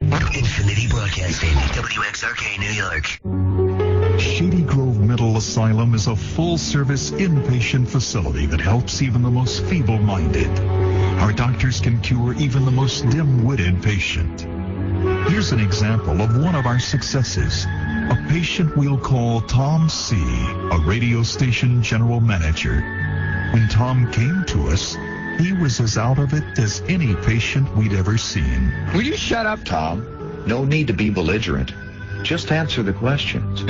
Infinity Broadcasting, WXRK, New York. Shady Grove Mental Asylum is a full-service inpatient facility that helps even the most feeble-minded. Our doctors can cure even the most dim-witted patient. Here's an example of one of our successes. A patient we'll call Tom C., a radio station general manager. When Tom came to us, he was as out of it as any patient we'd ever seen. Will you shut up, Tom? No need to be belligerent. Just answer the questions.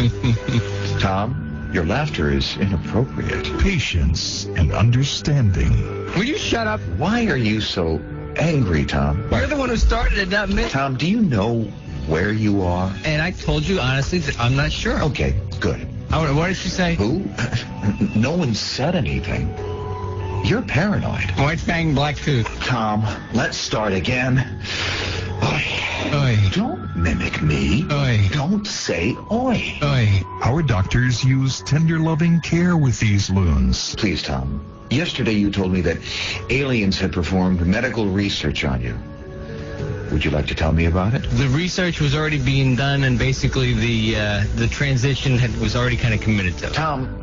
Tom, your laughter is inappropriate. Patience and understanding. Will you shut up? Why are you so angry, Tom? You're the one who started it, not me. Tom, do you know where you are? And I told you honestly that I'm not sure. Okay, good. What did she say? Who? No one said anything. You're paranoid. White fang, black tooth. Tom, let's start again. Oi. Oi. Don't mimic me. Oi. Don't say oi. Oi. Our doctors use tender, loving care with these loons. Please, Tom. Yesterday you told me that aliens had performed medical research on you. Would you like to tell me about it? The research was already being done, and basically the transition was already kind of committed to. Tom,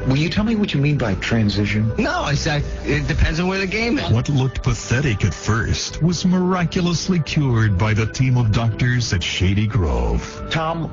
will you tell me what you mean by transition? No, it depends on where the game is. What looked pathetic at first was miraculously cured by the team of doctors at Shady Grove. Tom,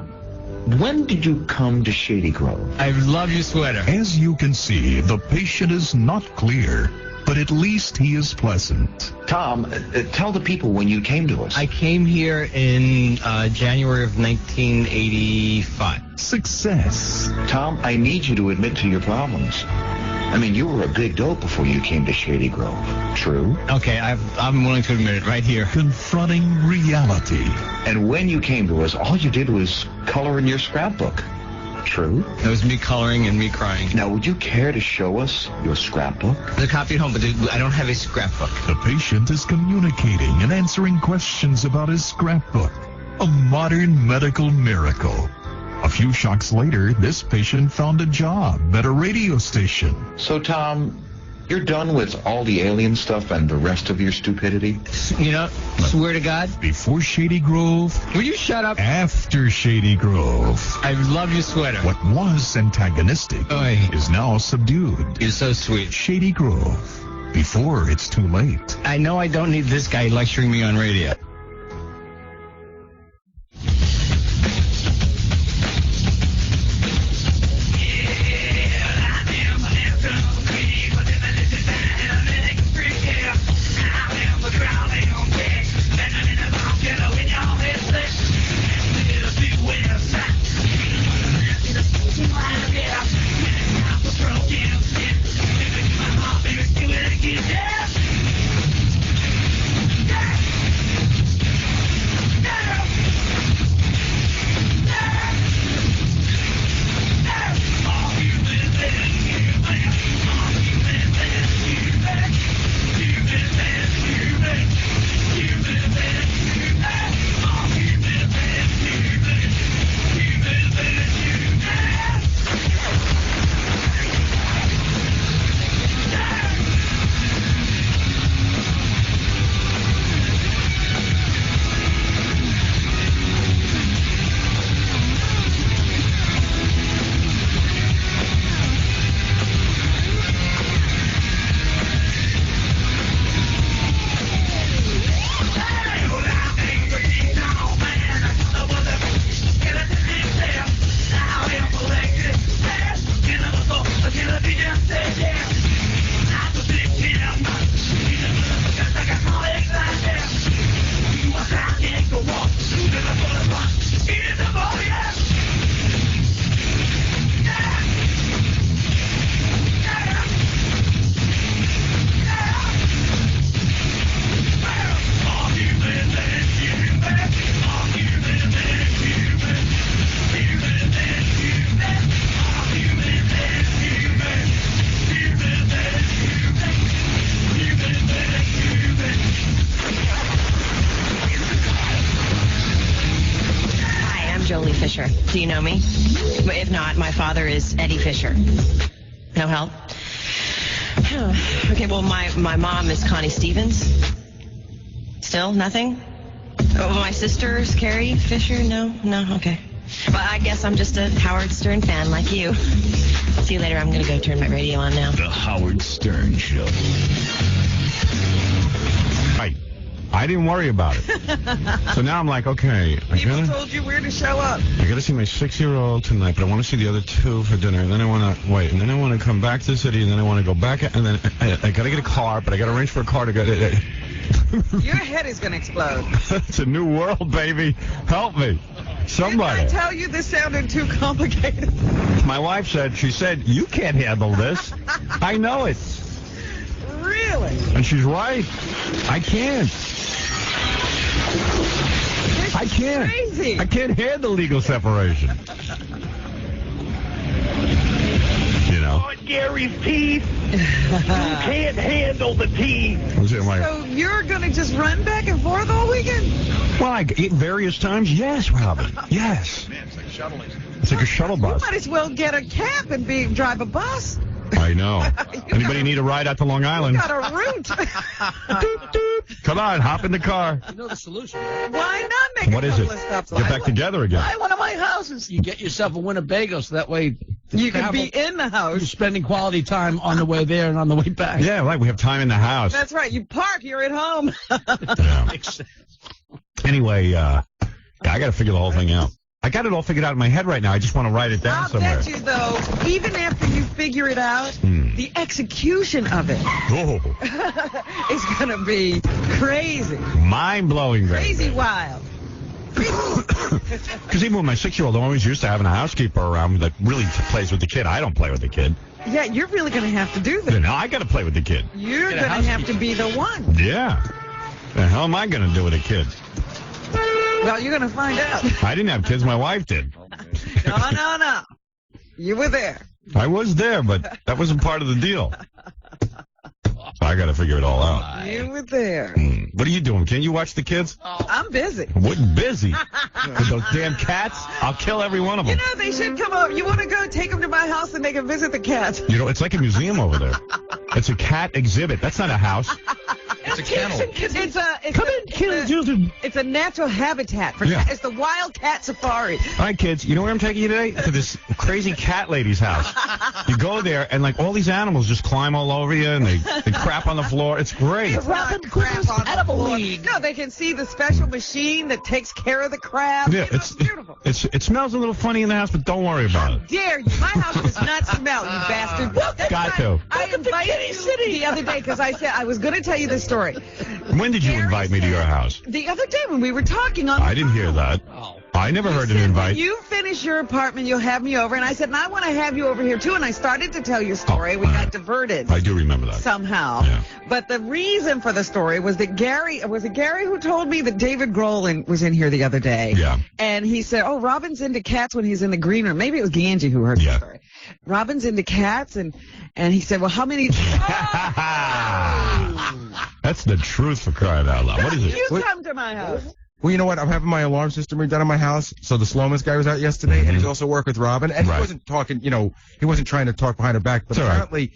when did you come to Shady Grove? I love your sweater. As you can see, the patient is not clear, but at least he is pleasant. Tom, tell the people when you came to us. I came here in January of 1985. Success. Tom, I need you to admit to your problems. I mean, you were a big dope before you came to Shady Grove. True? Okay, I'm willing to admit it right here. Confronting reality. And when you came to us, all you did was color in your scrapbook. True? It was me coloring and me crying. Now, would you care to show us your scrapbook? The copy at home, but I don't have a scrapbook. The patient is communicating and answering questions about his scrapbook. A modern medical miracle. A few shocks later, this patient found a job at a radio station. So, Tom, you're done with all the alien stuff and the rest of your stupidity? You know, swear to God. Before Shady Grove. Will you shut up? After Shady Grove. I love your sweater. What was antagonistic is now subdued. You're so sweet. Shady Grove. Before it's too late. I know I don't need this guy lecturing me on radio. Jolie Fisher. Do you know me? If not, my father is Eddie Fisher. No help? Okay, well, my mom is Connie Stevens. Still nothing? Oh, my sister's Carrie Fisher? No, okay. Well, I guess I'm just a Howard Stern fan like you. See you later. I'm going to go turn my radio on now. The Howard Stern Show. Right. I didn't worry about it. So now I'm like, okay, People told you where to show up. I got to see my 6-year-old tonight, but I want to see the other 2 for dinner. And then I want to wait. And then I want to come back to the city. And then I want to go back. And then I got to get a car, but I got to arrange for a car to go. Your head is going to explode. It's a new world, baby. Help me. Somebody. Didn't I tell you this sounded too complicated? My wife said, you can't handle this. I know it. Really? And she's right. I can't. I can't. Crazy. I can't handle legal separation. You know. On Gary's teeth. You can't handle the teeth. So you're going to just run back and forth all weekend? Well, at various times, yes, Robin. Yes. It's like a shuttle bus. You might as well get a cab and drive a bus. I know. Anybody need a ride out to Long Island? You got a route. Doop, doop. Come on, hop in the car. You know the solution, right? Why not make What a is couple it? of stops? Get back together again. Buy one of my houses. You get yourself a Winnebago, so that way You can be in the you're house. spending quality time on the way there and on the way back. Yeah, right. We have time in the house. That's right. You park, you're at home. Yeah. Makes sense. Anyway, I got to figure the whole thing out. I got it all figured out in my head right now. I just want to write it down I'll somewhere. bet you, though, even after you figure it out, the execution of it Oh, is going to be crazy. mind-blowing, Crazy wild. Because even with my 6-year-old, I'm always used to having a housekeeper around that really plays with the kid. I don't play with the kid. Yeah, you're really going to have to do You this. know, I got to play with the kid. You're Get going a to have to be the one. Yeah. The hell am I going to do with a kid? Well, you're going to find out. I didn't have kids. My wife did. No. You were there. I was there, but that wasn't part of the deal. I got to figure it all out. You were there. What are you doing? Can't you watch the kids? I'm busy. What, busy? With those damn cats? I'll kill every one of You them. know, they should come over. You want to go take them to my house and they can visit the cats? You know, it's like a museum over there. It's a cat exhibit. That's not a house. It's a kennel. It's a natural habitat for Yeah. cats. It's the wild cat safari. All right, kids, you know where I'm taking you today? To this crazy cat lady's house. You go there, and, like, all these animals just climb all over you, and they crap on the floor. It's great. It's not crap on the floor. No, they can see the special machine that takes care of the crab. Yeah, You know, it's beautiful. It smells a little funny in the house, but don't worry about it. Dare you? My house does not smell, you bastard. That's Got why to. I invited you the other day because I said I was going to tell you this story. When did you invite me to your house? The other day when we were talking on the I didn't hear phone. that. I never heard an Said, invite. when you finish your apartment, you'll have me over. And I said, and I want to have you over here, too. And I started to tell your story. We got diverted I do remember that. somehow. Yeah. But the reason for the story was that was it Gary who told me that David Grohl was in here the other day? Yeah. And he said, oh, Robin's into cats when he's in the green room. Maybe it was Ganji who heard the Yeah. story. Robin's into cats. And he said, well, how many... That's the truth, for crying out loud. What is it? You come to my house. Well, you know what? I'm having my alarm system redone in my house. So the Slomas guy was out yesterday, and he's also worked with Robin. And Right. he wasn't talking, he wasn't trying to talk behind her back. But It's all right. apparently,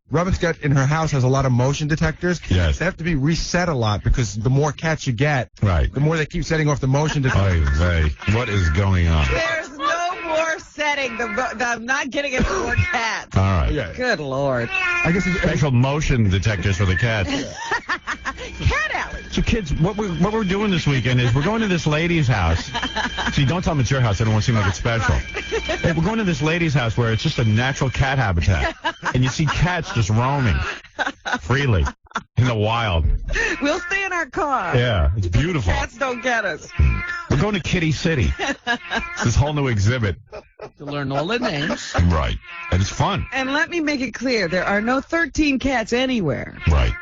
Robin's got in her house has a lot of motion detectors. Yes. They have to be reset a lot because the more cats you get, Right. the more they keep setting off the motion detectors. Oy vey. What is going on? There's no more setting. I'm not getting any more cats. All right. Yeah. Good Lord. I guess Special motion detectors for the cats. Cat alley. So, kids, what we're doing this weekend is we're going to this lady's house. See, don't tell them it's your house. I don't want to seem like it's special. Hey, we're going to this lady's house where it's just a natural cat habitat. And you see cats just roaming freely in the wild. We'll stay in our car. Yeah, it's beautiful. Cats don't get us. We're going to Kitty City. It's this whole new exhibit. To learn all their names. Right. And it's fun. And let me make it clear, there are no 13 cats anywhere. Right.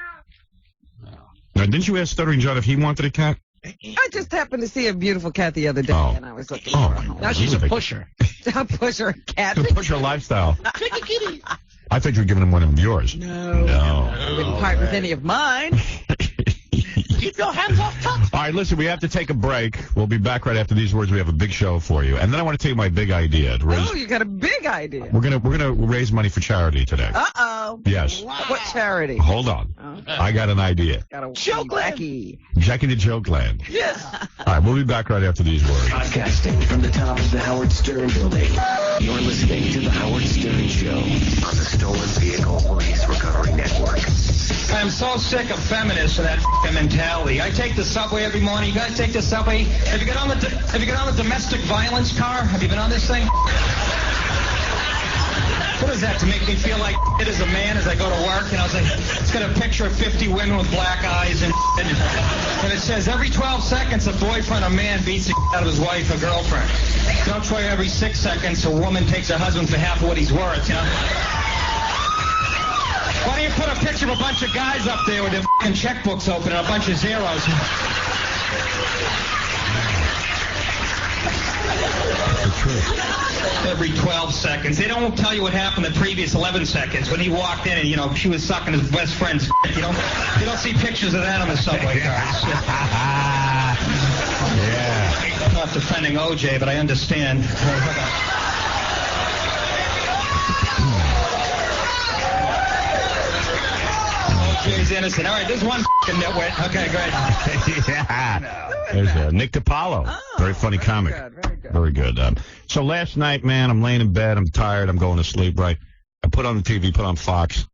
Now, didn't you ask Stuttering John if he wanted a cat? I just happened to see a beautiful cat the other day, Oh. and I was looking Oh, for a home. Now she's a pusher. I'll push her a cat. To push her lifestyle. I thought you were giving him one of yours. No. No. I wouldn't part with any of mine. Keep your hands off top. All right, listen, we have to take a break. We'll be back right after these words. We have a big show for you. And then I want to tell you my big idea. Oh, you got a big idea. We're gonna raise money for charity today. Uh-oh. Yes. Wow. What charity? Hold on. Okay. I got an idea. Got a Jokeland. Jackie the Jokeland. Yes. All right, we'll be back right after these words. Podcasting from the top of the Howard Stern building. You're listening to the Howard Stern Show on the Stolen Vehicle Police Recovery Network. I'm so sick of feminists and that f***ing mentality. I take the subway every morning. You guys take the subway? Have you got on the domestic violence car? Have you been on this thing? What is that, to make me feel like it as a man as I go to work? And I was like, it's got a picture of 50 women with black eyes and it says every 12 seconds a boyfriend or man beats the out of his wife or girlfriend. Don't try every 6 seconds a woman takes her husband for half of what he's worth, you know? Why don't you put a picture of a bunch of guys up there with their f***ing checkbooks open and a bunch of zeros? The truth. Every 12 seconds. They don't tell you what happened the previous 11 seconds when he walked in and, you know, she was sucking his best friend's you know? You don't see pictures of that on the subway cars. Yeah. I'm not defending OJ, but I understand. OJ's innocent. All right, there's one f***ing nitwit. Okay, great. Yeah. There's Nick DiPaolo. Very funny comic. Very good. So last night, man, I'm laying in bed. I'm tired. I'm going to sleep, right? I put on the TV, put on Fox.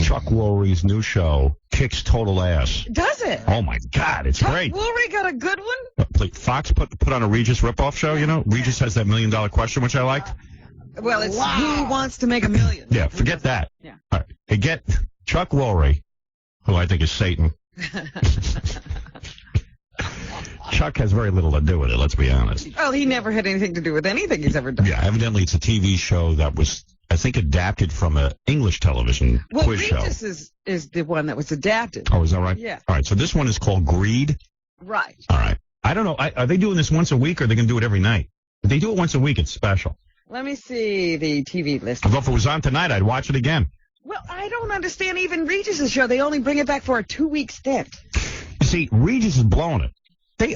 Chuck Woolery's new show kicks total ass. Does it? Oh, my God. It's great. Woolery got a good one? Fox put on a Regis ripoff show, you know? Regis has that $1 million question, which I liked. Well, it's Who Wants to Make $1 Million? Yeah, forget that. Yeah. All right. They get Chuck Woolery, who I think is Satan. Chuck has very little to do with it, let's be honest. Well, he never had anything to do with anything he's ever done. Yeah, evidently it's a TV show that was, I think, adapted from an English television quiz show. Regis is the one that was adapted. Oh, is that right? Yeah. All right, so this one is called Greed. Right. All right. I don't know. Are they doing this once a week or are they going to do it every night? If they do it once a week, it's special. Let me see the TV list. Although if it was on tonight, I'd watch it again. Well, I don't understand even Regis' show. They only bring it back for a 2-week stint. You see, Regis is blowing it.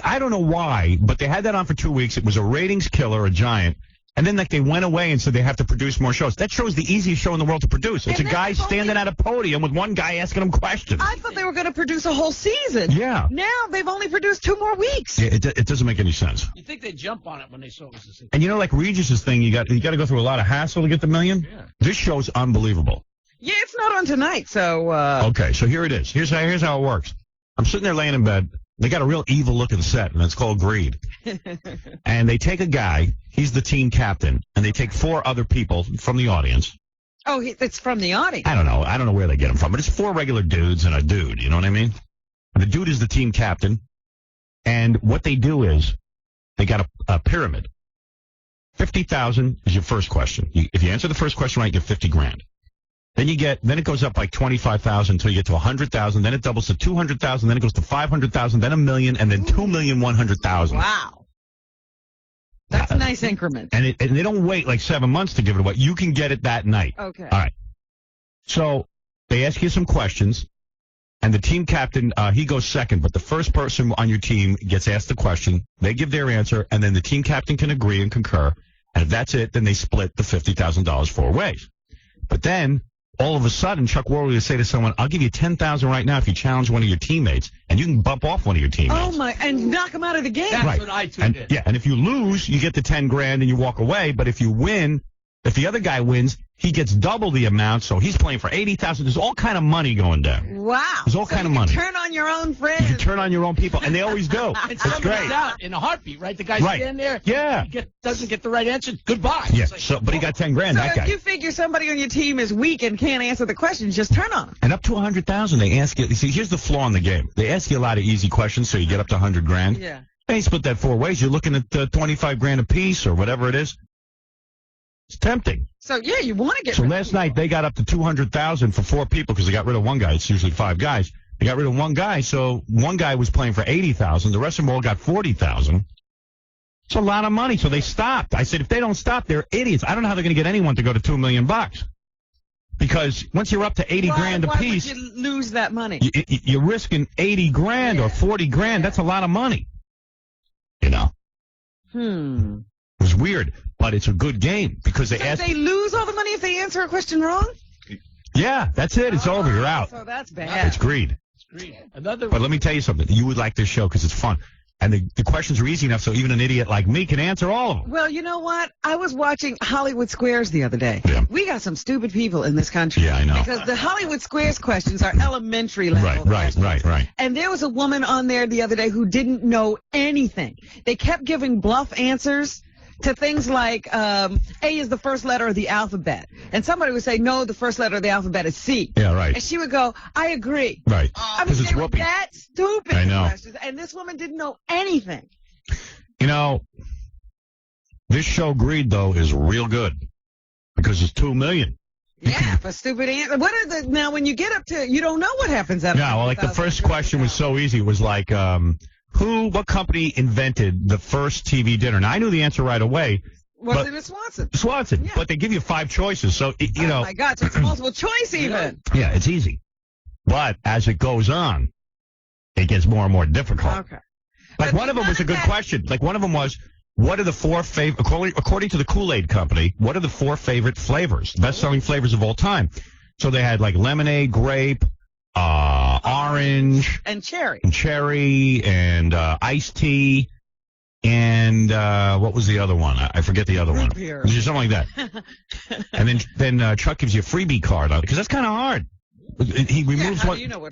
I don't know why, but they had that on for 2 weeks. It was a ratings killer, a giant. And then they went away and said they have to produce more shows. That show's the easiest show in the world to produce. It's a guy standing at a podium with one guy asking him questions. I thought they were going to produce a whole season. Yeah. Now they've only produced 2 more weeks. Yeah, it doesn't make any sense. You think they'd jump on it when they saw it was the same? And you know, like Regis's thing, you got to go through a lot of hassle to get the $1 million. Yeah. This show's unbelievable. Yeah, it's not on tonight, so... Okay, so here it is. Here's how it works. I'm sitting there laying in bed. They got a real evil-looking set, and it's called Greed. And they take a guy. He's the team captain. And they take 4 other people from the audience. Oh, it's from the audience. I don't know where they get them from, but it's 4 regular dudes and a dude. You know what I mean? The dude is the team captain. And what they do is they got a pyramid. 50,000 is your first question. If you answer the first question right, you get 50 grand. Then it goes up like 25,000 until you get to 100,000. Then it doubles to 200,000. Then it goes to 500,000. Then $1 million, and then 2,100,000. Wow, that's a nice increment. And they don't wait like 7 months to give it away. You can get it that night. Okay. All right. So they ask you some questions, and the team captain he goes second. But the first person on your team gets asked the question. They give their answer, and then the team captain can agree and concur. And if that's it, then they split the $50,000 4 ways. But then, all of a sudden, Chuck Woolery will say to someone, I'll give you $10,000 right now if you challenge one of your teammates, and you can bump off one of your teammates. Oh, my, and knock him out of the game. That's right. what I tuned in. Yeah, and if you lose, you get the 10 grand and you walk away. But if you win, if the other guy wins, he gets double the amount, so he's playing for $80,000. There's all kind of money going down. Wow. There's all kind of money. Turn on your own friends. You can turn on your own people, and they always do. It's It's great. out in a heartbeat, right? The guy Right. standing there. Yeah. Doesn't get the right answer. Goodbye. Yeah, It's like, but he got 10 grand, So that if guy. you figure somebody on your team is weak and can't answer the questions, just turn on them. And up to 100,000, they ask you. See, here's the flaw in the game. They ask you a lot of easy questions, so you get up to 100 grand. Yeah. They split that 4 ways. You're looking at 25 grand a piece or whatever it is. It's tempting. So, yeah, you want to get So rid last night they got up to 200,000 for 4 people because they got rid of one guy. It's usually 5 guys. They got rid of one guy, so one guy was playing for 80,000. The rest of them all got 40,000. It's a lot of money, so they stopped. I said, if they don't stop, they're idiots. I don't know how they're going to get anyone to go to $2 million. Because once you're up to 80 grand a piece, why would you lose that money? you're risking 80 grand or 40 grand. That's a lot of money. You know? It was weird, but it's a good game because they asked. They lose all the money if they answer a question wrong? Yeah, that's it. It's over. You're out. So that's bad. It's greed. Another. But let me tell you something. You would like this show because it's fun. And the questions are easy enough so even an idiot like me can answer all of them. Well, you know what? I was watching Hollywood Squares the other day. Yeah. We got some stupid people in this country. Yeah, I know. Because the Hollywood Squares questions are elementary level. Right. And there was a woman on there the other day who didn't know anything. They kept giving bluff answers to things like A is the first letter of the alphabet. And somebody would say, no, the first letter of the alphabet is C. Yeah, right. And she would go, I agree. Right. I mean, they were that stupid. I know. Questions, and this woman didn't know anything. You know, this show, Greed, though, is real good because it's $2 million. Yeah, for stupid answer. What are now, when you get up to, you don't know what happens after. Yeah, well, like the first question was so easy. It was like, what company invented the first TV dinner? Now, I knew the answer right away. Was it Swanson? Swanson. Yeah. But they give you 5 choices. So, you know. Oh, my God. So it's multiple choice even. Yeah, it's easy. But as it goes on, it gets more and more difficult. Okay. Like one of them was a good question. Like one of them was, what are the 4 favorite, according to the Kool-Aid Company, what are the 4 favorite flavors, best-selling flavors of all time? So they had like lemonade, grape, orange. And cherry. And iced tea. And what was the other one? I forget the other one. Beer. Something like that. And then Chuck gives you a freebie card on it, because that's kind of hard. He removes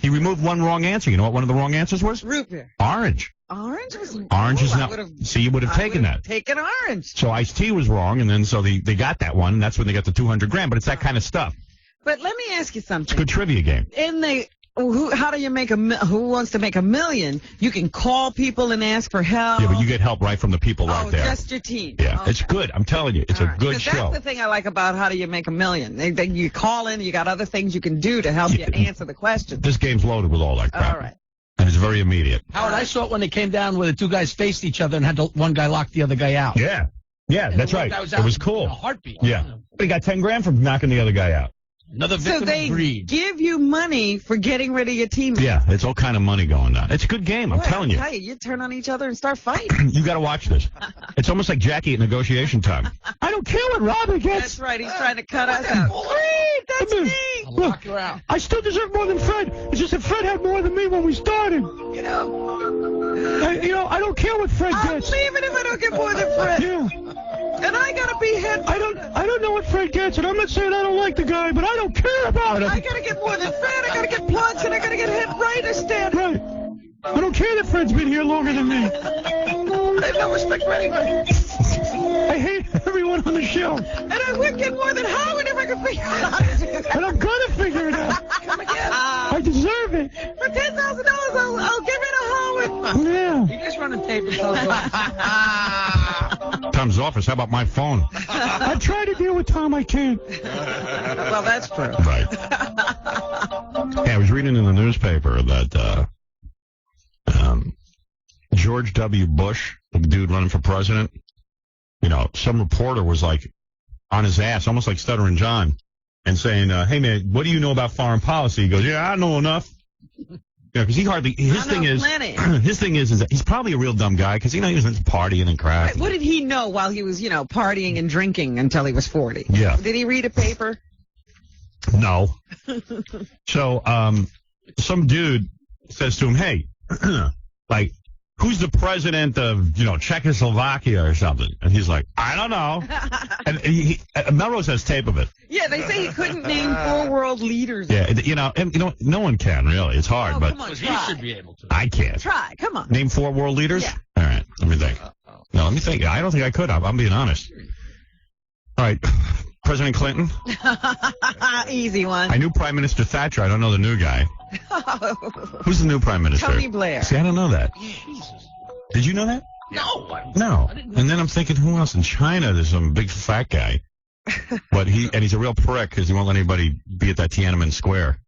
he removed one wrong answer. You know what one of the wrong answers was? Root beer. Orange. Orange was Orange is not. See, you would have taken that. Taken orange. So iced tea was wrong, and then so they got that one, and that's when they got the 200 grand. But it's that kind of stuff. But let me ask you something. It's a good trivia game. In the how do you make Who Wants to Make a Million? You can call people and ask for help. Yeah, but you get help right from the people right there. Just your team. Yeah, okay. It's good. I'm telling you, it's a good show. That's the thing I like about How Do You Make a Million. You call in, you got other things you can do to help you answer the question. This game's loaded with all that crap. All right. And it's very immediate. Howard, I saw it when they came down where the 2 guys faced each other and had one guy lock the other guy out. Yeah, that's right. It was cool. In a heartbeat. Yeah. But he got 10 grand from knocking the other guy out. Another victim of greed. Give you money for getting rid of your teammates. Yeah, it's all kind of money going on. It's a good game, I'm telling you. You turn on each other and start fighting. You got to watch this. It's almost like Jackie at negotiation time. I don't care what Robin gets. That's right. He's trying to cut us out. Greed, that's me. I'll lock you out. I still deserve more than Fred. It's just that Fred had more than me when we started. You know, I don't care what Fred gets. I'm leaving if I don't get more than Fred. Yeah. And I gotta be hit. I don't know what Fred gets, and I'm not saying I don't like the guy, but I don't care about him. I gotta get more than Fred. I gotta get plugs, and I gotta get hit right or stand. Right. I don't care that Fred's been here longer than me. I have no respect for anybody. I hate everyone on the show. And I would get more than Howard if I could figure it out. And I'm gonna figure it out. Come again. I deserve it. For $10,000, I'll give it to Howard. Yeah. You just running tape and Tom's Tom's office. How about my phone? I try to deal with Tom. I can't. Well, that's true. Right. Yeah, I was reading in the newspaper that George W. Bush, the dude running for president, some reporter was like on his ass, almost like Stuttering John, and saying, hey, man, what do you know about foreign policy? He goes, yeah, I know enough. Because his thing is that he's probably a real dumb guy because, he was into partying and crap. Right, what did he know while he was, partying and drinking until he was 40? Yeah. Did he read a paper? No. So, some dude says to him, hey, like, who's the president of, Czechoslovakia or something? And he's like, I don't know. And Melrose has tape of it. Yeah, they say he couldn't name 4 world leaders. Yeah, no one can, really. It's hard, but come on, he should be able to. I can't. Try, come on. Name 4 world leaders? Yeah. All right, let me think. No, let me think. I don't think I could. I'm being honest. All right, President Clinton. Easy one. I knew Prime Minister Thatcher. I don't know the new guy. Who's the new Prime Minister? Tony Blair. See, I don't know that. Jesus. Did you know that? No. And then I'm thinking, who else in China? There's some big fat guy. But he's a real prick because he won't let anybody be at that Tiananmen Square.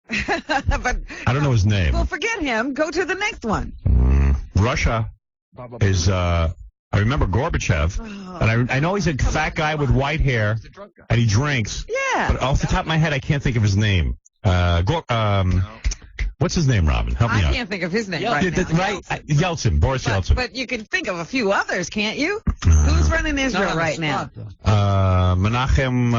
But I don't know his name. Well, forget him. Go to the next one. Russia is I remember Gorbachev, and I know he's a fat guy with white hair, and he drinks. Yeah. But off the top of my head, I can't think of his name. What's his name, Robin? Help me out. I can't think of his name right now. Yeltsin, Boris Yeltsin. But you can think of a few others, can't you? Who's running Israel right now? Menachem.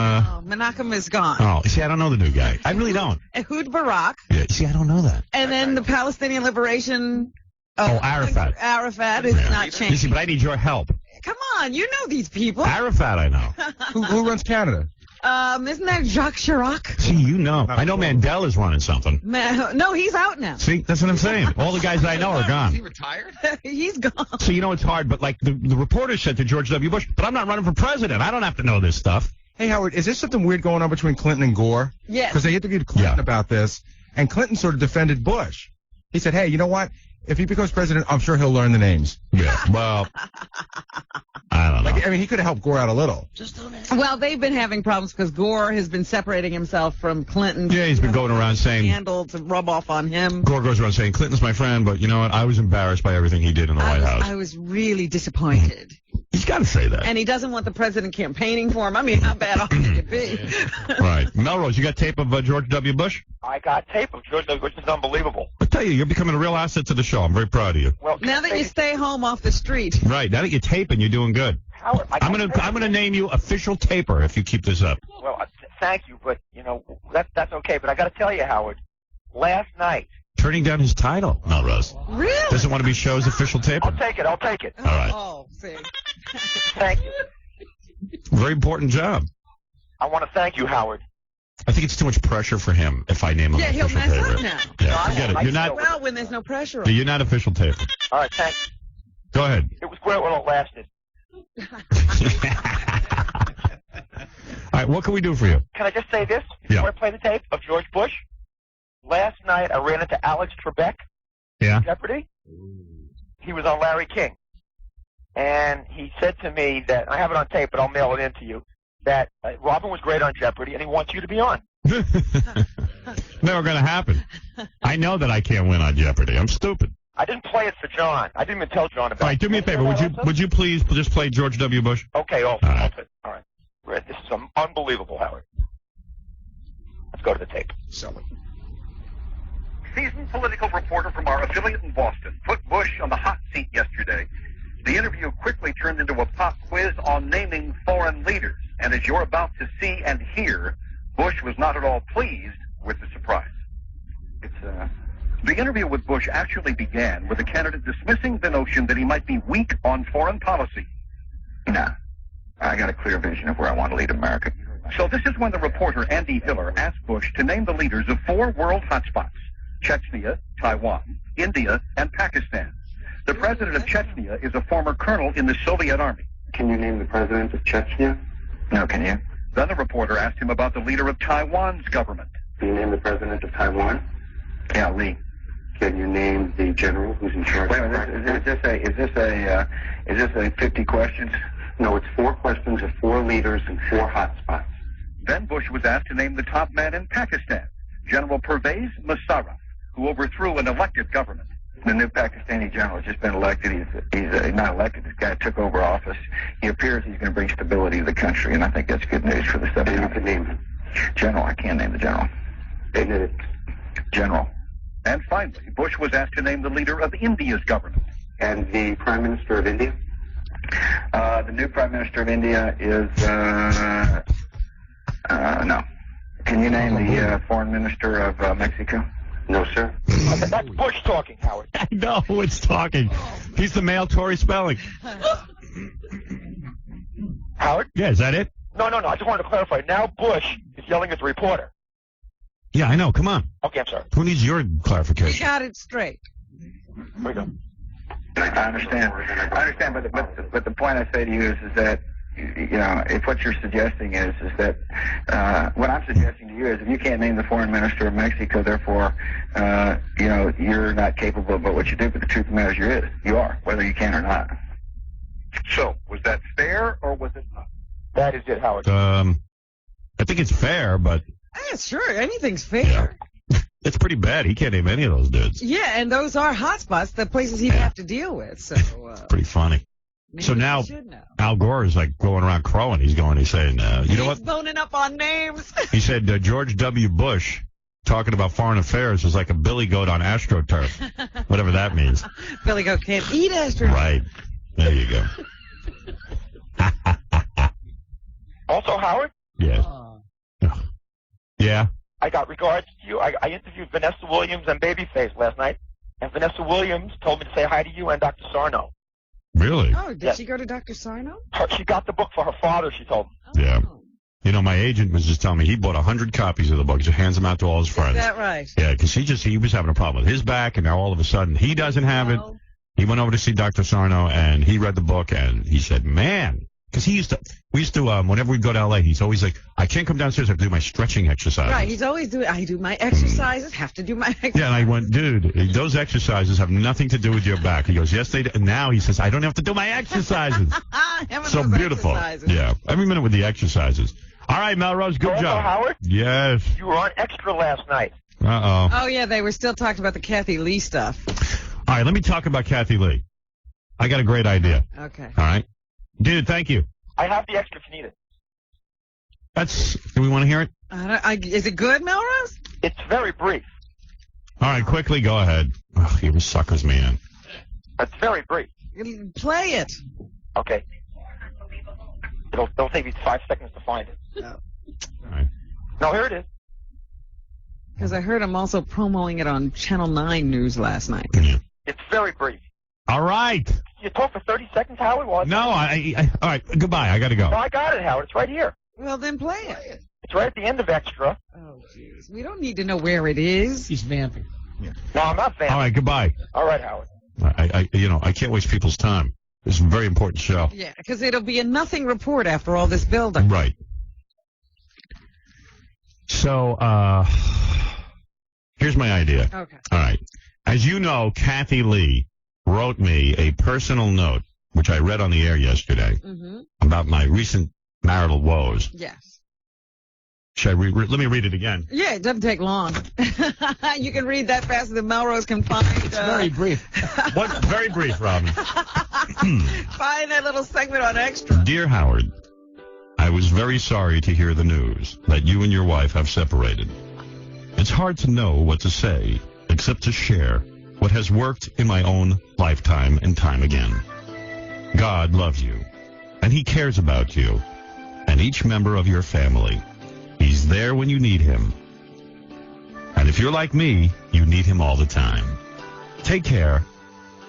Menachem is gone. Oh, see, I don't know the new guy. I really don't. Ehud Barak. Yeah, see, I don't know that. And then the Palestinian Liberation. Arafat. Arafat is not changing. You see, but I need your help. Come on, you know these people. Arafat, I know. Who runs Canada? Isn't that Jacques Chirac? See, you know. I know Mandela's running something. No, he's out now. See, that's what I'm saying. All the guys I know are gone. Is he retired? He's gone. So, you know, it's hard, but like the reporter said to George W. Bush, but I'm not running for president. I don't have to know this stuff. Hey, Howard, is there something weird going on between Clinton and Gore? Yes. Because they interviewed Clinton about this, and Clinton sort of defended Bush. He said, hey, you know what? If he becomes president, I'm sure he'll learn the names. Yeah, well, I don't know. I mean, he could have helped Gore out a little. Well, they've been having problems because Gore has been separating himself from Clinton. Yeah, he's been going around saying... Scandal to rub off on him. Gore goes around saying, Clinton's my friend, but you know what? I was embarrassed by everything he did in the White House. I was really disappointed. He's got to say that. And he doesn't want the president campaigning for him. I mean, how bad off could it be? Right. Melrose, you got tape of George W. Bush? I got tape of George W. Bush. It's unbelievable. I tell you, you're becoming a real asset to the show. I'm very proud of you. Well, now that you stay home off the street. Right. Now that you're taping, you're doing good. Howard, I'm gonna name you official taper if you keep this up. Well, thank you, but you know that's okay. But I got to tell you, Howard, last night. Turning down his title, Melrose. Really? Doesn't want to be show's official taper. I'll take it. All right. Oh, see. Thank you. Very important job. I want to thank you, Howard. I think it's too much pressure for him if I name him he'll official mess taper. up now. Yeah, forget it. You're not. Well, when there's no pressure on You're not official taper. All right, thanks. Go ahead. It was great while it lasted. All right, what can we do for you? Can I just say this before Yeah. I play the tape of George Bush? Last night I ran into Alex Trebek. Yeah. Jeopardy. He was on Larry King. And he said to me that, I have it on tape, but I'll mail it in to you, that Robin was great on Jeopardy and he wants you to be on. Never going to happen. I know that I can't win on Jeopardy. I'm stupid. I didn't play it for John. I didn't even tell John about it. All right, do me a favor. Would you please just play George W. Bush? Okay, also. All right. All right. Red, this is unbelievable, Howard. Let's go to the tape. Seasoned political reporter from our affiliate in Boston put Bush on the hot seat yesterday. The interview quickly turned into a pop quiz on naming foreign leaders. And as you're about to see and hear, Bush was not at all pleased with the surprise. The interview with Bush actually began with the candidate dismissing the notion that he might be weak on foreign policy. No. I got a clear vision of where I want to lead America. So this is when the reporter Andy Hiller asked Bush to name the leaders of 4 world hotspots: Chechnya, Taiwan, India, and Pakistan. The president of Chechnya is a former colonel in the Soviet Army. Can you name the president of Chechnya? No, can you? Then the reporter asked him about the leader of Taiwan's government. Can you name the president of Taiwan? Yeah, Lee. Can you name the general who's in charge? Wait a minute, is this a 50 questions? No, it's 4 questions of 4 leaders and 4 hotspots. Then Bush was asked to name the top man in Pakistan, General Pervez Musharraf, who overthrew an elected government. The new Pakistani general has just been elected. He's not elected. This guy took over office. He appears he's going to bring stability to the country, and I think that's good news for the stuff. And you can name him. General. I can't name the general. General. And finally, Bush was asked to name the leader of India's government. And the Prime Minister of India? The new Prime Minister of India is, no. Can you name the Foreign Minister of Mexico? No, sir. That's Bush talking, Howard. I know it's talking. He's the male Tory spelling. Howard? Yeah, is that it? No. I just wanted to clarify. Now Bush is yelling at the reporter. Yeah, I know. Come on. Okay, I'm sorry. Who needs your clarification? You got it straight. Here we go. I understand, but the point I say to you is that, you know, if what you're suggesting is that what I'm suggesting to you is if you can't name the foreign minister of Mexico, therefore, you know, you're not capable of what you do. But the truth of the matter is you are, whether you can or not. So, was that fair or was it not? That is it, Howard. I think it's fair, but Yeah, sure. Anything's fair. it's pretty bad. He can't name any of those dudes. Yeah, and those are hotspots, the places he'd have to deal with. So Pretty funny. Maybe So now you should know. Al Gore is like going around crowing. He's saying, you know what? He's boning up on names. He said George W. Bush talking about foreign affairs is like a billy goat on AstroTurf, whatever that means. Billy Goat can't eat Astro. Right. There you go. Also, Howard, Yes. Yeah. I got regards to you. I interviewed Vanessa Williams and Babyface last night, and Vanessa Williams told me to say hi to you and Dr. Sarno. Really? Oh, did she go to Dr. Sarno? She got the book for her father, she told me. Yeah. You know, my agent was just telling me he bought 100 copies of the book. He just hands them out to all his friends. Is that right? Yeah, because he was having a problem with his back, and now all of a sudden he doesn't have it. He went over to see Dr. Sarno, and he read the book, and he said, man, because we used to, whenever we'd go to L.A., he's always like, I can't come downstairs, I have to do my stretching exercises. Right, he's always doing, I do my exercises, have to do my exercises. Yeah, and I went, dude, those exercises have nothing to do with your back. He goes, yes, they do. And now he says, I don't have to do my exercises. So beautiful. Exercises. Yeah, every minute with the exercises. All right, Melrose, good Also, job. Howard, Yes. you were on Extra last night. Uh-oh. Oh, yeah, they were still talking about the Kathy Lee stuff. All right, let me talk about Kathy Lee. I got a great idea. Okay. All right. Dude, thank you. I have the extra if you need it. Do we want to hear it? Is it good, Melrose? It's very brief. All right, quickly, go ahead. Oh, he was suckers me in. It's very brief. Play it. Okay. It'll take you 5 seconds to find it. Oh. All right. No, here it is. Because I heard him also promoting it on Channel 9 News last night. Yeah. It's very brief. All right. You talk for 30 seconds, Howard? Well, No, all right, goodbye. I got to go. No, I got it, Howard. It's right here. Well, then play it. It's right at the end of Extra. Oh, jeez. We don't need to know where it is. He's vamping. No, I'm not vamping. All right, goodbye. All right, Howard. I can't waste people's time. This is a very important show. Yeah, because it'll be a nothing report after all this buildup. Right. So, here's my idea. Okay. All right. As you know, Kathy Lee wrote me a personal note, which I read on the air yesterday, about my recent marital woes. Yes. Should I let me read it again. Yeah, it doesn't take long. You can read that faster than Melrose can find. It's very brief. What? Very brief, Robin. Find that little segment on Extra. Dear Howard, I was very sorry to hear the news that you and your wife have separated. It's hard to know what to say except to share what has worked in my own lifetime and time again. God loves you, and He cares about you and each member of your family. He's there when you need Him. And if you're like me, you need Him all the time. Take care,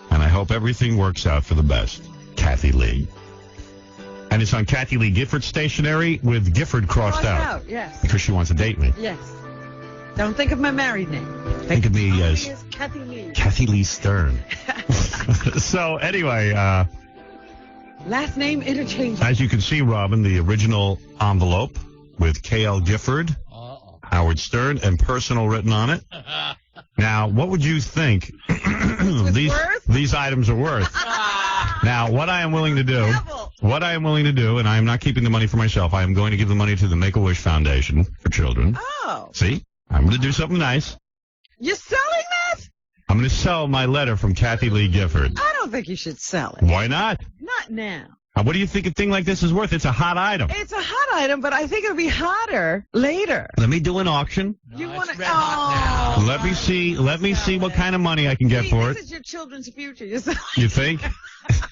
and I hope everything works out for the best. Kathy Lee. And it's on Kathy Lee Gifford stationery with Gifford crossed out. Yes. Because she wants to date me. Yes. Don't think of my married name. Think of me as Kathy Lee. Kathy Lee Stern. So anyway, Last name interchangeable. as you can see, Robin, the original envelope with K.L. Gifford, Howard Stern, and personal written on it. Now, what would you think these items are worth? Now, what I am willing to do, and I am not keeping the money for myself, I am going to give the money to the Make-A-Wish Foundation for Children. Oh. See? I'm going to do something nice. You're selling that? I'm going to sell my letter from Kathy Lee Gifford. I don't think you should sell it. Why not? Not now. What do you think a thing like this is worth? It's a hot item. It's a hot item, but I think it'll be hotter later. Let me do an auction. You want to? Let me see what kind of money I can get for This it. is your children's future. You think?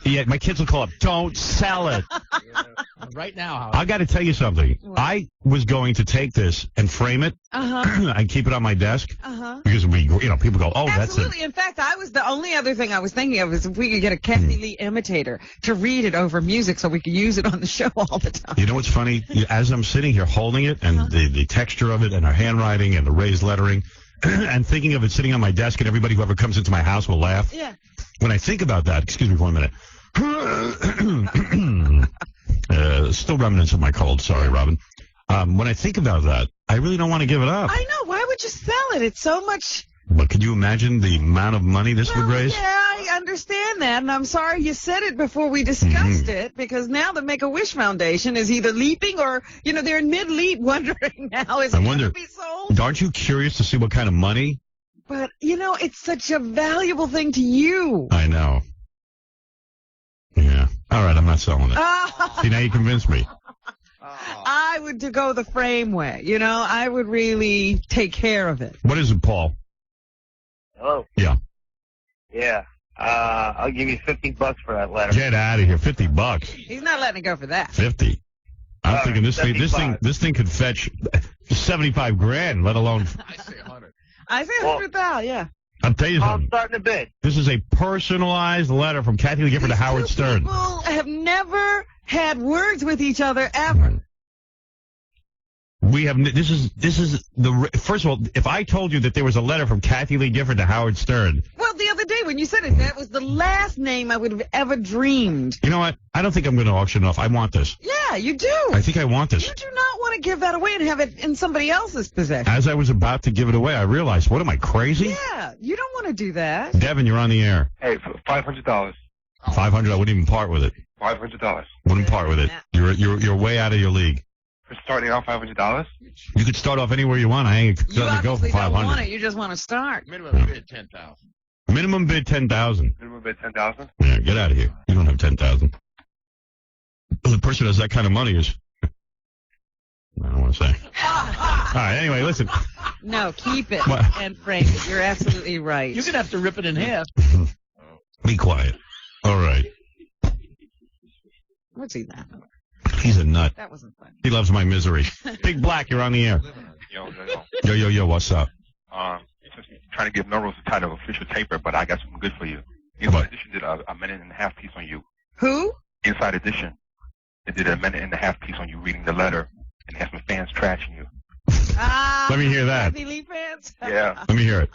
Yeah, my kids will call up. Don't sell it. Right now, Howard. I got to tell you something. What? I was going to take this and frame it and keep it on my desk because people go, oh, Absolutely. In fact, the only other thing I was thinking of is if we could get a Kathy Lee imitator to read it over music so we could use it on the show all the time. You know what's funny? As I'm sitting here holding it and the texture of it and her handwriting and the raised lettering and thinking of it sitting on my desk and everybody who ever comes into my house will laugh. Yeah. When I think about that, excuse me for 1 minute. Still remnants of my cold. Sorry, Robin. When I think about that, I really don't want to give it up. I know. Why would you sell it? It's so much. But could you imagine the amount of money this would raise? Yeah, I understand that, and I'm sorry you said it before we discussed it, because now the Make-A-Wish Foundation is either leaping or, they're in mid-leap wondering now, is it going to be sold? Aren't you curious to see what kind of money? But, it's such a valuable thing to you. I know. Yeah. All right, I'm not selling it. See, now you convinced me. I would go the frame way. You know, I would really take care of it. What is it, Paul? Hello. Yeah. Yeah. I'll give you $50 for that letter. Get out of here. $50. He's not letting it go for that. 50. I'm thinking this 75. thing could fetch 75 grand, let alone. I say 100. I say 100,000. Yeah. I'll tell you I'm something. starting to bid. This is a personalized letter from Kathy Lee Gifford to Howard Stern. People have never had words with each other ever. We have. This is the. First of all, if I told you that there was a letter from Kathy Lee Gifford to Howard Stern. Well, the other day when you said it, that was the last name I would have ever dreamed. You know what? I don't think I'm going to auction it off. I want this. Yeah, you do. I think I want this. You do not want to give that away and have it in somebody else's possession. As I was about to give it away, I realized, what am I, crazy? Yeah, you don't want to do that. Devin, you're on the air. Hey, $500. 500. I wouldn't even part with it. $500. Wouldn't part with it. You're way out of your league. For starting out $500? You could start off anywhere you want. I ain't You going to go for obviously don't 500. want it. You just want to start. Minimum bid 10,000. Minimum bid 10,000. Minimum bid 10,000? Yeah, get out of here. You don't have 10,000. The person who has that kind of money is. I don't want to say. All right. Anyway, listen. No, keep it What? and frame it. You're absolutely right. You're going to have to rip it in half. Be quiet. All right. What's he laughing at? He's a nut. That wasn't funny. He loves my misery. Big Black, you're on the air. Yo, what's up? Just trying to give Melrose the title of official taper, but I got something good for you. What? Inside Edition did a minute-and-a-half piece on you. Who? Inside Edition. They did a minute-and-a-half piece on you reading the letter and had some fans trashing you. Let me hear that. Kathy Lee fans? Yeah. Let me hear it.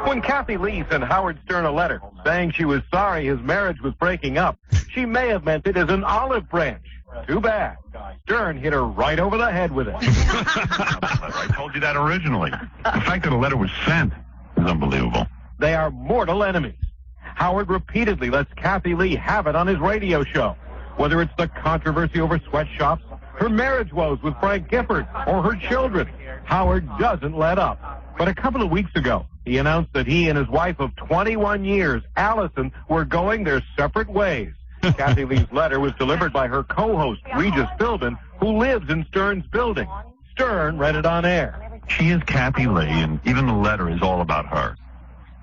When Kathy Lee sent Howard Stern a letter saying she was sorry his marriage was breaking up, she may have meant it as an olive branch. Too bad. Stern hit her right over the head with it. I told you that originally. The fact that a letter was sent is unbelievable. They are mortal enemies. Howard repeatedly lets Kathy Lee have it on his radio show. Whether it's the controversy over sweatshops, her marriage woes with Frank Gifford, or her children, Howard doesn't let up. But a couple of weeks ago, he announced that he and his wife of 21 years, Allison, were going their separate ways. Kathy Lee's letter was delivered by her co-host, Regis Philbin, who lives in Stern's building. Stern read it on air. She is Kathy Lee, and even the letter is all about her.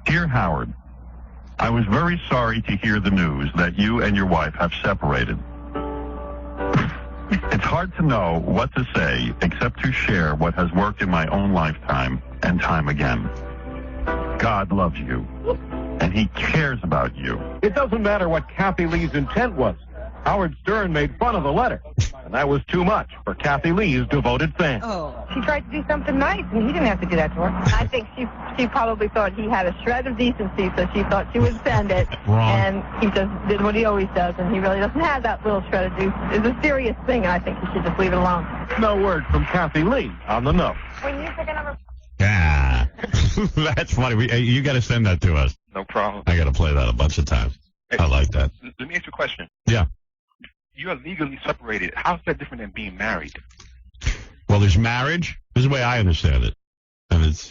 Dear Howard, I was very sorry to hear the news that you and your wife have separated. It's hard to know what to say except to share what has worked in my own lifetime and time again. God loves you, and he cares about you. It doesn't matter what Kathy Lee's intent was. Howard Stern made fun of the letter, and that was too much for Kathy Lee's devoted fans. She tried to do something nice, and he didn't have to do that to her. I think she probably thought he had a shred of decency, so she thought she would send it. Wrong. And he just did what he always does, and he really doesn't have that little shred of decency. It's a serious thing, and I think he should just leave it alone. No word from Kathy Lee on the note. When you pick a number... Yeah. That's funny. You got to send that to us. No problem. I got to play that a bunch of times. I like that. Let me ask you a question. Yeah. You are legally separated. How's that different than being married? Well, there's marriage. This is the way I understand it. And it's,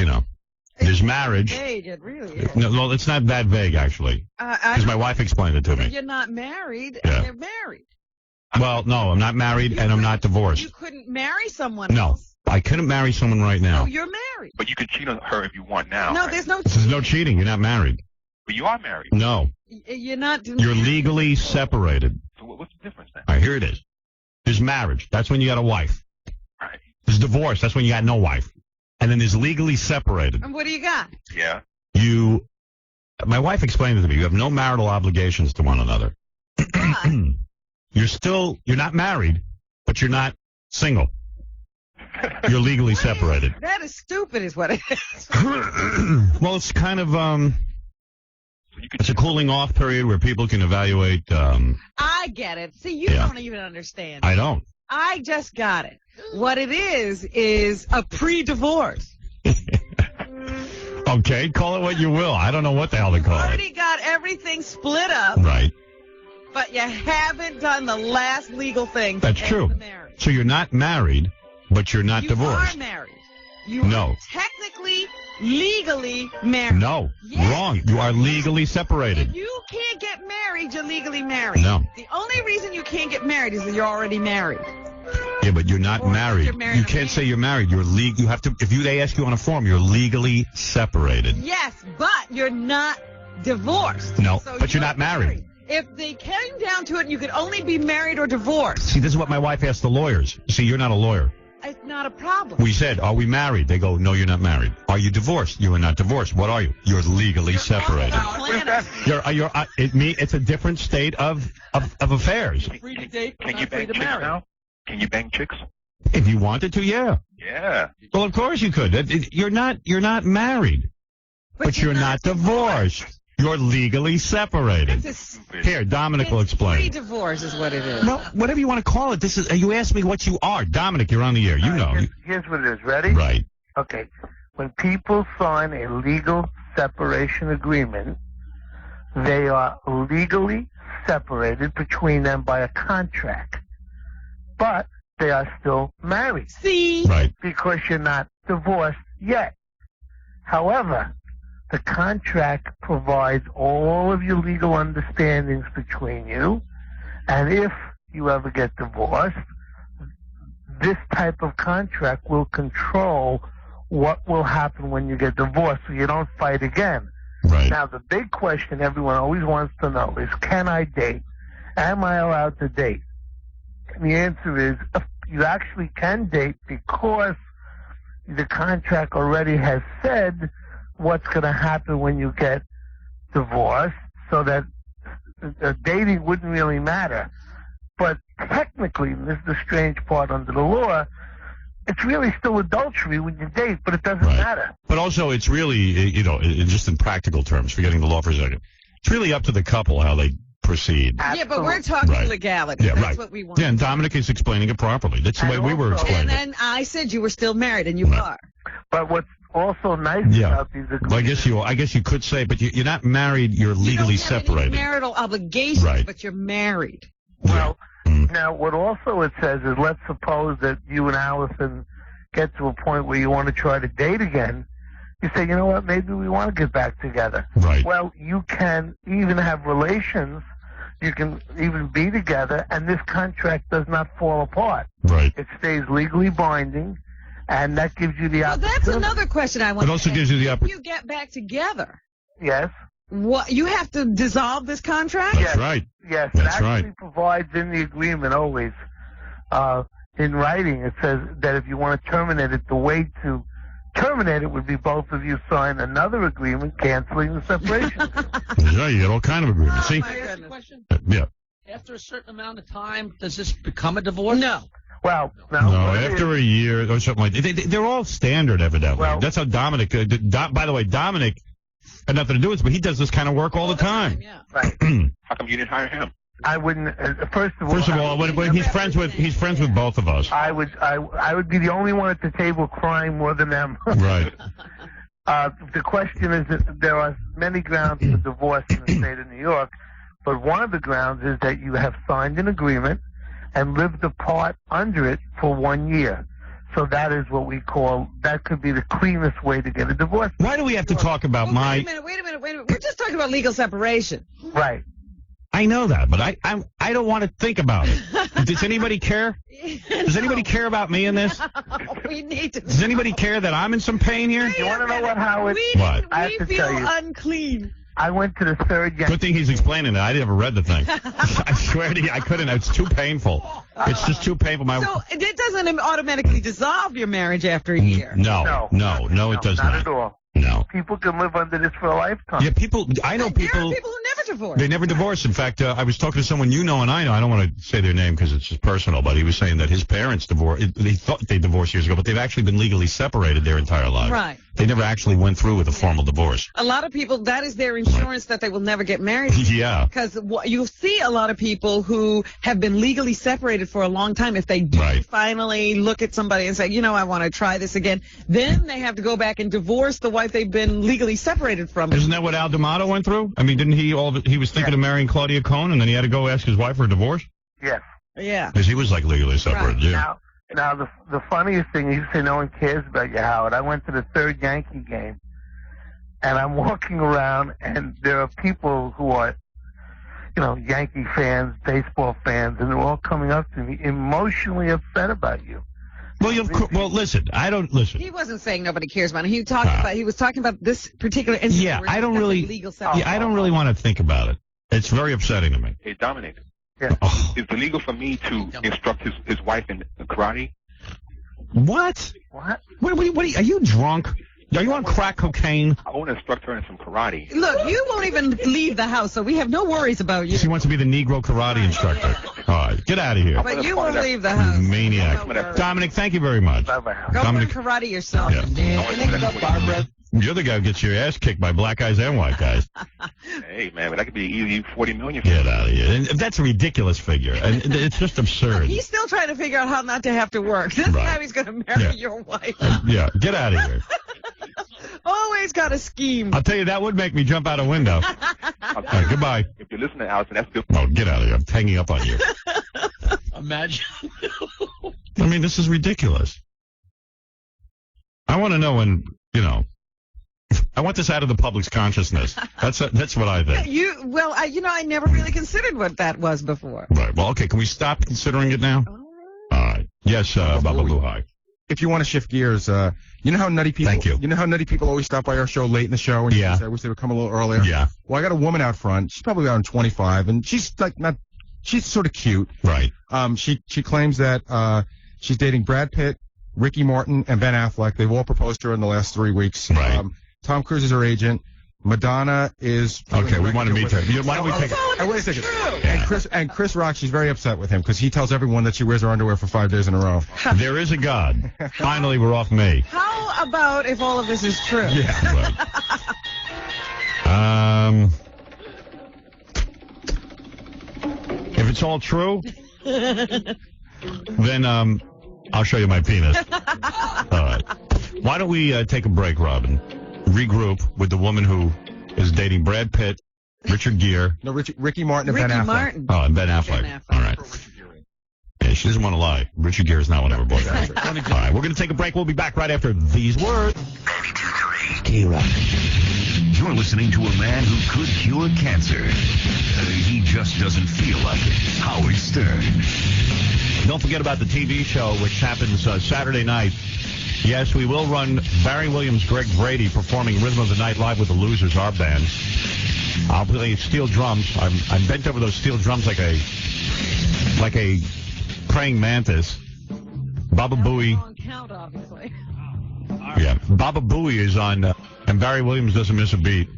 there's marriage. Vague, it really is. No, it's not that vague, actually. Because my wife explained it to me. You're not married, Yeah. and you're married. Well, no, I'm not married, and I'm not divorced. You couldn't marry someone No, else. I couldn't marry someone right now. No, you're married. But you could cheat on her if you want now. No, right? there's no There's no cheating. You're not married. But you are married. No. You're not. You're legally separated. So what's the difference then? All right, here it is. There's marriage. That's when you got a wife. Right. There's divorce. That's when you got no wife. And then there's legally separated. And what do you got? Yeah. My wife explained it to me. You have no marital obligations to one another. You're not married, but you're not single. You're legally separated. That is stupid, is what it is. Well, it's kind of, it's a cooling off period where people can evaluate, I get it. See, you don't even understand. I don't. I just got it. What it is a pre-divorce. Okay, call it what you will. I don't know what the hell to call it. Already got everything split up, Right. but you haven't done the last legal thing. That's true. So you're not married, but you're not You divorced. are married. You No. are technically, legally married. No. Yes. Wrong. You are legally separated. If you can't get married, you're legally married. No. The only reason you can't get married is that you're already married. Yeah, but you're not married. you're married You to can't me. say you're married. You're you have to. If they ask you on a form, you're legally separated. Yes, but you're not divorced. No, So but you're not married. If they came down to it, you could only be married or divorced. See, this is what my wife asked the lawyers. See, you're not a lawyer. It's not a problem. We said, are we married? They go, no, you're not married. Are you divorced? You are not divorced. What are you? You're legally separated. It's a different state of affairs. Free to date, Can you not free bang to chicks marry. now? Can you bang chicks? If you wanted to, yeah. Yeah. Well, of course you could. You're not married, but you're not divorced. You're legally separated. Here, Dominic will explain. Free divorce is what it is. No, whatever you want to call it. This is. You asked me what you are, Dominic. You're on the air. You know. Here's what it is. Ready? Right. Okay. When people sign a legal separation agreement, they are legally separated between them by a contract. But they are still married. See? Right. Because you're not divorced yet. However, the contract provides all of your legal understandings between you, and if you ever get divorced, this type of contract will control what will happen when you get divorced, so you don't fight again. Right. Now, the big question everyone always wants to know is, can I date? Am I allowed to date? And the answer is, you actually can date because the contract already has said what's going to happen when you get divorced, so that dating wouldn't really matter. But technically, and this is the strange part under the law, it's really still adultery when you date, but it doesn't matter. But also, it's really, just in practical terms, forgetting the law for a second, it's really up to the couple how they proceed. Yeah, but we're talking Right. legality. Yeah, That's right. what we want. Yeah, and Dominic is explaining it properly. That's the way we were explaining And it. then I said you were still married, and you are. But what's also nice Yeah. about these agreements... Well, I guess you could say, but you're not married. You're legally You don't have any separated. marital obligations, Right. but you're married. Well, now what also it says is, let's suppose that you and Allison get to a point where you want to try to date again. You say, you know what, maybe we want to get back together. Right. Well, you can even have relations. You can even be together, and this contract does not fall apart. Right. It stays legally binding, and that gives you the Well, opportunity. that's another question I want It to also ask. gives you the If opportunity. you get back together, Yes. what you have to dissolve this contract? That's right. Yes, That's it actually right. provides in the agreement always, in writing, it says that if you want to terminate it, the way to terminate it would be both of you sign another agreement canceling the separation agreement. Yeah, you get all kind of agreements. See? Question? Yeah. After a certain amount of time, does this become a divorce? No. Well, No, after a year or something like that. They're all standard, evidently. That's how Dominic... by the way, Dominic had nothing to do with it, but he does this kind of work all the time. Right. How come you didn't hire him? I wouldn't. First of all, when he's friends with both of us. I would be the only one at the table crying more than them. Right. The question is that there are many grounds for divorce in the state of New York, but one of the grounds is that you have signed an agreement and lived apart under it for 1 year. So that is what we call, that could be the cleanest way to get a divorce. Why do we have to talk about Wait a minute. We're just talking about legal separation. Right. I know that, but I don't want to think about it. Does anybody care? Does anybody care about me in this? We need to. Does anybody care that I'm in some pain here? You want to know what, Howard? What? I have We to feel tell you. unclean. I went to the third Good thing he's explaining it. I never read the thing. I swear to you, I couldn't. It's too painful. It's just too painful. So it doesn't automatically dissolve your marriage after a year. No, it does Not not. at all. No. People can live under this for a lifetime. Yeah, I know There people. are people who never divorce. They never divorce. In fact, I was talking to someone you know and I know. I don't want to say their name because it's just personal, but he was saying that his parents divorced. They thought they divorced years ago, but they've actually been legally separated their entire lives. Right. They never actually went through with a formal divorce. A lot of people, that is their insurance that they will never get married. Yeah. Because you see a lot of people who have been legally separated for a long time. If they do finally look at somebody and say, you know, I want to try this again, then they have to go back and divorce the wife they've been legally separated from. Isn't that what Al D'Amato went through? I mean, didn't he he was thinking of marrying Claudia Cohn and then he had to go ask his wife for a divorce? Yes. Yeah. Because he was like legally separated, yeah. Now, Now, the funniest thing, you say no one cares about you, Howard. I went to the third Yankee game, and I'm walking around, and there are people who are, Yankee fans, baseball fans, and they're all coming up to me emotionally upset about you. Well, listen. I don't listen. He wasn't saying nobody cares about him. He was talking about this particular incident. Yeah, where I don't really. Legal I don't really want to think about it. It's very upsetting to me. Hey, Dominic. Yeah. Oh. Is it legal for me to instruct his wife in karate? What? What? What are you drunk? Are you on crack cocaine? I want to instruct her in some karate. Look, you won't even leave the house, so we have no worries about you. She wants to be the Negro karate instructor. All right, get out of here. But you won't leave the house. Maniac. Dominic, thank you very much. Bye-bye. Go Dominic, learn karate yourself. Yeah. You're the guy who gets your ass kicked by black guys and white guys. Hey, man, but that could be easy $40 million. Get out of here. And that's a ridiculous figure. And it's just absurd. He's still trying to figure out how not to have to work. This is how he's going to marry your wife. Yeah, get out of here. Always got a scheme. I'll tell you, that would make me jump out a window. All right, goodbye. If you're listening, Allison, that's good. Oh, get out of here. I'm hanging up on you. Imagine. I mean, this is ridiculous. I want to know when, I want this out of the public's consciousness. That's what I think. I never really considered what that was before. Right. Well, okay. Can we stop considering it now? All right. Yes, Baba Luhai. If you want to shift gears, you know how nutty people. Thank you. You know how nutty people always stop by our show late in the show, and yeah, I wish they would come a little earlier. Yeah. Well, I got a woman out front. She's probably around 25, and she's she's sort of cute. Right. She claims that she's dating Brad Pitt, Ricky Martin, and Ben Affleck. They've all proposed to her in the last 3 weeks. Right. Tom Cruise is her agent. Madonna is. Okay, we want to meet her. Why don't we take it? Wait a second. Yeah. And Chris Rock, she's very upset with him because he tells everyone that she wears her underwear for 5 days in a row. There is a God. Finally, we're off me. How about if all of this is true? Yeah. Right. If it's all true, then I'll show you my penis. All right. Why don't we take a break, Robin? Regroup with the woman who is dating Brad Pitt, Richard Gere. No, Ricky Martin and Ben Affleck. Martin. Oh, and Ben Affleck. All right. Yeah, she doesn't want to lie. Richard Gere is not one of her boyfriends. All right, we're going to take a break. We'll be back right after these words. 92.3 K-Rock. You're listening to a man who could cure cancer. He just doesn't feel like it. Howard Stern. Don't forget about the TV show, which happens Saturday night. Yes, we will run Barry Williams, Greg Brady performing Rhythm of the Night live with the Losers, our band. I'll play steel drums. I'm bent over those steel drums like a praying mantis. Baba Booey. Yeah, Baba Booey is on, and Barry Williams doesn't miss a beat.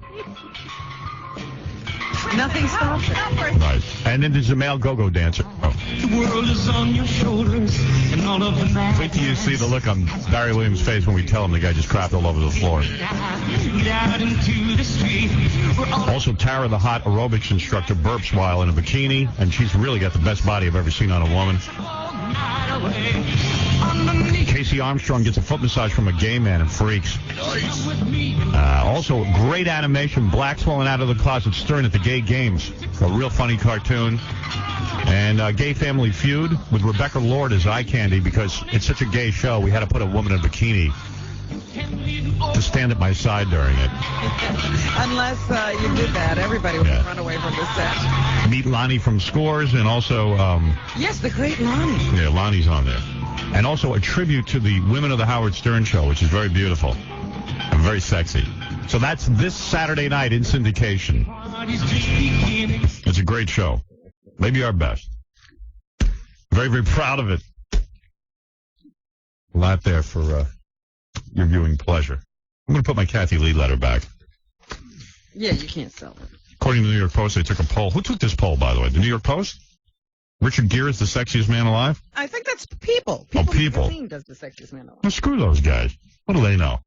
Nothing stops it. Right. And then there's a male go-go dancer. Oh. The world is on your shoulders, and all of the night. Wait till you see the look on Barry Williams' face when we tell him the guy just crapped all over the floor. Get out into the street. Also, Tara, the hot aerobics instructor, burps while in a bikini, and she's really got the best body I've ever seen on a woman. Casey Armstrong gets a foot massage from a gay man and freaks. Also, great animation. Blacks falling out of the closet, Stern at the gay games. A real funny cartoon. And Gay Family Feud with Rebecca Lord as eye candy because it's such a gay show. We had to put a woman in a bikini to stand at my side during it. Unless you did that, everybody would run away from the set. Meet Lonnie from Scores and also... yes, the great Lonnie. Yeah, Lonnie's on there. And also a tribute to the women of the Howard Stern Show, which is very beautiful and very sexy. So that's this Saturday night in syndication. It's a great show. Maybe our best. Very, very proud of it. A lot there for your viewing pleasure. I'm going to put my Kathy Lee letter back. Yeah, you can't sell it. According to the New York Post, they took a poll. Who took this poll, by the way? The New York Post? Richard Gere is the sexiest man alive? I think that's People. People. Magazine does the sexiest man alive. Well, screw those guys. What do they know?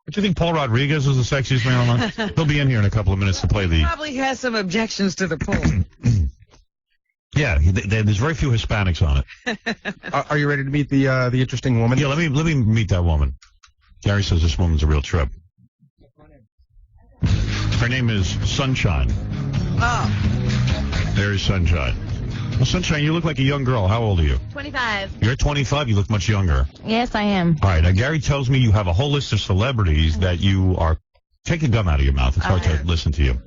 Don't you think Paul Rodriguez is the sexiest man alive? He'll be in here in a couple of minutes to play the... Probably has some objections to the poll. Yeah, there's very few Hispanics on it. Are you ready to meet the interesting woman? Yeah, let me meet that woman. Gary says this woman's a real trip. Her name is Sunshine. Oh. There's Sunshine. Well, Sunshine, you look like a young girl. How old are you? 25. You're 25. You look much younger. Yes, I am. All right. Now, Gary tells me you have a whole list of celebrities that you are... Take a gum out of your mouth. It's hard to listen to you.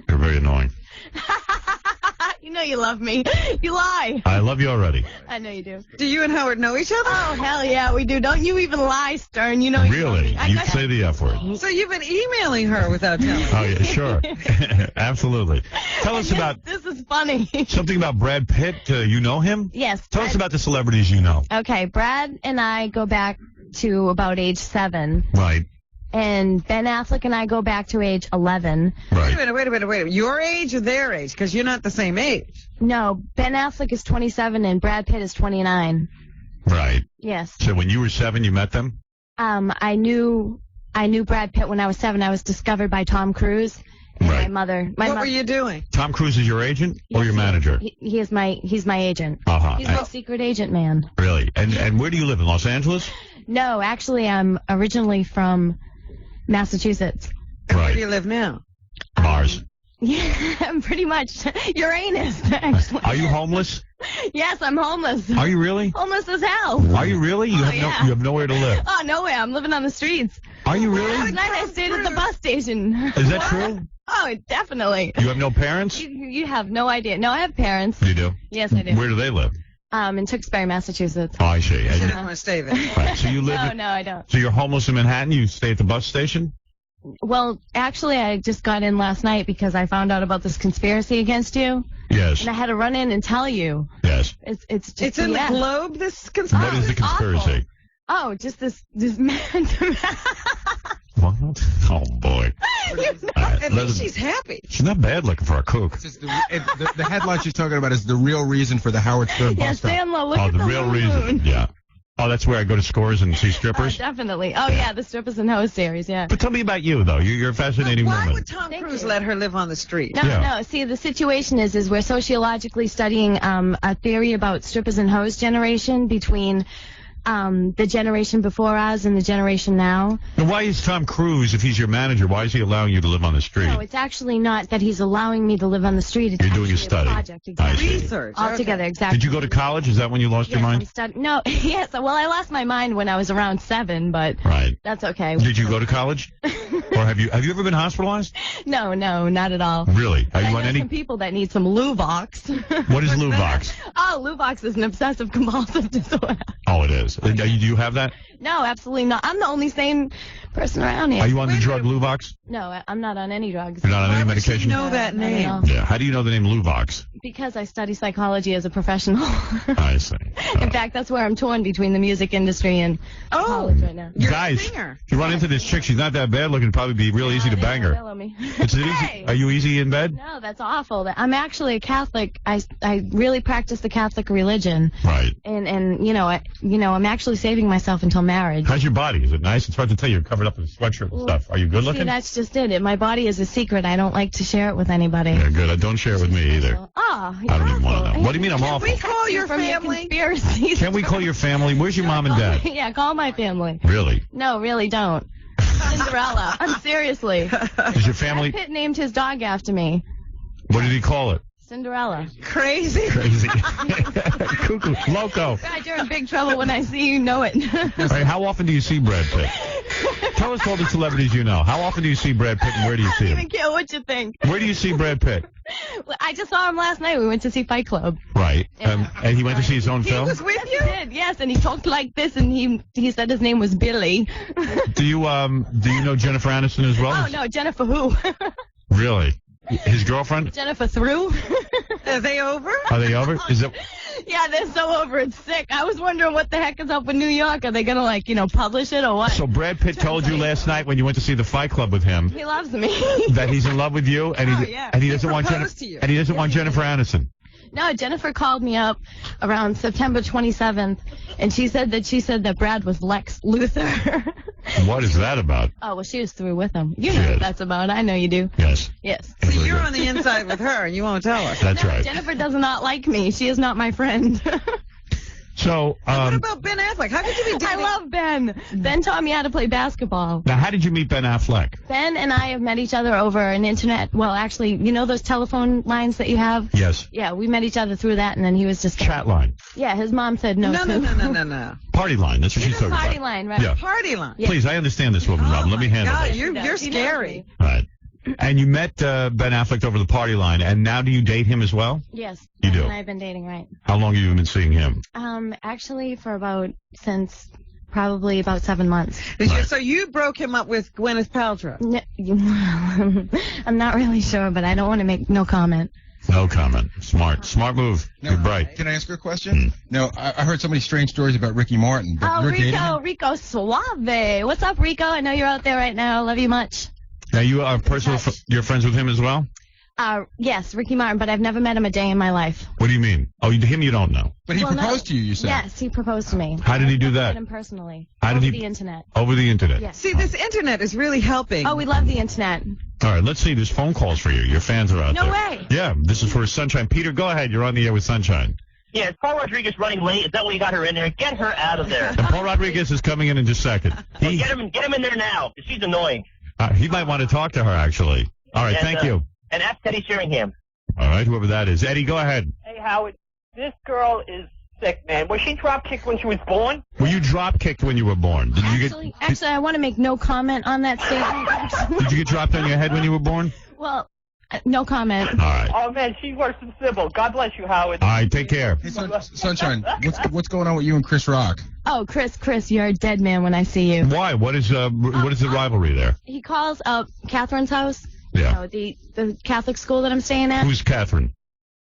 You're very annoying. You know you love me. You lie. I love you already. I know you do. Do you and Howard know each other? Oh, hell yeah, we do. Don't you even lie, Stern. You know you love Really? me. You say the F word. So you've been emailing her without telling her. Oh, yeah, sure. Absolutely. Tell us about... This is funny. Something about Brad Pitt. You know him? Yes. Tell us about the celebrities you know. Okay, Brad and I go back to about age 7. Right. And Ben Affleck and I go back to age 11. Wait a minute. Your age or their age? Because you're not the same age. No, Ben Affleck is 27 and Brad Pitt is 29. Right. Yes. So when you were 7, you met them? I knew Brad Pitt when I was 7. I was discovered by Tom Cruise and my mother. What were you doing? Tom Cruise is your agent or your manager? He's my agent. Uh-huh. He's my secret agent man. Really? And where do you live, in Los Angeles? No, actually, I'm originally from Massachusetts. Where do you live now? Mars. Yeah, pretty much. Uranus, actually. Are you homeless? Yes, I'm homeless. Are you really? Homeless as hell. Are you really? You have nowhere to live. Oh, nowhere. I'm living on the streets. Are you really? Last night I stayed at the bus station. Is that true? Oh, definitely. You have no parents? You have no idea. No, I have parents. You do? Yes, I do. Where do they live? In Tewksbury, Massachusetts. Oh, I see. You don't want to stay there. Right. So you live... No, I don't. So you're homeless in Manhattan? You stay at the bus station? Well, actually, I just got in last night because I found out about this conspiracy against you. Yes. And I had to run in and tell you. Yes. It's just... It's in the Globe, this conspiracy? What is the conspiracy? Oh, just this man. What? Oh, boy. At least she's happy. She's not bad looking for a kook. The headline she's talking about is the real reason for the Howard Stern Yeah, bus stop. stay on low. Look at the real moon. reason. Yeah. Oh, that's where I go to Scores and see Oh, strippers? definitely. Oh, yeah, the strippers and hoes series, yeah. But tell me about you, though. You're a fascinating Why woman. would Tom Cruise let her live on the street? No. See, the situation is we're sociologically studying a theory about strippers and hoes generation between the generation before us and the generation now. And why is Tom Cruise, if he's your manager, why is he allowing you to live on the street? No, it's actually not that he's allowing me to live on the street. It's You're doing a actually study. project. I Exactly. see. Research. Altogether, exactly. Did you go to college? Is that when you lost your mind? No, yes. Well, I lost my mind when I was around 7, but that's okay. Did you go to college? Or have you ever been hospitalized? No, not at all. Really? Are you I on know any? some people that need some Luvox. What is Luvox? Oh, Luvox is an obsessive compulsive disorder. Oh, it is. Do you have that? No, absolutely not. I'm the only sane person around here. Are you on the drug Luvox? No, I'm not on any drugs. You're not on any medication? know that Not at name? all. Yeah. How do you know the name Luvox? Because I study psychology as a professional. I see. In fact, that's where I'm torn between the music industry and college right now. Guys, if you run into this chick, she's not that bad looking. It'd probably be real easy to bang her. Is it easy? Are you easy in bed? No, that's awful. I'm actually a Catholic. I really practice the Catholic religion. Right. And I'm actually saving myself until marriage. How's your body? Is it nice? It's hard to tell. You're covered up in a sweatshirt and stuff. Are you good See, looking? that's just it. My body is a secret. I don't like to share it with anybody. Yeah, good. Don't share it with me either. Oh, I don't even want to know. What do you mean I'm awful? Can we call your family? Can we call your family? Where's your mom and dad? Yeah, call my family. Really? No, really don't. Cinderella. Seriously. Is your family? Brad Pitt named his dog after me. What did he call it? Cinderella. Crazy. Cuckoo. Loco. God, you're in big trouble when I see you know it. All right, how often do you see Brad Pitt? Tell us all the celebrities you know. How often do you see Brad Pitt and where do you see I don't him? even care what you think. Where do you see Brad Pitt? I just saw him last night. We went to see Fight Club. Right. And he went to see his own film? He was with you? He did, yes, and he talked like this, and he said his name was Billy. Do you know Jennifer Aniston as well? Oh, no, Jennifer who? Really? His girlfriend? Jennifer through? Are they over? Are they over? Is it? Yeah, they're so over. It's sick. I was wondering what the heck is up with New York. Are they going to, publish it or what? So Brad Pitt told you last night when you went to see the Fight Club with him He loves me. that he's in love with you and he doesn't want Jennifer Aniston. No, Jennifer called me up around September 27th, and she said that Brad was Lex Luthor. What is that about? Oh, well, she was through with him. You know what that's about. I know you do. Yes. Yes. So you're on the inside with her, and you won't tell us. That's right. Jennifer does not like me. She is not my friend. So, what about Ben Affleck? How could you be dating? I love Ben. Ben taught me how to play basketball. now, how did you meet Ben Affleck? Ben and I have met each other over an internet. Well, actually, you know those telephone lines that you have? Yes. Yeah, we met each other through that, and then he was just Chat line. Yeah, his mom said no. No. Party line. That's what she's talking Party about. line, right? Yeah. Party line. Please, I understand this woman, Robin. Let me handle God, this. you're scary. All right. And you met Ben Affleck over the party line, and now do you date him as well? Yes. You do? And I've been dating, right? How long have you been seeing him? Actually, since probably about 7 months. So you broke him up with Gwyneth Paltrow? I'm not really sure, but I don't want to make no comment. No comment. Smart move. No, You're bright. Can I ask her a question? No, I heard so many strange stories about Ricky Martin. But you're dating him? Rico Suave. What's up, Rico? I know you're out there right now. Love you much. Now, you are you're friends with him as well? Yes, Ricky Martin, but I've never met him a day in my life. What do you mean? Oh, him you don't know. But he proposed to you, you said. Yes, he proposed to me. How did he do I that? met him personally. How did over he? the internet. Over the internet. Yes. See, this internet is really helping. Oh, we love the internet. All right, let's see. There's phone calls for you. Your fans are out there. No way. Yeah, this is for Sunshine. Peter, go ahead. You're on the air with Sunshine. Yeah, is Paul Rodriguez running late? Is that why you got her in there? Get her out of there. And Paul Rodriguez is coming in just a second. Get him in there now, because she's annoying. He might want to talk to her, actually. All right, thank you. And ask Teddy Sheringham. All right, whoever that is. Eddie, go ahead. Hey, Howard, this girl is sick, man. Was she drop kicked when she was born? Were you drop kicked when you were born? Did Actually, I want to make no comment on that statement. Did you get dropped on your head when you were born? Well, no comment. All right. Oh, man, she's worse than Sybil. God bless you, Howard. All right, take care. Hey, Sunshine, what's going on with you and Chris Rock? Oh, Chris, you're a dead man when I see you. Why? What is the rivalry there? He calls up Catherine's house. Yeah. You know, the Catholic school that I'm staying at. Who's Catherine?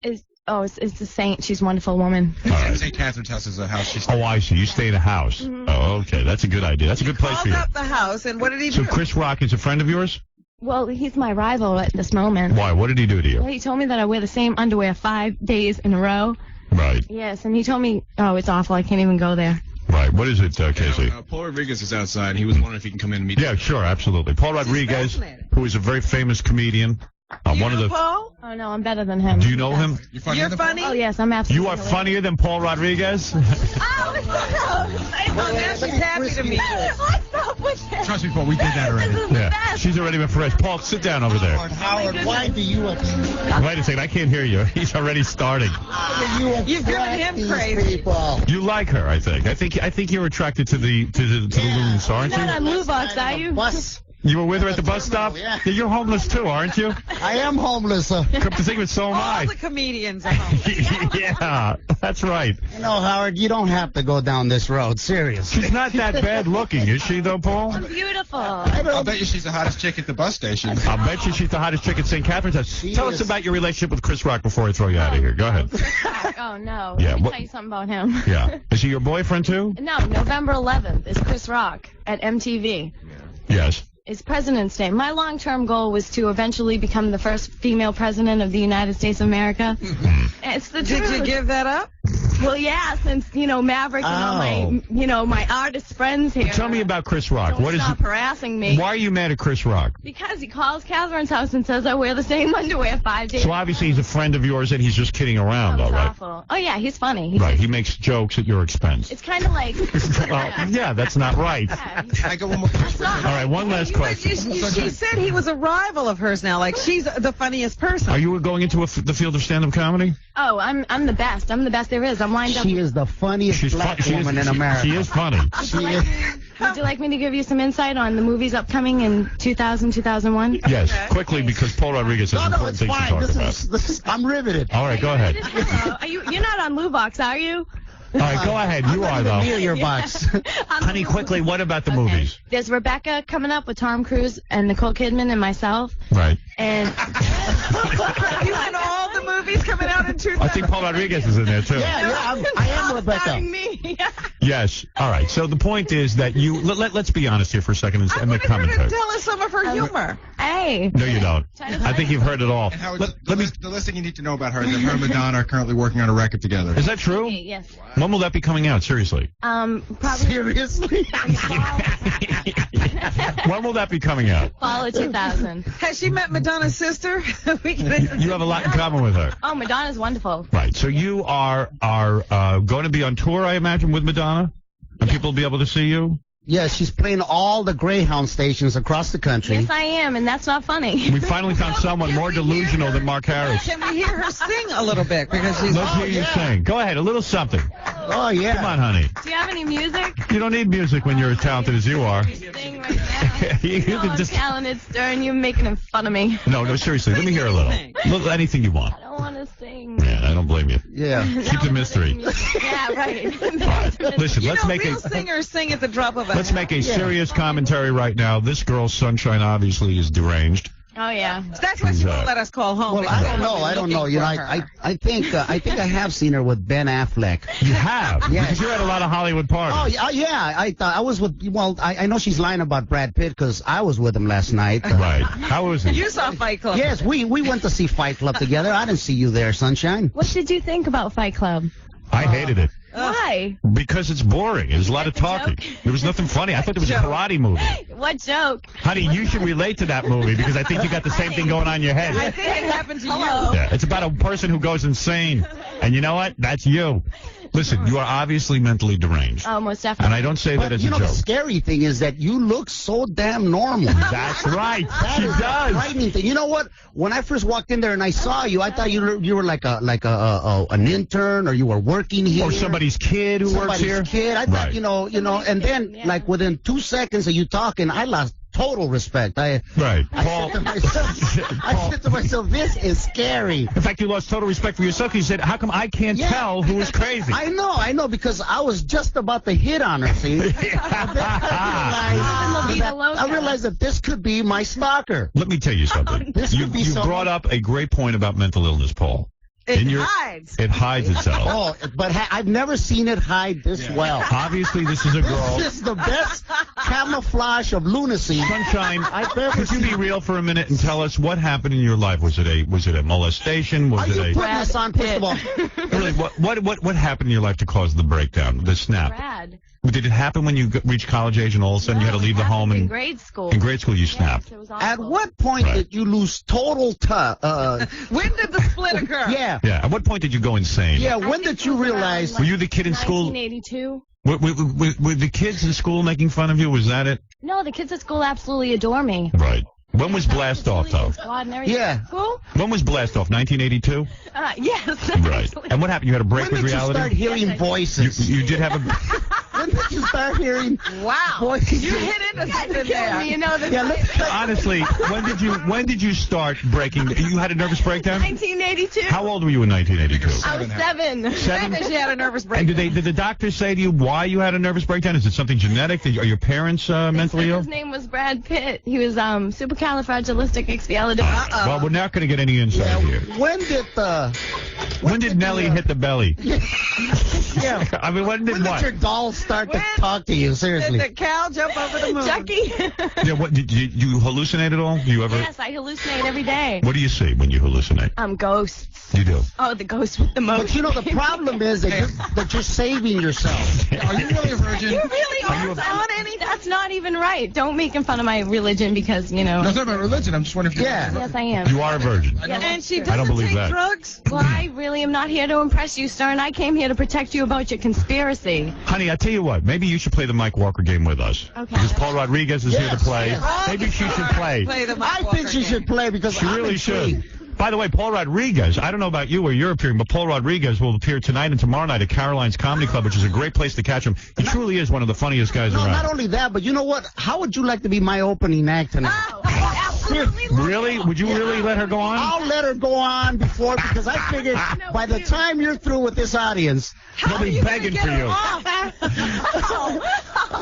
It's the saint. She's a wonderful woman. St. Catherine's house is a house she stays Oh, I see. You stay in a house. Mm-hmm. Oh, okay. That's a good idea. That's a good place for you. Called up the house, and what did he do? So Chris Rock is a friend of yours? Well, he's my rival at this moment. Why? What did he do to you? Well, he told me that I wear the same underwear 5 days in a row. Right. Yes, and he told me, it's awful. I can't even go there. Right. What is it, Casey? Paul Rodriguez is outside. He was wondering if he can come in and meet you. Yeah, sure, absolutely. Paul Rodriguez, who is a very famous comedian. One of the. Paul? Oh no, I'm better than him. Do you know him? You're funny? Oh yes, I'm absolutely. You are funnier than Paul Rodriguez? Now she's happy to meet you. Trust me, Paul, we did that already. Yeah, she's already been fresh. Paul, sit down over there. Howard, why do you Wait a second, I can't hear you. He's already starting. You've driven him crazy. You like her, I think. I think you're attracted to the loons, aren't you? Not on Luvox, are you? Bus. You were with her at the bus stop? Yeah. You're homeless too, aren't you? I am homeless. Come to think of it, so am All I. the comedians are homeless. Yeah, that's right. You know, Howard, you don't have to go down this road. Seriously. She's not that bad looking, is she, though, Paul? I'm beautiful. I'll bet you she's the hottest chick at the bus station. I'll bet you she's the hottest chick at St. Catherine's house. Tell us about your relationship with Chris Rock before I throw you out of here. Go ahead. Oh no. Yeah, Let me what- tell you something about him. Yeah. Is he your boyfriend, too? No, November 11th is Chris Rock at MTV. Yes. It's President's Day. My long-term goal was to eventually become the first female president of the United States of America. It's the truth. Did you give that up? Well, yeah, since, Maverick and all my artist friends here. Tell me about Chris Rock. Don't What is stop harassing me. Why are you mad at Chris Rock? Because he calls Catherine's house and says I wear the same underwear 5 days. So obviously he's a friend of yours and he's just kidding around, all right? Awful. Oh, yeah, he's funny. He's Right, he makes jokes at your expense. It's kind of like... Well, yeah, that's not right. I got one more question. All right, one last question. She said he was a rival of hers now. Like, she's the funniest person. Are you going into the field of stand-up comedy? Oh, I'm the best. I'm the best there is. I'm lined up. She is the funniest black woman in America. She is funny. Would you like me to give you some insight on the movies upcoming in 2000, 2001? Yes, quickly, because Paul Rodriguez has important things to talk about. I'm riveted. All right, go ahead. You're not on Luvox, are you? All right, go ahead. You are, though. Near your box. Honey, quickly, what about the movies? There's Rebecca coming up with Tom Cruise and Nicole Kidman and myself. Right. And You in all the movies coming out in 2000. I think Paul Rodriguez is in there, too. Yeah, I am Rebecca. starring me. Yes. All right. So the point is that you let's be honest here for a second and make commentary. Tell us some of her humor. Hey. No, you don't. I think you've heard it all. And Howard, the list thing you need to know about her is that her and Madonna are currently working on a record together. Is that true? Yes. When will that be coming out? Seriously. Probably. Seriously? When will that be coming out? Fall of 2000. Has she met Madonna's sister? You have a lot in common with her. Oh, Madonna's wonderful. Right. So you are going to be on tour, I imagine, with Madonna? And people will be able to see you? Yeah, she's playing all the Greyhound stations across the country. Yes, I am, and that's not funny. We finally found someone more delusional than Mark Harris. Can we hear her sing a little bit? Because she's Let's hear you sing. Go ahead, a little something. Oh, yeah. Come on, honey. Do you have any music? You don't need music when you're as talented as you are. Sing right now. You No, can I'm just... talented, Stern. You're making fun of me. No, seriously. Let me hear a little. Anything you want. I don't want to sing. Yeah, I don't blame you. Yeah. Keep the mystery. Yeah, right. Listen, You let's know, make real a... singers sing at the drop of a Let's hat. make a serious commentary right now. This girl, Sunshine, obviously is deranged. Oh, yeah. That's why she won't let us call home. Well, I don't know. You know, I think I have seen her with Ben Affleck. You have? Yeah. Because you're at a lot of Hollywood parties. Oh, yeah. I thought I was with. Well, I know she's lying about Brad Pitt because I was with him last night. Right. How was it? You saw Fight Club. Yes, we went to see Fight Club together. I didn't see you there, Sunshine. What did you think about Fight Club? I hated it. Why? Because it's boring. There's a lot of talking. There was nothing funny. I thought there was a karate movie. What joke? Honey, you should relate to that movie because I think you got the same thing going on in your I head. think it happened to you. Yeah, it's about a person who goes insane. And you know what? That's you. Listen, you are obviously mentally deranged. Oh, most definitely. And I don't say that But as you a know, the joke. scary thing is that you look so damn normal. That's right. She That is the does. frightening thing. You know what? When I first walked in there and I saw you, I thought you were like an intern or you were working here. Or somebody's kid who works here. Kid. I thought, Right. you know, and then like within 2 seconds of you talking, I lost total respect. Right. Paul. I said to myself, this is scary. In fact, you lost total respect for yourself. You said, how come I can't tell who is crazy? I know, because I was just about to hit on her, see? I realized that this could be my stalker. Let me tell you something. You brought up a great point about mental illness, Paul. It hides. It hides itself. Oh, but I've never seen it hide this well. Obviously, this is a girl. This is the best camouflage of lunacy. Sunshine, I've ever could you be seen. real for a minute and tell us what happened in your life? Was it a molestation? Was Are you it putting this on, first of all? really what happened in your life to cause the breakdown, the snap? Brad. Did it happen when you reached college age and all of a sudden you had to leave the home? In And grade school. in grade school you snapped. It was At awful. what point did you lose total When did the split occur? Yeah. Yeah. At what point did you go insane? Yeah, when did you realize? Were you the kid in school? 1982. Were the kids in school making fun of you? Was that it? No, the kids at school absolutely adore me. Right. When was Blast Off, though? Squad and everything. Yeah. School? When was Blast Off? 1982? Yes. Right. And what happened? You had a break When with did you reality? start hearing voices? You did have a... When did you start hearing Wow. voices? You hit into something there. You know the Honestly, when did you start breaking? You had a nervous breakdown? 1982. How old were you in 1982? I was 7. Seven, she had a nervous And breakdown. did the doctor say to you why you had a nervous breakdown? Is it something genetic? Are your parents mentally ill? His name was Brad Pitt. He was supercalifragilisticexpialidocious. Well, we're not going to get any insight here. When did Nelly hit the belly? Yeah. I mean, when did When what? did your doll start to talk to you? Seriously. Did the cow jump over the moon? Chucky. Yeah, what did you hallucinate at all? Do you ever? Yes, I hallucinate every day. What do you see when you hallucinate? Ghosts. You do. Oh, the ghost with the motion. But you know the problem is that you're saving yourself. Are you really a virgin? You really aren't on any. That's not even right. Don't make fun of my religion because No, it's not about religion. I'm just wondering if you're. Yeah. Yes, I am. You are a virgin. And she I don't doesn't believe take that. drugs? Well, I really am not here to impress you, Stern. I came here to protect you about your conspiracy. Honey, I tell you what. Maybe you should play the Mike Walker game with us. Okay. Because Paul Rodriguez is here to play. yes. Maybe she should play. I think she should play because She I'm really intrigued. should. By the way, Paul Rodriguez, I don't know about you where you're appearing, but Paul Rodriguez will appear tonight and tomorrow night at Caroline's Comedy Club, which is a great place to catch him. He truly is one of the funniest guys No, around. not only that, but you know what? How would you like to be my opening act tonight? Oh, absolutely. Really? Would you really let her go on? I'll let her go on before because I figured by the time you're through with this audience, They'll be begging for you.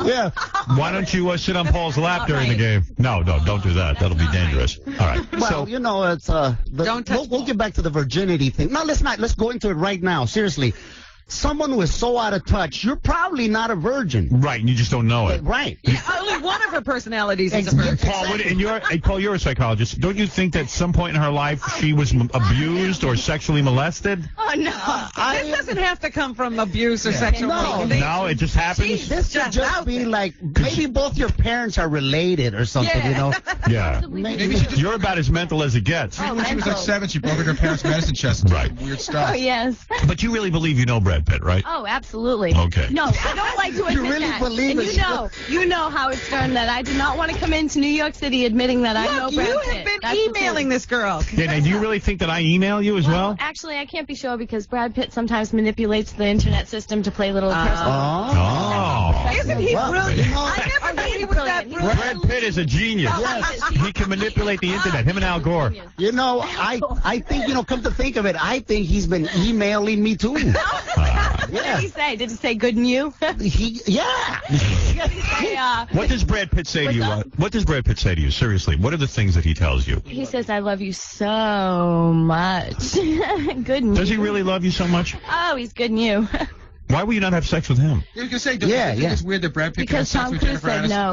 Yeah. Why don't you sit on Paul's lap during the game? No, don't do that. That'll be dangerous. All right. Well, So, you know, it's we'll get back to the virginity thing. No, let's not. Let's go into it right now. Seriously. Someone who is so out of touch, you're probably not a virgin. right, and you just don't know it. Right. Yeah, only one of her personalities is a virgin. Paul, you're a psychologist. Don't you think that at some point in her life she was abused or sexually molested? Oh, no. This doesn't have to come from abuse or sexual No, it just happens. This could just be like maybe both your parents are related or something, you know? Yeah. You're about as mental as it gets. When she was like 7, she broke her parents' medicine chest and right. weird stuff. Oh, yes. But you really believe you know Brad Pitt, right? Oh, absolutely. Okay. No, I don't like to admit really that. believe and it. you know, Howard Stern, that I did not want to come into New York City admitting that I know Brad you Pitt. have been That's the emailing this girl. Yeah, and do you really think that I email you as well? Actually, I can't be sure because Brad Pitt sometimes manipulates the internet system to play little personal. Oh. Isn't he brilliant? I never knew he was that brilliant. Brad Pitt is a genius. Yes. He can manipulate the internet. Him and Al Gore. You know, I think, you know, come to think of it, I think he's been emailing me too. What did he say? Did he say good and you? Yeah. What does Brad Pitt say to you? What does Brad Pitt say to you? Seriously, what are the things that he tells you? He says, I love you so much. Good and Does he you. really love you so much? Oh, he's good and you. Why will you not have sex with him? You were gonna say, don't you think it's weird that Brad Pitt Because has sex Tom with Cruise Jennifer said Aniston? no.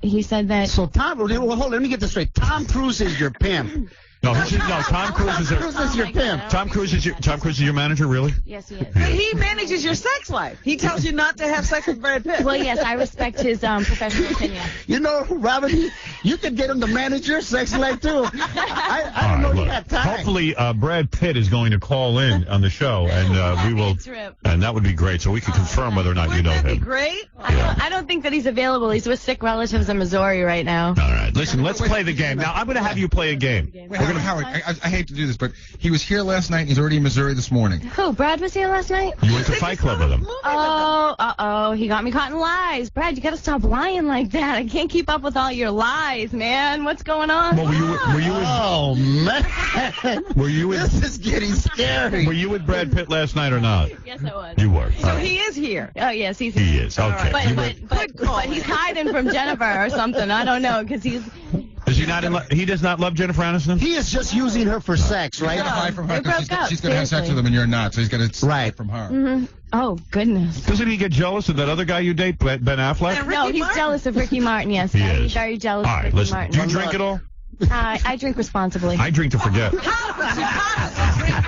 He said that. So Tom, well, hold on, let me get this straight. Tom Cruise is your pimp. No, Tom Cruise is your pimp. Tom Cruise is your manager, really? Yes, he is. But he manages your sex life. He tells you not to have sex with Brad Pitt. Well, yes, I respect his professional opinion. You know, Robin, you could get him to manage your sex life too. I don't know you have time. Hopefully, Brad Pitt is going to call in on the show, and we will, and that would be great, so we can confirm whether or not you know him. Great. I don't think that he's available. He's with sick relatives in Missouri right now. All right, listen, let's play the game. Now, I'm going to have you play a game. Wait, Howard, I hate to do this, but he was here last night and he's already in Missouri this morning. Who? Brad was here last night? You went to Fight Club with him. Oh, he got me caught in lies. Brad, you got to stop lying like that. I can't keep up with all your lies, man. What's going on? Well, were you with, oh, man. This is getting scary. Were you with Brad Pitt last night or not? Yes, I was. You were. So he is here. Oh, yes, he's He here. is, okay. But he's hiding from Jennifer or something. I don't know, because he's... Is he not in love? He does not love Jennifer Aniston? He is just using her for sex, right? He's got to hide from her they because broke up, she's going to have sex seriously. with him and you're not, so he's got to hide from her. Mm-hmm. Oh, goodness. Doesn't he get jealous of that other guy you date, Ben Affleck? No, he's jealous of Ricky Martin, yes. He He's is. very jealous All of right, Ricky listen. Martin. Do you drink at all? I drink responsibly. I drink to forget. And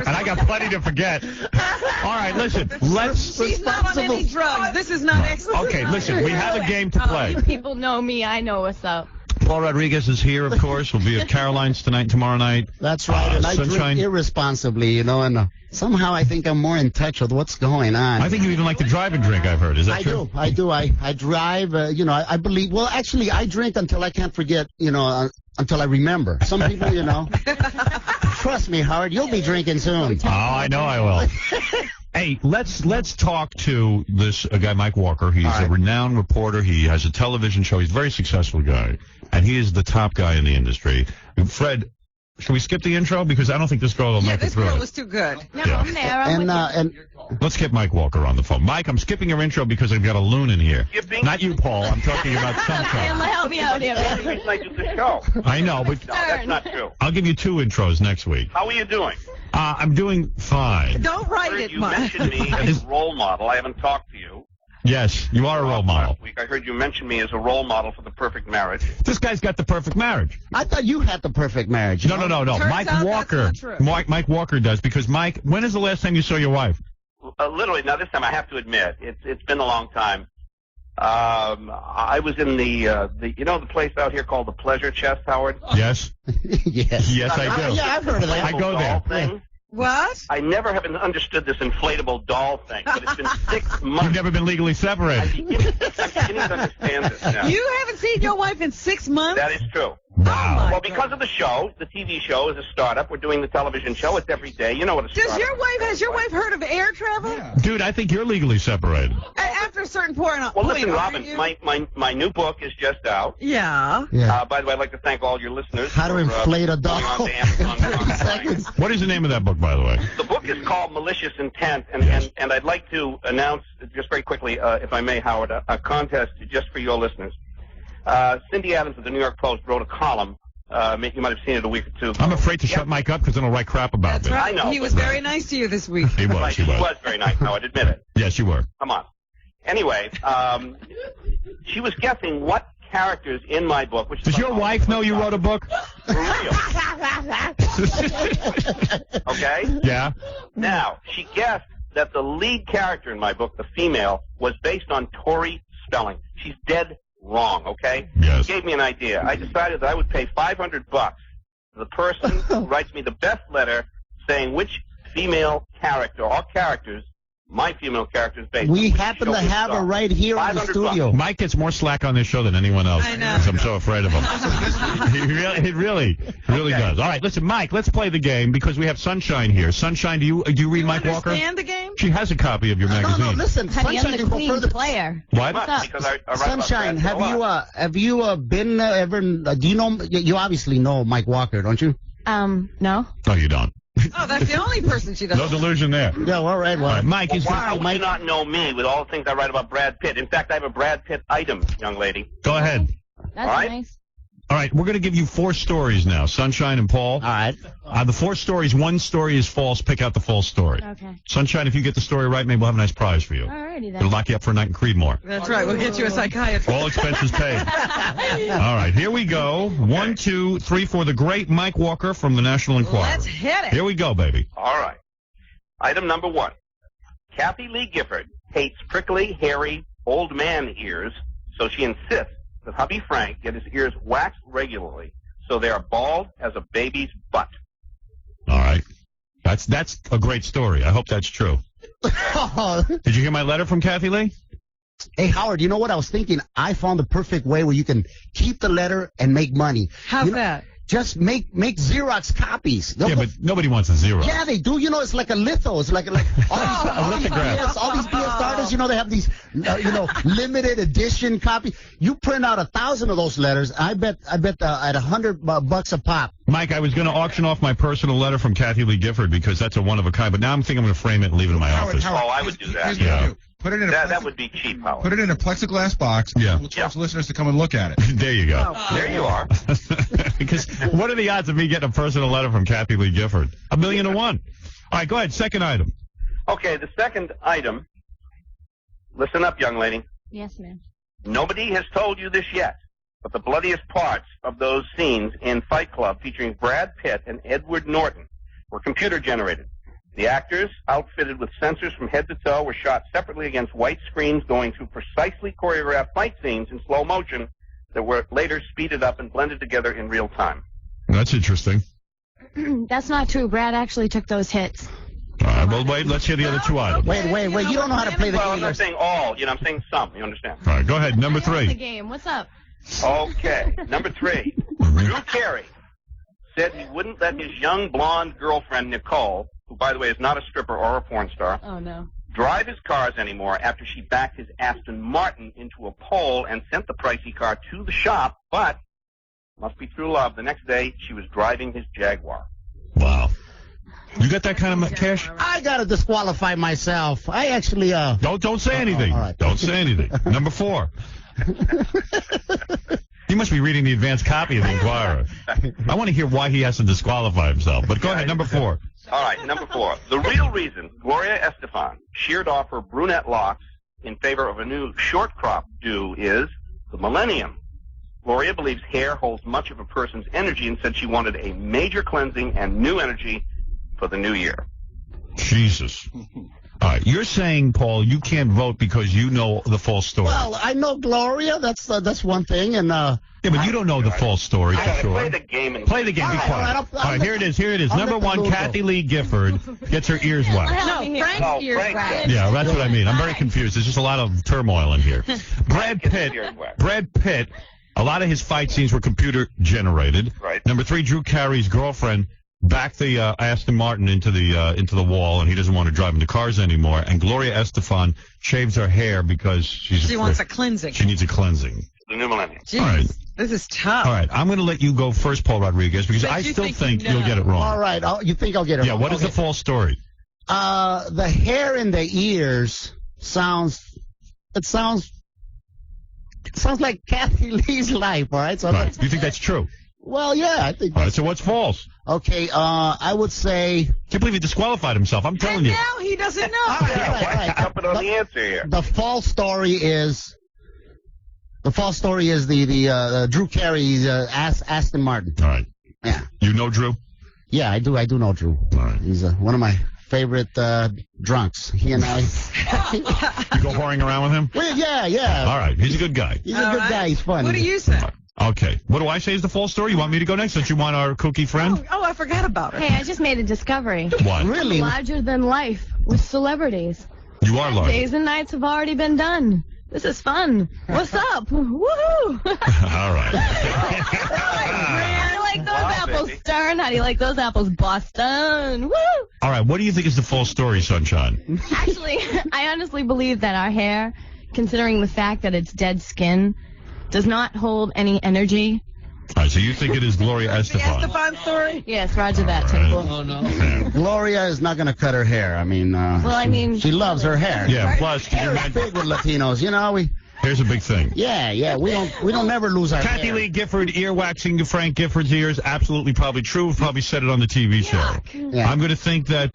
I got plenty to forget. All right, listen. She's not on any drugs. This is not excellent. Okay, listen. We have a game to play. People know me. I know what's up. Paul Rodriguez is here, of course. We'll be at Caroline's tonight and tomorrow night. That's right. And I Sunshine. drink irresponsibly, you know, and somehow I think I'm more in touch with what's going on. I think you even like to drive and drink, I've heard. Is that true? I do. I drive, you know, I believe, well, actually, I drink until I can't forget, you know, until I remember. Some people, you know. Trust me, Howard, you'll be drinking soon. Oh, I know I will. Hey, let's talk to this guy, Mike Walker. He's a renowned reporter. He has a television show. He's a very successful guy, and he is the top guy in the industry. And Fred, should we skip the intro? Because I don't think this girl will make it this through girl it. was too good. No, I'm there. I'm And Let's get Mike Walker on the phone. Mike, I'm skipping your intro because I've got a loon in here. Not you, Paul. I'm talking about Sunshine. help me out here. That's the reason I do the show. I know, but No, that's not true. I'll give you 2 intros next week. How are you doing? I'm doing fine. Don't write it, You Mike. mentioned me as a role model. I haven't talked to you. Yes, you are a role model. Last week I heard you mention me as a role model for the perfect marriage. This guy's got the perfect marriage. I thought you had the perfect marriage. No. Mike Walker. Mike Walker does, because Mike, when is the last time you saw your wife? Literally, now this time I have to admit, it's been a long time. I was in the you know the place out here called the Pleasure Chest, Howard? Yes. Yes. Yes, I do. Yeah, I've heard of that. I go there. Thing. What? I never have understood this inflatable doll thing, but it's been 6 months. You've never been legally separated. I'm beginning to understand this now. You haven't seen your wife in 6 months? That is true. Wow. Well, because of the show, the TV show is a startup. We're doing the television show. It's every day. You know what a startup Has your wife heard of air travel? Dude, I think you're legally separated. After a certain point. Well, listen, Robin, my new book is just out. Yeah. By the way, I'd like to thank all your listeners. How to inflate a doll. Going on to Amazon. What is the name of that book, by the way? The book is called Malicious Intent, and I'd like to announce, just very quickly, if I may, Howard, a contest just for your listeners. Cindy Adams of the New York Post wrote a column. You might have seen it a week or 2 ago. I'm afraid to shut Mike up because then he'll write crap about That's me. right. I know. He was very nice to you this week. He was. He was very nice, Howard, admit it. Yes, you were. Come on. Anyway, she was guessing what characters in my book. Which Does your wife know you wrote a book? For real. Okay? Yeah. Now, she guessed that the lead character in my book, the female, was based on Tori Spelling. She's dead wrong, okay? Yes. She gave me an idea. I decided that I would pay $500 to the person who writes me the best letter saying which female character or characters my female characters based on. We which happen show to we have her saw. right here in the 500 studio. bucks. Mike gets more slack on this show than anyone else. I know. 'Cause I'm so afraid of him. He really does. All right, listen, Mike, let's play the game because we have Sunshine here. Sunshine, do you read Mike Walker? Understand the game? She has a copy of your magazine. No, listen, Honey, Sunshine I'm the can go queen further. player. What? What's up? Because I write Sunshine, about that have you been ever? Do you know? You obviously know Mike Walker, don't you? No. No, you don't. Oh, that's the only person she No doesn't. delusion there. Yeah, all right. All right, Mike, is Why would you not know me with all the things I write about Brad Pitt? In fact, I have a Brad Pitt item, young lady. Go ahead. That's All right. nice. All right, we're going to give you 4 stories now, Sunshine and Paul. All right. The 4 stories, 1 story is false. Pick out the false story. Okay. Sunshine, if you get the story right, maybe we'll have a nice prize for you. Alrighty It'll then. lock you up for a night in Creedmoor. That's right. We'll get you a psychiatrist. All expenses paid. All right, here we go. 1, 2, 3, 4. The great Mike Walker from the National Enquirer. Let's hit it. Here we go, baby. All right. Item number 1. Kathy Lee Gifford hates prickly, hairy, old man ears, so she insists that hubby Frank get his ears waxed regularly so they are bald as a baby's butt. All right. That's a great story. I hope that's true. Did you hear my letter from Kathy Lee? Hey, Howard, you know what I was thinking? I found the perfect way where you can keep the letter and make money. How's You know, that? Just make Xerox copies. Yeah, but nobody wants a zero. Yeah, they do. You know, it's like a litho. It's like all these BS artists. You know, they have these limited edition copy. You print out 1,000 of those letters. I bet at $100 a pop. Mike, I was going to auction off my personal letter from Kathy Lee Gifford because that's a one of a kind, but now I'm thinking I'm going to frame it and leave it in my office. Oh, I would do that. Here's what you Yeah. do. Put it in a That would be cheap, Howard. put it in a plexiglass box. Yeah. We'll force listeners to come and look at it. There you go. There you are. Because what are the odds of me getting a personal letter from Kathy Lee Gifford? 1,000,000 to 1. All right, go ahead. Second item. Okay, the second item. Listen up, young lady. Yes, ma'am. Nobody has told you this yet, but the bloodiest parts of those scenes in Fight Club featuring Brad Pitt and Edward Norton were computer generated. The actors, outfitted with sensors from head to toe, were shot separately against white screens going through precisely choreographed fight scenes in slow motion that were later speeded up and blended together in real time. That's interesting. That's not true. Brad actually took those hits. All right, well, wait, let's hear the other 2 items. Wait. You don't know how to play the Well, I'm game. not saying all, I'm saying some, you understand? All right, go ahead. Number I love the 3. game. What's up? Okay, number 3. Drew Carey said he wouldn't let his young blonde girlfriend, Nicole, who, by the way, is not a stripper or a porn star, Oh, no. drive his cars anymore after she backed his Aston Martin into a pole and sent the pricey car to the shop, but, must be through love, the next day she was driving his Jaguar. Wow. You got that kind of cash? I gotta disqualify myself. I actually Don't say anything. all right. Don't say anything. Number 4. He must be reading the advanced copy of the Enquirer. I want to hear why he has to disqualify himself. But go ahead, number 4. All right, number 4. The real reason Gloria Estefan sheared off her brunette locks in favor of a new short crop do is the millennium. Gloria believes hair holds much of a person's energy and said she wanted a major cleansing and new energy for the new year. Jesus. All right, you're saying, Paul, you can't vote because you know the false story. Well, I know Gloria. That's one thing, and yeah, but you don't know the false story for sure. Play the game. And Play the game. Be All quiet. right, All right, here it is. I'll Number let the 1, Lou go. Kathy Lee Gifford gets her ears waxed. No, Frank's ears Frank waxed. Yeah, that's what I mean. I'm very confused. There's just a lot of turmoil in here. Brad Pitt, a lot of his fight scenes were computer generated. Right. Number 3, Drew Carey's girlfriend backed the Aston Martin into the wall, and he doesn't want to drive into cars anymore. And Gloria Estefan shaves her hair because She wants a cleansing. She needs a cleansing. The new millennium. Jeez, All right. This is tough. All right, I'm going to let you go first, Paul Rodriguez, because But I you still think you you'll know. get it wrong. all right. You think I'll get it? Yeah, wrong. what is the Okay. false story? The hair in the ears sounds like Kathy Lee's life. All right. So Right. You think that's true? well, yeah, I think. All right, so what's false? Okay. I would say. Can't believe he disqualified himself. I'm telling And you. now he doesn't know. Right. Jumping on the answer here. The false story is The false story is the Drew Carey's Aston Martin. All right. Yeah. You know Drew? Yeah, I do know Drew. All right. He's one of my favorite drunks. He and I. You go whoring around with him? Well, yeah. All right. He's a good guy. He's a good guy. He's fun. What do you say? Okay. What do I say is the false story? You want me to go next since you want our kooky friend? Oh, I forgot about it. Hey, I just made a discovery. What? Really? Larger than life with celebrities. You are large. Days and nights have already been done. This is fun. What's up? Woohoo! All right. How do you like those apples, Stern? How do you like those apples, Boston? Woo! All right. What do you think is the false story, Sunshine? Actually, I honestly believe that our hair, considering the fact that it's dead skin, does not hold any energy. All right. So you think it is Gloria Estefan? Estefan story? Yes, roger that, Tinkle. Oh, no. Gloria is not going to cut her hair. I mean, she loves her hair. Yeah. Plus, Hair is big with Latinos. You know, here's a big thing. Yeah. We don't never lose our Kathy hair. Lee Gifford earwaxing Frank Gifford's ears. Absolutely, probably true. We've probably said it on the TV show. Yeah. I'm going to think that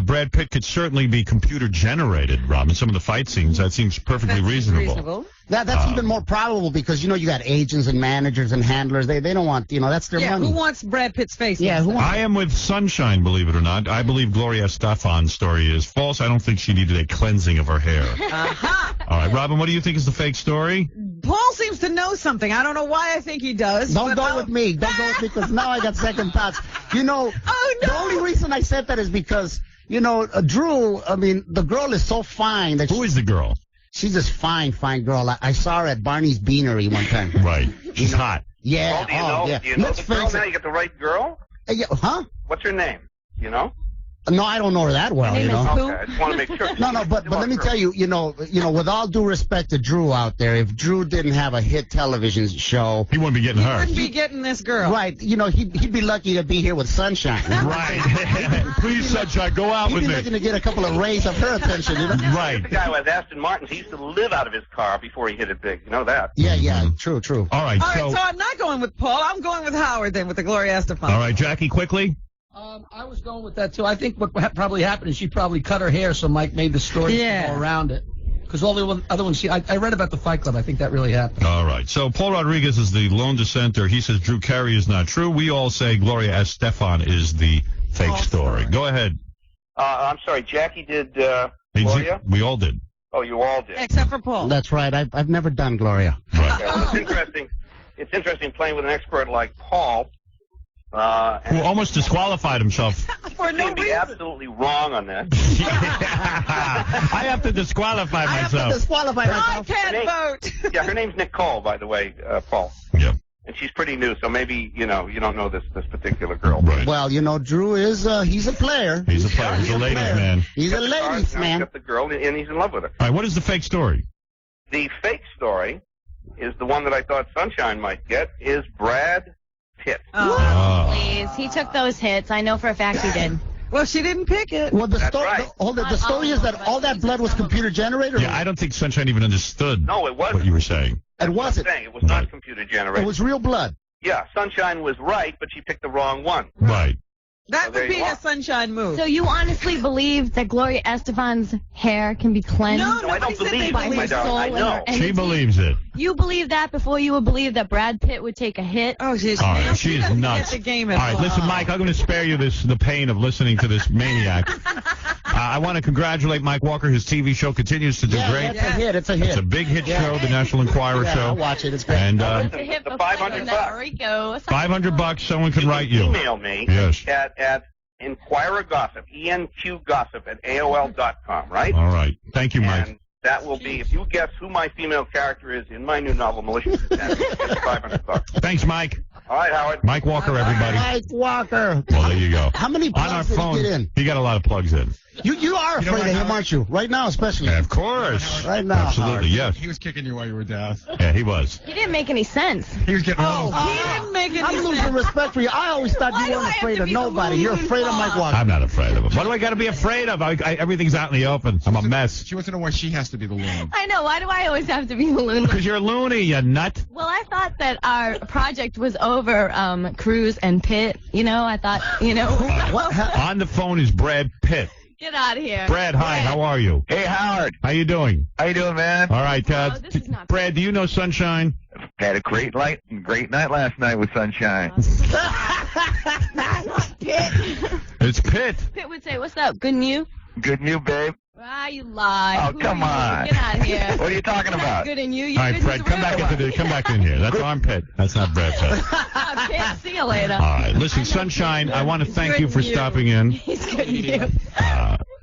Brad Pitt could certainly be computer generated, Robin. Some of the fight scenes, that seems perfectly reasonable. That's even more probable because you got agents and managers and handlers. They don't want that's their money. Who wants Brad Pitt's face? Yeah, who wants I am with Sunshine, believe it or not. I believe Gloria Estefan's story is false. I don't think she needed a cleansing of her hair. All right, Robin, what do you think is the fake story? Paul seems to know something. I don't know why I think he does. Don't go with me. Don't go with me because now I got second thoughts. The only reason I said that is because, Drew, I mean, the girl is so fine. Who is the girl? She's this fine girl. I saw her at Barney's Beanery one time. Right. She's hot. Yeah. Do you know the girl now? You got the right girl? Huh? What's her name? You know? No, I don't know her that well, Okay, I just want to make sure. No, but let me tell you, with all due respect to Drew out there, if Drew didn't have a hit television show, he wouldn't be getting her. He wouldn't be getting this girl. Right. He'd be lucky to be here with Sunshine. Right. Please, Sunshine, go out with me. He'd be looking to get a couple of rays of her attention, Right. The guy who has Aston Martins, he used to live out of his car before he hit it big. You know that? Yeah. True. All right, so I'm not going with Paul. I'm going with Howard then, with the Gloria Estefan. All right, Jackie, quickly. I was going with that, too. I think what probably happened is she probably cut her hair, so Mike made the story go around it. Because all the other ones, I read about the Fight Club. I think that really happened. All right. So Paul Rodriguez is the lone dissenter. He says Drew Carey is not true. We all say Gloria Estefan is the fake story. Go ahead. I'm sorry, Jackie did Gloria? We all did. Oh, you all did. Except for Paul. That's right. I've never done Gloria. Right. Yeah, well, it's interesting. It's interesting playing with an expert like Paul. Who almost disqualified himself. For no be reason. absolutely wrong on that. I have to disqualify myself. I can't vote. Yeah, her name's Nicole, by the way, Paul. Yeah. And she's pretty new, so maybe, you don't know this particular girl. Right. Well, Drew is, he's a player. He's a player. He's a ladies' man. He's a ladies' man. He's got the girl, and he's in love with her. All right, what is the fake story? The fake story is the one that I thought Sunshine might get, is Brad Pitt. Please, he took those hits. I know for a fact he did. Well, she didn't pick it. Well, the story, right. the story is that all that blood was computer generated. Yeah, I don't think Sunshine even understood No, it wasn't. what you were saying. It wasn't. It was not computer generated. It was real blood. Yeah, Sunshine was right, but she picked the wrong one. Right. That there would be you are. a Sunshine move. So you honestly believe that Gloria Estefan's hair can be cleansed? No, I don't believe by it, my her darling. soul I and know. her She energy? believes it. You believe that before you would believe that Brad Pitt would take a hit? Oh, she's All right, she is nuts. the game All right, listen, Mike, I'm going to spare you the pain of listening to this maniac. I want to congratulate Mike Walker. His TV show continues to do great. It's a hit. It's a hit. It's a big hit show, the National Enquirer show. I'll watch it. It's great. And It's a hit the before $500. Rico. $500, someone can write you. Email me Yes. at Enquirer Gossip, ENQ Gossip at AOL.com, right? All right. Thank you, Mike. And that will be, if you guess who my female character is in my new novel, Malicious Intent, it's $500. Thanks, Mike. All right, Howard. Mike Walker, everybody. Mike Walker. Well, there you go. How many On our plugs did he phone, get in? he got a lot of plugs in. You are afraid of him, aren't you? Right now, especially. Yeah, of course. Right now, Absolutely, Howard. yes. He was kicking you while you were down. Yeah, he was. He didn't make any sense. He was getting he didn't make any I'm losing sense. respect for you. I always thought Why you do weren't I have afraid to of be the nobody. You're lone afraid of Mike Walker. I'm not afraid of him. What do I got to be afraid of? Everything's out in the open. I'm a mess. She wants to know why she has to be the loon. I know. Why do I always have to be the loon? Because you're loony, you nut. Well, I thought that our project was over Cruz and Pitt. I thought, On the phone is Brad Pitt. Get out of here. Brad, hi. How are you? Hey, Howard. How you doing? How you doing, man? All right, Brad, do you know Sunshine? Had a great night last night with Sunshine. Pitt. It's Pitt. Pitt would say, "What's up? Good and you?" Good and you, babe. Ah, you lie. Oh, come on. Get out of here. What are you talking about? Good and you. All right, Fred, come back in here. That's armpit. That's not Brad Pitt. Pitt, see you later. All right, listen, Sunshine, I want to thank you for stopping in. He's good and you.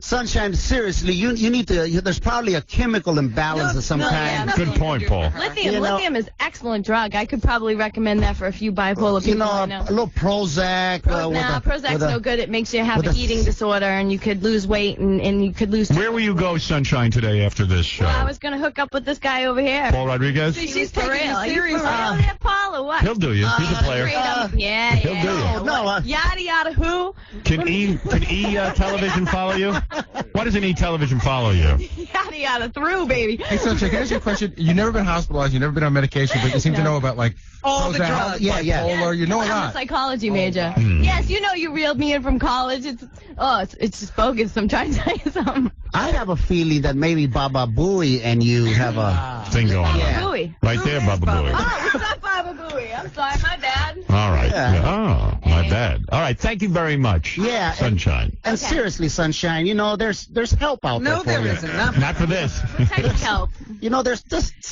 Sunshine, seriously, you need to. There's probably a chemical imbalance of some kind. Good point, Paul. Lithium is excellent drug. I could probably recommend that for a few bipolar people. A little Prozac. Prozac's no good. It makes you have an eating disorder, and you could lose weight, and you could lose. Where will you go, Sunshine, today after this show? Well, I was going to hook up with this guy over here. Paul Rodriguez? She's for real. Are you for real there, Paul, or what? He'll do you. He's a player. Yeah. He'll do you. Yada yada who? Can E Television follow you? Why doesn't E Television follow you? Yada yada through, baby. Hey, Sunshine, can I ask you a question? You've never been hospitalized. You've never been on medication, but you seem to know about, like, all the drugs. Bipolar. You know a I'm lot. a psychology major. Yes, you know you reeled me in from college. It's just bogus. I'm trying to tell you something. I have a feeling that maybe Baba Booey and you have a thing going on. Baba Booey. Right there, Baba Booey. Oh, what's up, Baba Booey? I'm sorry, my bad. All right. Oh, my bad. All right. Thank you very much. Yeah. Sunshine. And seriously, Sunshine, there's help out there. No, there isn't. Not for this. What type of help?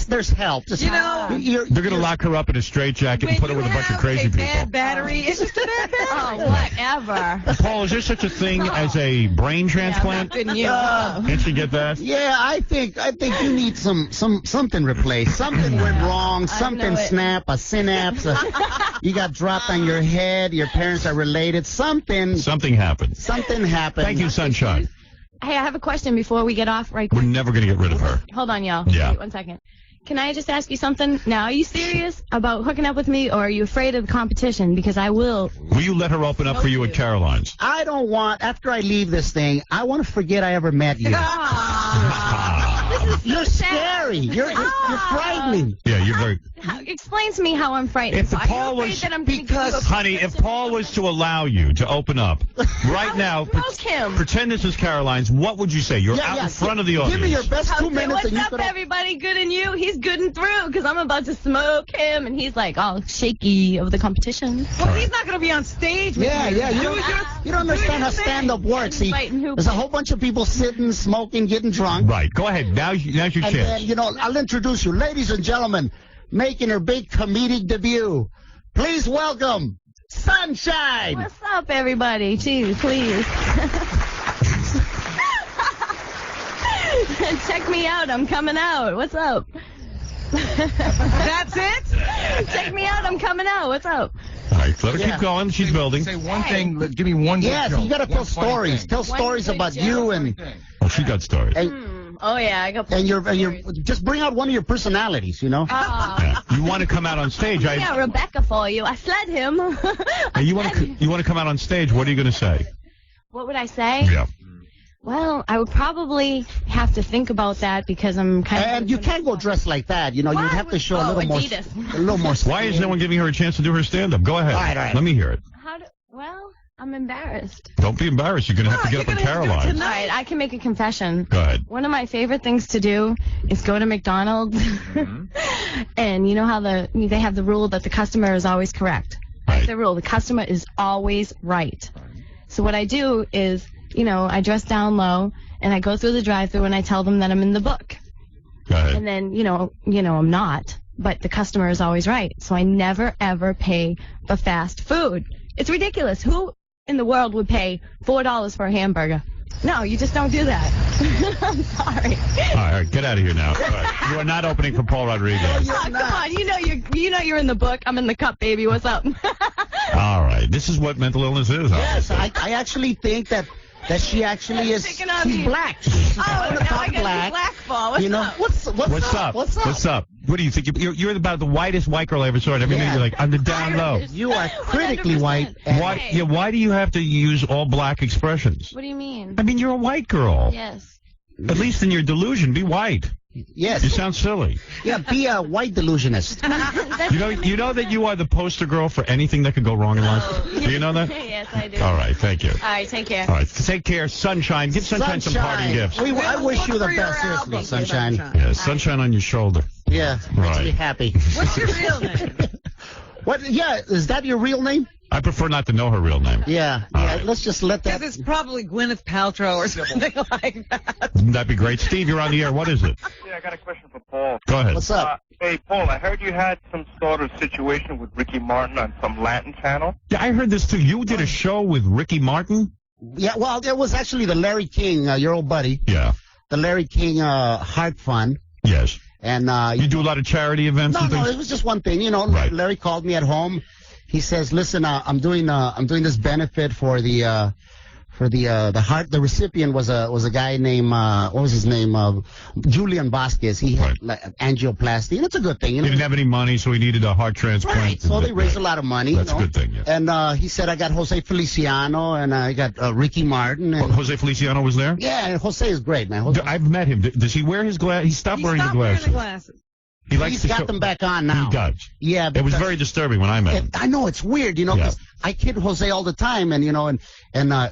There's help. Just, they're going to lock her up in a straitjacket and put her with a bunch of crazy people. Bad battery. It's just a bad battery. Oh, whatever. Paul, is there such a thing as a brain transplant? Good news. Can't you get that? Yeah, I think you need something replaced. Something went wrong. Something snapped. A synapse. You got dropped on your head. Your parents are related. Something happened. Something happened. Thank you, Sunshine. Hey, I have a question before we get off right quick. We're never going to get rid of her. Hold on, y'all. Yeah. Wait 1 second. Can I just ask you something? Now, are you serious about hooking up with me, or are you afraid of the competition? Because I will. Will you let her open up for you at Caroline's? I don't want, after I leave this thing, I want to forget I ever met you. You're scary. You're frightening. Yeah, you're very. Explain to me how I'm frightened. If Paul was, honey, if Paul was to allow you to open up right now, pretend this is Caroline's, what would you say? You're out in front of the audience. Give me your best 2 minutes. What's up, everybody? Good and you? He's good and through, because I'm about to smoke him, and he's like all shaky of the competition. Well, he's not going to be on stage with you. You don't understand how stand-up works. See, there's a whole bunch of people sitting, smoking, getting drunk. Right. Go ahead. Now's your chance. And then, I'll introduce you. Ladies and gentlemen, making her big comedic debut. Please welcome Sunshine. What's up, everybody? Jeez, please. Check me out. I'm coming out. What's up? That's it? Check me out. I'm coming out. What's up? All right, let her keep going. She's building. Say one thing. Give me one. Yes, you got to tell stories. Tell stories about you and. Oh, she got stories. Oh yeah, I got. And you're just bring out one of your personalities, Yeah. You want to come out on stage? Yeah, Rebecca for you. I fled him. Hey, you want to come out on stage? What are you going to say? What would I say? Yeah. Well, I would probably have to think about that because I'm kind of. And you can't go dressed like that. You'd have to show a little more. Why is no one giving her a chance to do her stand-up? Go ahead. All right. Let me hear it. Well, I'm embarrassed. Don't be embarrassed. You're going to have to get up on Caroline's. All right, I can make a confession. Go ahead. One of my favorite things to do is go to McDonald's, and you know how they have the rule that the customer is always correct. That's the rule. The customer is always right. So what I do is, I dress down low, and I go through the drive-thru, and I tell them that I'm in the book. Go ahead. And then, I'm not, but the customer is always right. So I never, ever pay for fast food. It's ridiculous. Who in the world would pay $4 for a hamburger? No, you just don't do that. I'm sorry. All right, get out of here now. You are not opening for Paul Rodriguez. Oh, come on, you're in the book. I'm in the cup, baby. What's up? All right, this is what mental illness is. Yes, I actually think that she actually is. She's black. Oh, now I got the black ball. What's up? What's up? What do you think? You're about the whitest white girl I ever saw, and every minute you're like, I'm the down low. You are critically white. Why do you have to use all black expressions? What do you mean? I mean, you're a white girl. Yes. At least in your delusion, be white. Yes. You sound silly. Yeah, be a white delusionist. You know that you are the poster girl for anything that could go wrong in life? Do you know that? Yes, I do. All right, thank you. All right, take care. All right, take care. Sunshine. Give Sunshine some parting gifts. I wish you the best, seriously, Sunshine. Yeah, sunshine on your shoulder. Yeah, makes Right. me happy. What's your real name? What? Yeah, is that your real name? I prefer not to know her real name. Yeah, let's just let that. Because it's probably Gwyneth Paltrow or something like that. Wouldn't that be great? Steve, you're on the air. What is it? Yeah, I got a question for Paul. Go ahead. What's up? Hey, Paul, I heard you had some sort of situation with Ricky Martin on some Latin channel. Yeah, I heard this too. You did a show with Ricky Martin? Yeah, well, it was actually the Larry King, your old buddy. Yeah. The Larry King Heart Fund. Yes. And you do a lot of charity events and things? No, it was just one thing. You know, Right. Larry called me at home. He says, "Listen, I'm doing this benefit for the heart. The recipient was a guy named what was his name? Julian Vasquez. He had like, angioplasty, and it's a good thing. You know? He didn't have any money, so he needed a heart transplant. Right. So they raised a lot of money. That's you know? a good thing, yeah. And he said, I got Jose Feliciano, and I got Ricky Martin. And, Jose Feliciano was there? yeah, and Jose is great, man. Jose, I've met him. Does he wear his glasses? He stopped wearing the glasses. He likes He's to got show- them back on now. He does. Yeah, It was because- very disturbing when I met him. I know it's weird, you know, Yeah. 'cause I kid Jose all the time, and you know, and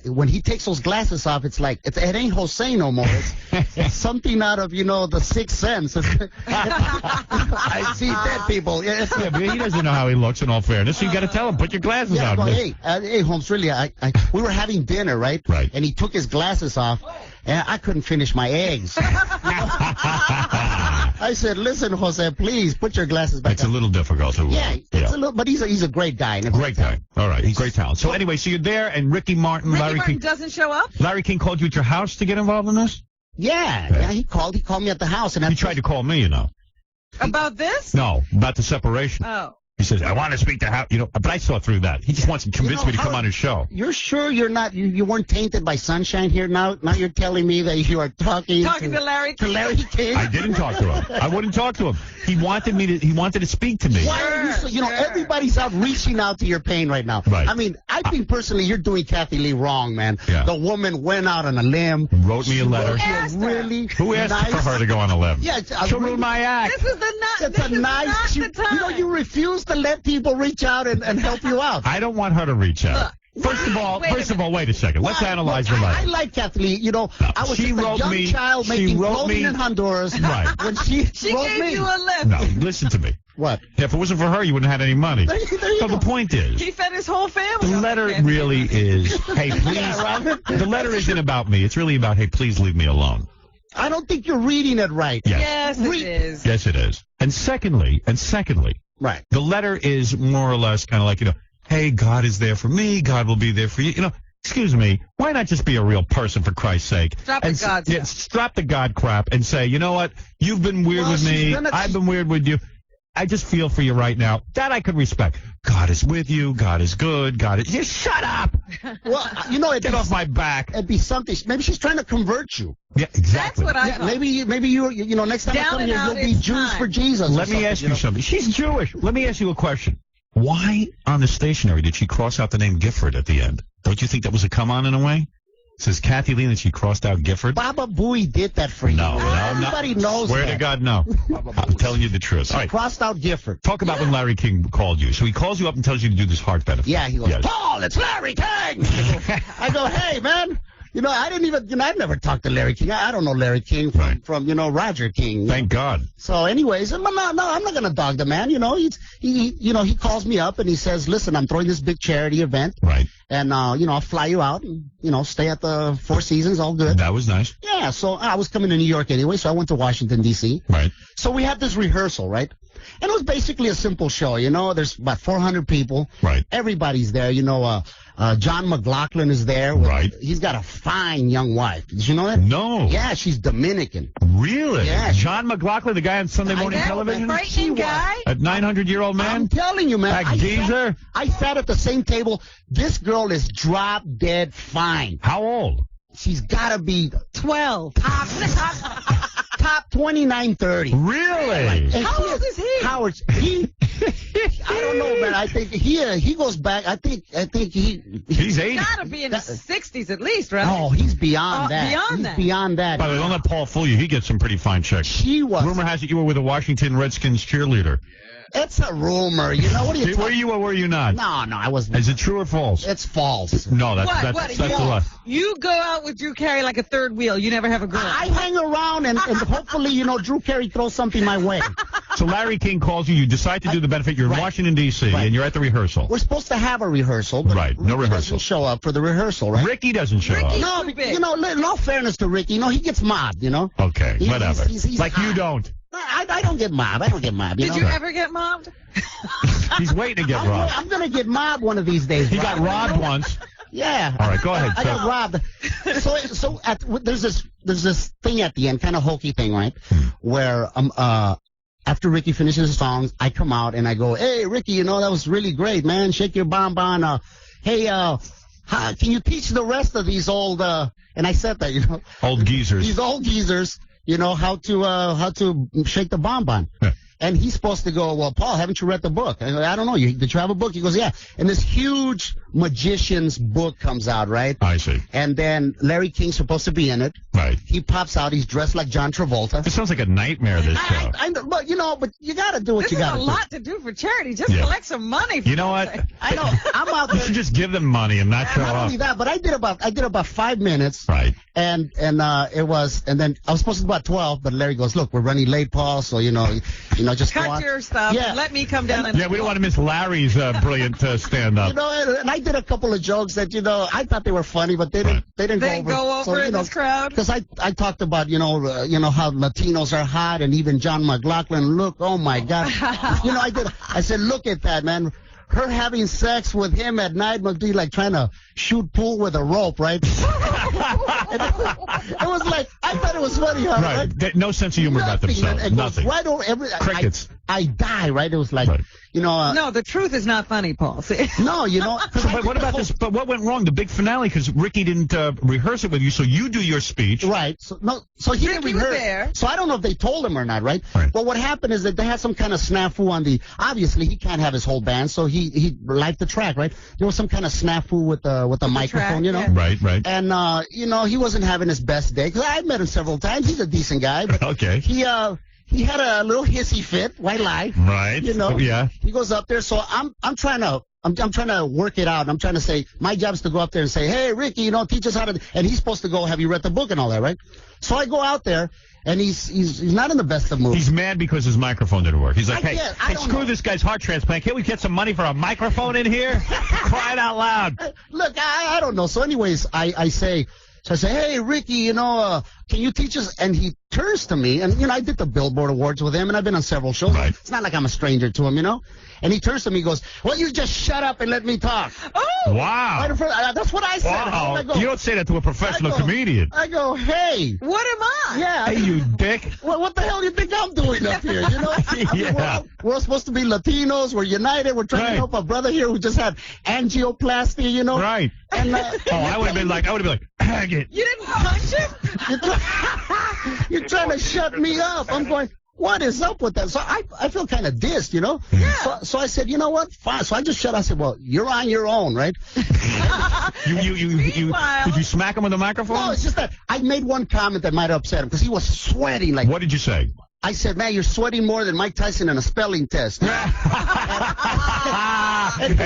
when he takes those glasses off, it's like it ain't Jose no more. It's something out of the Sixth Sense. I see dead people. Yeah, Yeah, but he doesn't know how he looks. In all fairness, so you got to tell him, put your glasses Yeah, on. well, hey, Holmes, really, we were having dinner, right? Right. And he took his glasses off, and I couldn't finish my eggs. I said, listen, Jose, please put your glasses back It's a on. little difficult to. Yeah, it's a little, but he's a great guy. And Great guy. All right, he's great talent. So anyway, so you're there, and Ricky Martin, Ricky Larry Martin King. doesn't show up? Larry King called you at your house to get involved in this? Yeah, he called me at the house, and He tried to call me, you know. About this? No, about the separation. Oh. He says, I want to speak to how, but I saw through that. He just wants to convince me to come on his show. You're sure you're not? You weren't tainted by sunshine here? Now you're telling me that you are talking to Larry King. To Larry King. I didn't talk to him. I wouldn't talk to him. He wanted to speak to me. Why are you so, everybody's out reaching out to your pain right now. Right. I mean, I think personally you're doing Kathy Lee wrong, man. Yeah. The woman went out on a limb. Wrote me a letter. Really Who asked nice. for her to go on a limb? Yeah, She'll ruin my act. This is it's a nice. You refuse to let people reach out and help you out. I don't want her to reach out. First of all, wait a second. Let's analyze the I letter. like Kathy Lee. I was She just a wrote young me- child she making wrote clothing me- in Honduras. Right. When she wrote gave me. you a lift. No, listen to me. What? If it wasn't for her, you wouldn't have had any money. There you So the go. point is, He fed his whole family. the on letter that. really is, hey, please. The letter isn't about me. It's really about, hey, please leave me alone. I don't think you're reading it right. Yes. Yes, it is. Yes, it is. And secondly, Right. the letter is more or less kind of like, hey, God is there for me. God will be there for you. Excuse me. Why not just be a real person for Christ's sake? Stop the God stuff. Stop the God crap and say, you know what? You've been weird with me. I've been weird with you. I just feel for you right now. That I could respect. God is with you. God is good. God is. Just shut up. Well, Get off my back. It'd be something. Maybe she's trying to convert you. Yeah, exactly. That's what I Yeah, thought. maybe you next time I Down come and here, out, you'll be it's Jews time. for Jesus. Let or me ask you know? something. She's Jewish. Let me ask you a question. Why on the stationery did she cross out the name Gifford at the end? Don't you think that was a come on in a way? It says Kathy Lee and she crossed out Gifford? Baba Booey did that for you. No, Everybody knows Swear that. to God, no. I'm telling you the truth. All right. Crossed out Gifford. Talk about when Larry King called you. So he calls you up and tells you to do this heart benefit. Yeah, he goes, Yes. Paul, it's Larry King. I go, hey, man. I didn't even, I've never talked to Larry King. I don't know Larry King from Roger King. Thank God. So anyways, no, I'm not going to dog the man. He calls me up and he says, listen, I'm throwing this big charity event. Right. And, I'll fly you out and, stay at the Four Seasons, all good. That was nice. Yeah, so I was coming to New York anyway, so I went to Washington, D.C. Right. So we had this rehearsal, right? And it was basically a simple show, There's about 400 people. Right. Everybody's there, John McLaughlin is there. Right. He's got a fine young wife. Did you know that? No. Yeah, she's Dominican. Really? Yeah. John McLaughlin, the guy on Sunday morning television? Frightening guy. A 900-year-old man? I'm telling you, man. That geezer? I sat at the same table. This girl is drop dead fine. How old? She's got to be 12. top 29, 30. Really? And How old is he? Howard, I don't know, man. I think he goes back. I think he's 80. He's got to be in his 60s at least, right? No, he's beyond that. Beyond that. Beyond that. By the way, don't let Paul fool you. He gets some pretty fine chicks. She was. Rumor has it you were with a Washington Redskins cheerleader. It's a rumor. You know what are you Were you or were you not? No, I wasn't. Is it true or false? It's false. No, that's What? a lie. You go out with Drew Carey like a third wheel. You never have a girl. I hang around and hopefully, Drew Carey throws something my way. So Larry King calls you. You decide to do the benefit. You're in Washington, D.C., and you're at the rehearsal. We're supposed to have a rehearsal. But right. No Ricky rehearsal. doesn't show up for the rehearsal, right? Ricky doesn't show up. No, in all fairness to Ricky, he gets mobbed, Okay, whatever. He's like hot. you don't. I don't get mobbed. Did you ever get mobbed? He's waiting to get robbed. I'm going to get mobbed one of these days. He got robbed once. Yeah. All right, go ahead. I got robbed. There's this thing at the end, kind of hokey thing, right? Where after Ricky finishes his songs, I come out and I go, "Hey, Ricky, that was really great, man. Shake your bonbon. Hey, can you teach the rest of these old and I said that, old geezers. These old geezers, how to shake the bonbon." Yeah. And he's supposed to go, "Well, Paul, haven't you read the book?" I go, "I don't know. Did you have a book?" He goes, "Yeah." And this huge magician's book comes out, right? I see. And then Larry King's supposed to be in it. Right. He pops out. He's dressed like John Travolta. It sounds like a nightmare, this show. I know, but you got to do what you got to do. This is a lot to do for charity. Just collect some money. You know what? I know. I'm out there. You should just give them money and not show Not up. only that, but I did about 5 minutes. Right. And then I was supposed to do about 12, but Larry goes, "Look, we're running late, Paul, so just go cut on." your stuff. Yeah. And let me come down and Yeah, we don't want to miss Larry's brilliant stand-up. And I did a couple of jokes that I thought they were funny, but they didn't go over in this crowd. Because I talked about how Latinos are hot, and even John McLaughlin. Look, oh my God, I said, "Look at that, man." Her having sex with him at night must be like trying to shoot pool with a rope, right? It was like, I thought it was funny, huh? Right. No sense of humor about themselves. Nothing. Right over Crickets. I die, right? It was like, no, the truth is not funny, Paul. See? No, But what about this? But what went wrong? The big finale, because Ricky didn't rehearse it with you, so you do your speech. Right. So he didn't rehearse. There. So I don't know if they told him or not, right? But what happened is that they had some kind of snafu on obviously he can't have his whole band, so he liked the track, right? There was some kind of snafu with the microphone, track, Right. And he wasn't having his best day, because I met him several times. He's a decent guy, but okay. He had a little hissy fit, white lie. Right. Yeah. He goes up there, so I'm trying to work it out. I'm trying to say, my job is to go up there and say, "Hey, Ricky, teach us how to," and he's supposed to go, "Have you read the book?" and all that, right? So I go out there, and he's not in the best of moods. He's mad because his microphone didn't work. He's like, hey, screw know. This guy's heart transplant. Can't we get some money for a microphone in here? Crying out loud. Look, I don't know. So anyways, I say, "Hey, Ricky, can you teach us?" And he turns to me, and I did the Billboard Awards with him, and I've been on several shows. Right. It's not like I'm a stranger to him, And he turns to me and goes, "Well, you just shut up and let me talk." Oh! Wow. Right in front, that's what I said. Wow. I go, You don't say that to a professional comedian. I go, "Hey. What am I?" Yeah. Hey, you dick. What the hell do you think I'm doing up here, Yeah. We're supposed to be Latinos. We're united. We're trying to help a brother here who just had angioplasty, Right. And, I would have been like, hang it. You didn't punch him? You're trying to shut me up. I'm going, what is up with that? So I feel kind of dissed, Yeah. So I said, you know what? Fine. So I just shut up. I said, well, you're on your own, right? Did you smack him with the microphone? No, it's just that I made one comment that might upset him because he was sweating like. What did you say? I said, "Man, you're sweating more than Mike Tyson in a spelling test." And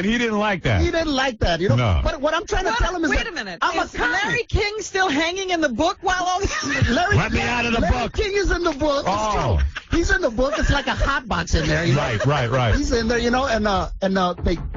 he didn't like that. He didn't like that, No. But what I'm trying to tell him is wait a minute. I'm Is a comic. Larry King still hanging in the book while all this? Let me out of the Larry book. King is in the book. Oh. It's true. He's in the book. It's like a hot box in there. Right. He's in there,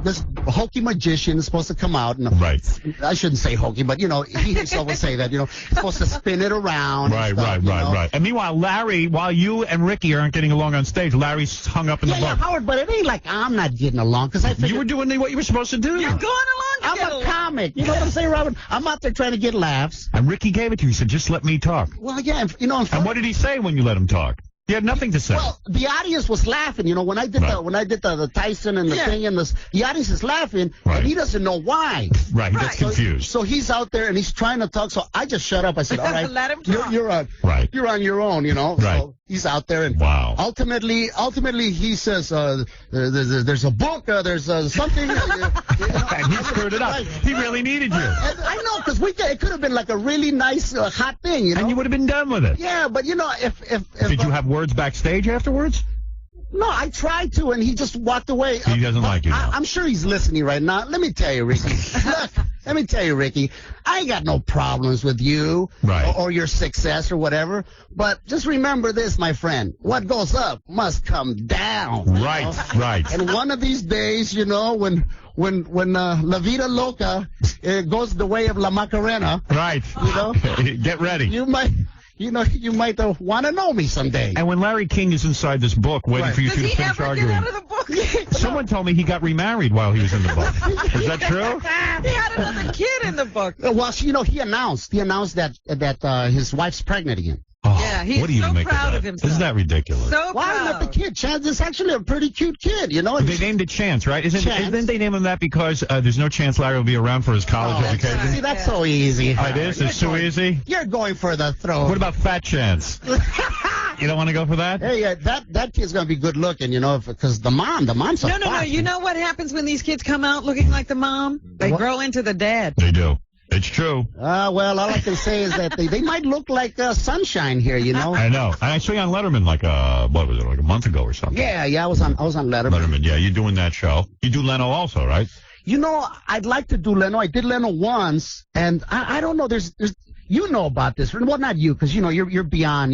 this hokey magician is supposed to come out. And, right. I shouldn't say hokey, but, he himself would say that, he's supposed to spin it around. Right. And meanwhile, Larry, while you and Ricky aren't getting along on stage, Larry's hung up in the book. Yeah, Howard, but it ain't like I'm not getting along, because I figured you were doing what you were supposed to do. You're going along to I'm a comic. You know what I'm saying, Robin? I'm out there trying to get laughs. And Ricky gave it to you. He said, just let me talk. Well, yeah, And what did he say when you let him talk? He had nothing to say. Well, the audience was laughing. When I did the Tyson and the thing, and the audience is laughing, and he doesn't know why. Right, he gets confused. So he's out there and he's trying to talk. So I just shut up. I said, "All right, let him talk. You're on your own, Right. He's out there, and wow. Ultimately, he says there's a book, there's something. And he screwed it up. Right. He really needed you. And I know, because it could have been like a really nice, hot thing, you know. And you would have been done with it. Yeah, but if Did you have words backstage afterwards? No, I tried to, and he just walked away. He doesn't like you now. I'm sure he's listening right now. Let me tell you, Ricky. Look, let me tell you, Ricky. I ain't got no problems with you or your success or whatever. But just remember this, my friend. What goes up must come down. Right, right. And one of these days, you know, when La Vida Loca goes the way of La Macarena. Right. You know. Get ready. You might want to know me someday. And when Larry King is inside this book waiting for you Does two to he finish ever arguing. get out of the book? Someone told me he got remarried while he was in the book. Is that true? He had another kid in the book. Well, you know, he announced that his wife's pregnant again. Oh, Yeah, he's what do you so make proud of of that? himself. Isn't that ridiculous? So Why proud. not the kid? Chance is actually a pretty cute kid, you know. They named it Chance, right? Chance. Isn't they name him that because there's no chance Larry will be around for his college education? See, that's so easy. Oh, it is? It's too easy? You're going for the throat. What about Fat Chance? You don't want to go for that? Hey, that kid's gonna be good looking, you know, because the mom's a No. You know what happens when these kids come out looking like the mom? They grow into the dad. They do. It's true. Well, all I can say is that they might look like sunshine here, you know. I know. And I saw you on Letterman like a month ago or something. Yeah, I was on Letterman. Letterman, yeah, you're doing that show. You do Leno also, right? You know, I'd like to do Leno. I did Leno once, and I don't know. There's you know about this. Well, not you, because you know you're beyond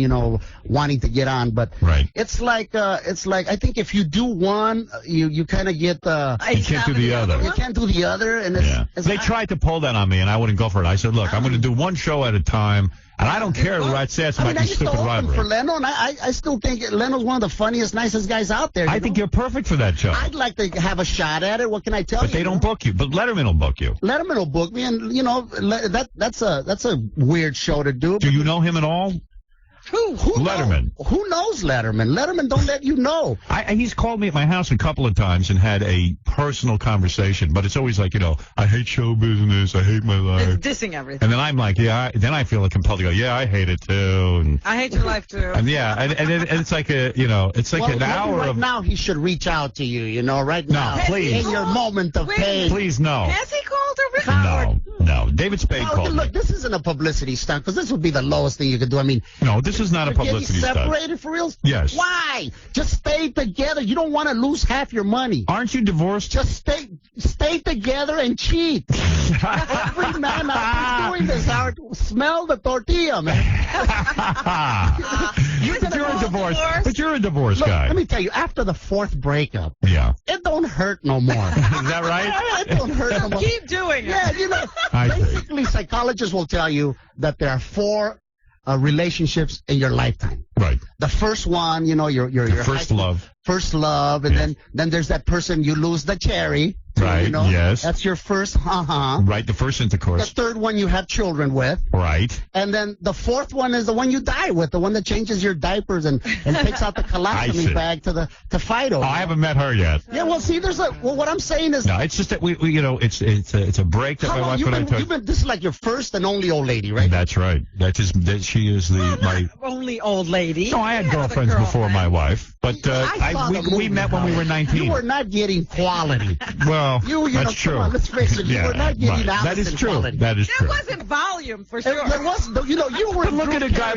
wanting to get on. But it's like I think if you do one, you kind of get you can't do the other. You can't do the other, and They tried to pull that on me, and I wouldn't go for it. I said, look, I'm going to do one show at a time. And I don't care what says about I these used to stupid open rivalry. for Leno, and I still think Leno's one of the funniest, nicest guys out there. I think you're perfect for that show. I'd like to have a shot at it. What can I tell you? But they don't book you. But Letterman will book you. Letterman will book me, and that's a weird show to do. Do you know him at all? Who Letterman. Who knows Letterman? Letterman don't let you know. He's called me at my house a couple of times and had a personal conversation, but it's always like, I hate show business, I hate my life. It's dissing everything. And then I'm like, then I feel compelled to go, yeah, I hate it too. And I hate your life too. and it's like it's like an hour right of. now he should reach out to you, right now. No, please. In your moment of pain. Please, no. Has he called her? No. David Spade called me. Look, this isn't a publicity stunt, because this would be the lowest thing you could do. I mean, no, this is not a publicity stunt. Separated for real? Yes. Why? Just stay together. You don't want to lose half your money. Aren't you divorced? Just stay together and cheat. Every man out there doing this, Howard, smell the tortilla, man. You're a divorced guy. Let me tell you, after the fourth breakup, it don't hurt no more. Is that right? It don't hurt no more. Keep doing it. Yeah, basically, psychologists will tell you that there are 4 relationships in your lifetime. Right. The first one, your first love. First love, and then there's that person you lose the cherry. Right, yes. That's your first Right, the first intercourse. The third one you have children with. Right. And then the fourth one is the one you die with, the one that changes your diapers and takes out the colostomy bag to fight over. Oh, I haven't met her yet. Yeah, well, see, what I'm saying is... No, it's just that we it's a break that my wife and I took. This is like your first and only old lady, right? That's right. She is my only old lady. No, I had girlfriends before my wife, but we met when we were 19. You were not getting quality. Well, that's true. Come on, let's face it. You were not getting that is true. quality. That is true. There wasn't volume for sure. There was, you were. But look at a guy.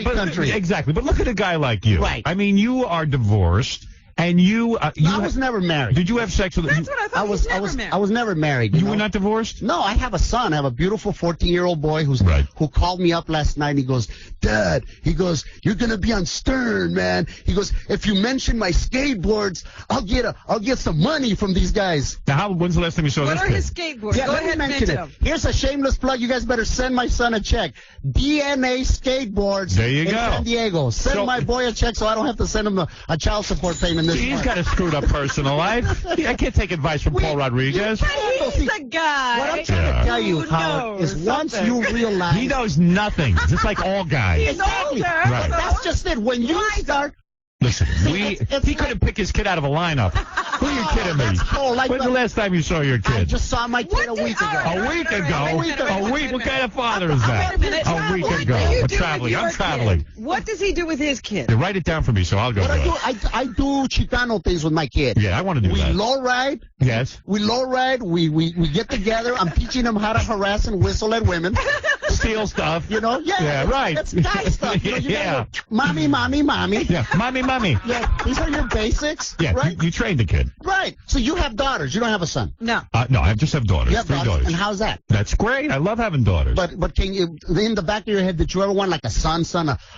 Exactly. But look at a guy like you. Right. I mean, you are divorced. And you I was never married. Did you have sex with? That's what I thought. I was never married. You were not divorced? No, I have a son. I have a beautiful 14-year-old boy who called me up last night. And he goes, Dad. He goes, you're gonna be on Stern, man. He goes, if you mention my skateboards, I'll get some money from these guys. Now, when's the last time you saw this kid? What are his skateboards? Yeah, Go let ahead me and mention mention it. them. Here's a shameless plug. You guys better send my son a check. DNA Skateboards. There you in go. San Diego. Send my boy a check so I don't have to send him a child support payment this month. He's got a screwed up personal life. I can't take advice from Paul Rodriguez. He's a guy. What I'm trying to tell you, Howard, is once you realize... He knows nothing. Just like all guys. Exactly. Older. Right. That's just it. When you start... Listen, he couldn't pick his kid out of a lineup. Who are you kidding me? That's cool. Like, When's the last time you saw your kid? I just saw my kid a week ago. A week ago? A week? What kind of father is that? A week What ago. do you I'm do traveling. with your I'm traveling. kid? What does he do with his kid? Yeah, write it down for me so I'll go What do I it. do, I do Chicano things with my kid. Yeah, I want to do We that. low ride. Yes. We low ride. We get together. I'm teaching him how to harass and whistle at women. Steal stuff. You know? Yeah, right. That's guy stuff. You know, you Yeah. gotta go, mommy, mommy, mommy. Yeah, mommy. Yeah, these are your basics. Yeah, right? you trained the kid. Right. So you have daughters. You don't have a son. No. No, I just have daughters. You have 3 daughters. And how's that? That's great. I love having daughters. But can you, in the back of your head, did you ever want like a son,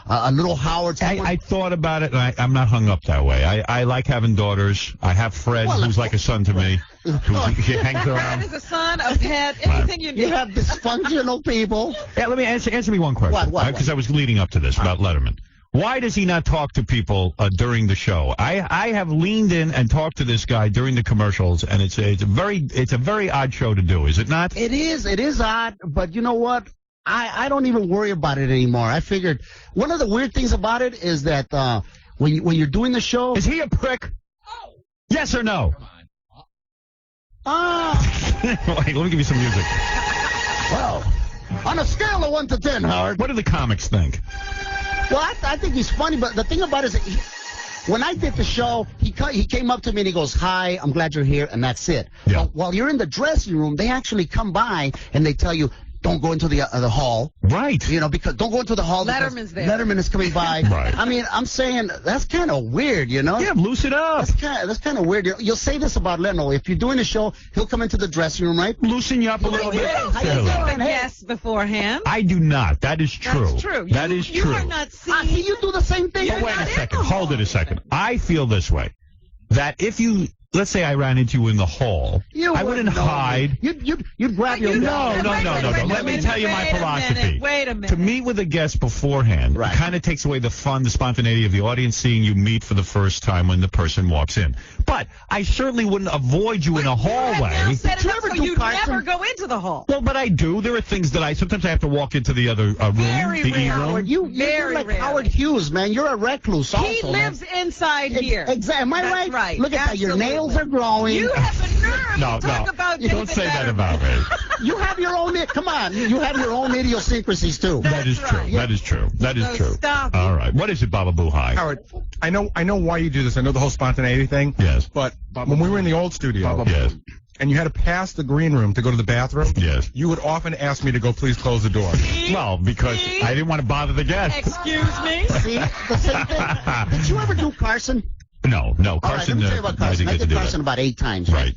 a little Howard? I thought about it, and I'm not hung up that way. I like having daughters. I have Fred, who's like a son to me. He hangs That around. is a son, a pet, anything you need. You have dysfunctional people. Yeah, let me answer me one question. What? Because I was leading up to this about Letterman. Why does he not talk to people during the show? I have leaned in and talked to this guy during the commercials, and it's a very odd show to do, is it not? It is odd, but you know what? I don't even worry about it anymore. I figured one of the weird things about it is that when you're doing the show, is he a prick? Yes or no? Wait, let me give you some music. Well, on a scale of 1 to 10, Howard. What do the comics think? Well, I think he's funny, but the thing about it is, when I did the show, he came up to me and he goes, "Hi, I'm glad you're here," and that's it. Yeah. But while you're in the dressing room, they actually come by and they tell you, "Don't go into the hall." Right. You know, because don't go into the hall. Letterman's there. Letterman is coming by. Right. I mean, I'm saying that's kind of weird, you know. Yeah, loosen up. That's kind of weird. You'll say this about Leno. If you're doing a show, he'll come into the dressing room, right? Loosen you up a little bit. How you doing? The guests beforehand. I do not. That is true. That's true. That is You true. are not I see you do the same thing. But wait a second. Hold it a second. I feel this way. That if you, let's say I ran into you in the hall, I wouldn't hide. You'd grab your... No. Let me tell you my philosophy. Wait a minute. To meet with a guest beforehand Right. kind of takes away the fun, the spontaneity of the audience seeing you meet for the first time when the person walks in. But I certainly wouldn't avoid you in a hallway. You have now set it you up ever so do you Carson? never go into the hall. Well, but I do. There are things that sometimes I have to walk into the other room, Very the rare. E-room. You're Very like rarely. Howard Hughes, man. You're a recluse also, He man. lives inside here. Exactly. Am I That's right? right. Look at that. Your Absolutely. nails are growing. You have the nerve No, to talk about don't David say that Letterman. about me. You have your own... Come on. You have your own idiosyncrasies, too. That is true. right. That is true. That is So true. stop. All right. What is it, Baba Boo High? Howard, I know why you do this. I know the whole spontaneity thing. Yes. But when we were in the old studio, Yes. and you had to pass the green room to go to the bathroom, Yes. you would often ask me to go, please close the door. Well, because I didn't want to bother the guests. Excuse me? See? The same thing. Did you ever do Carson? No. All right, Carson, let me tell you about Carson. I didn't did get to do Carson that. about 8 times. Right.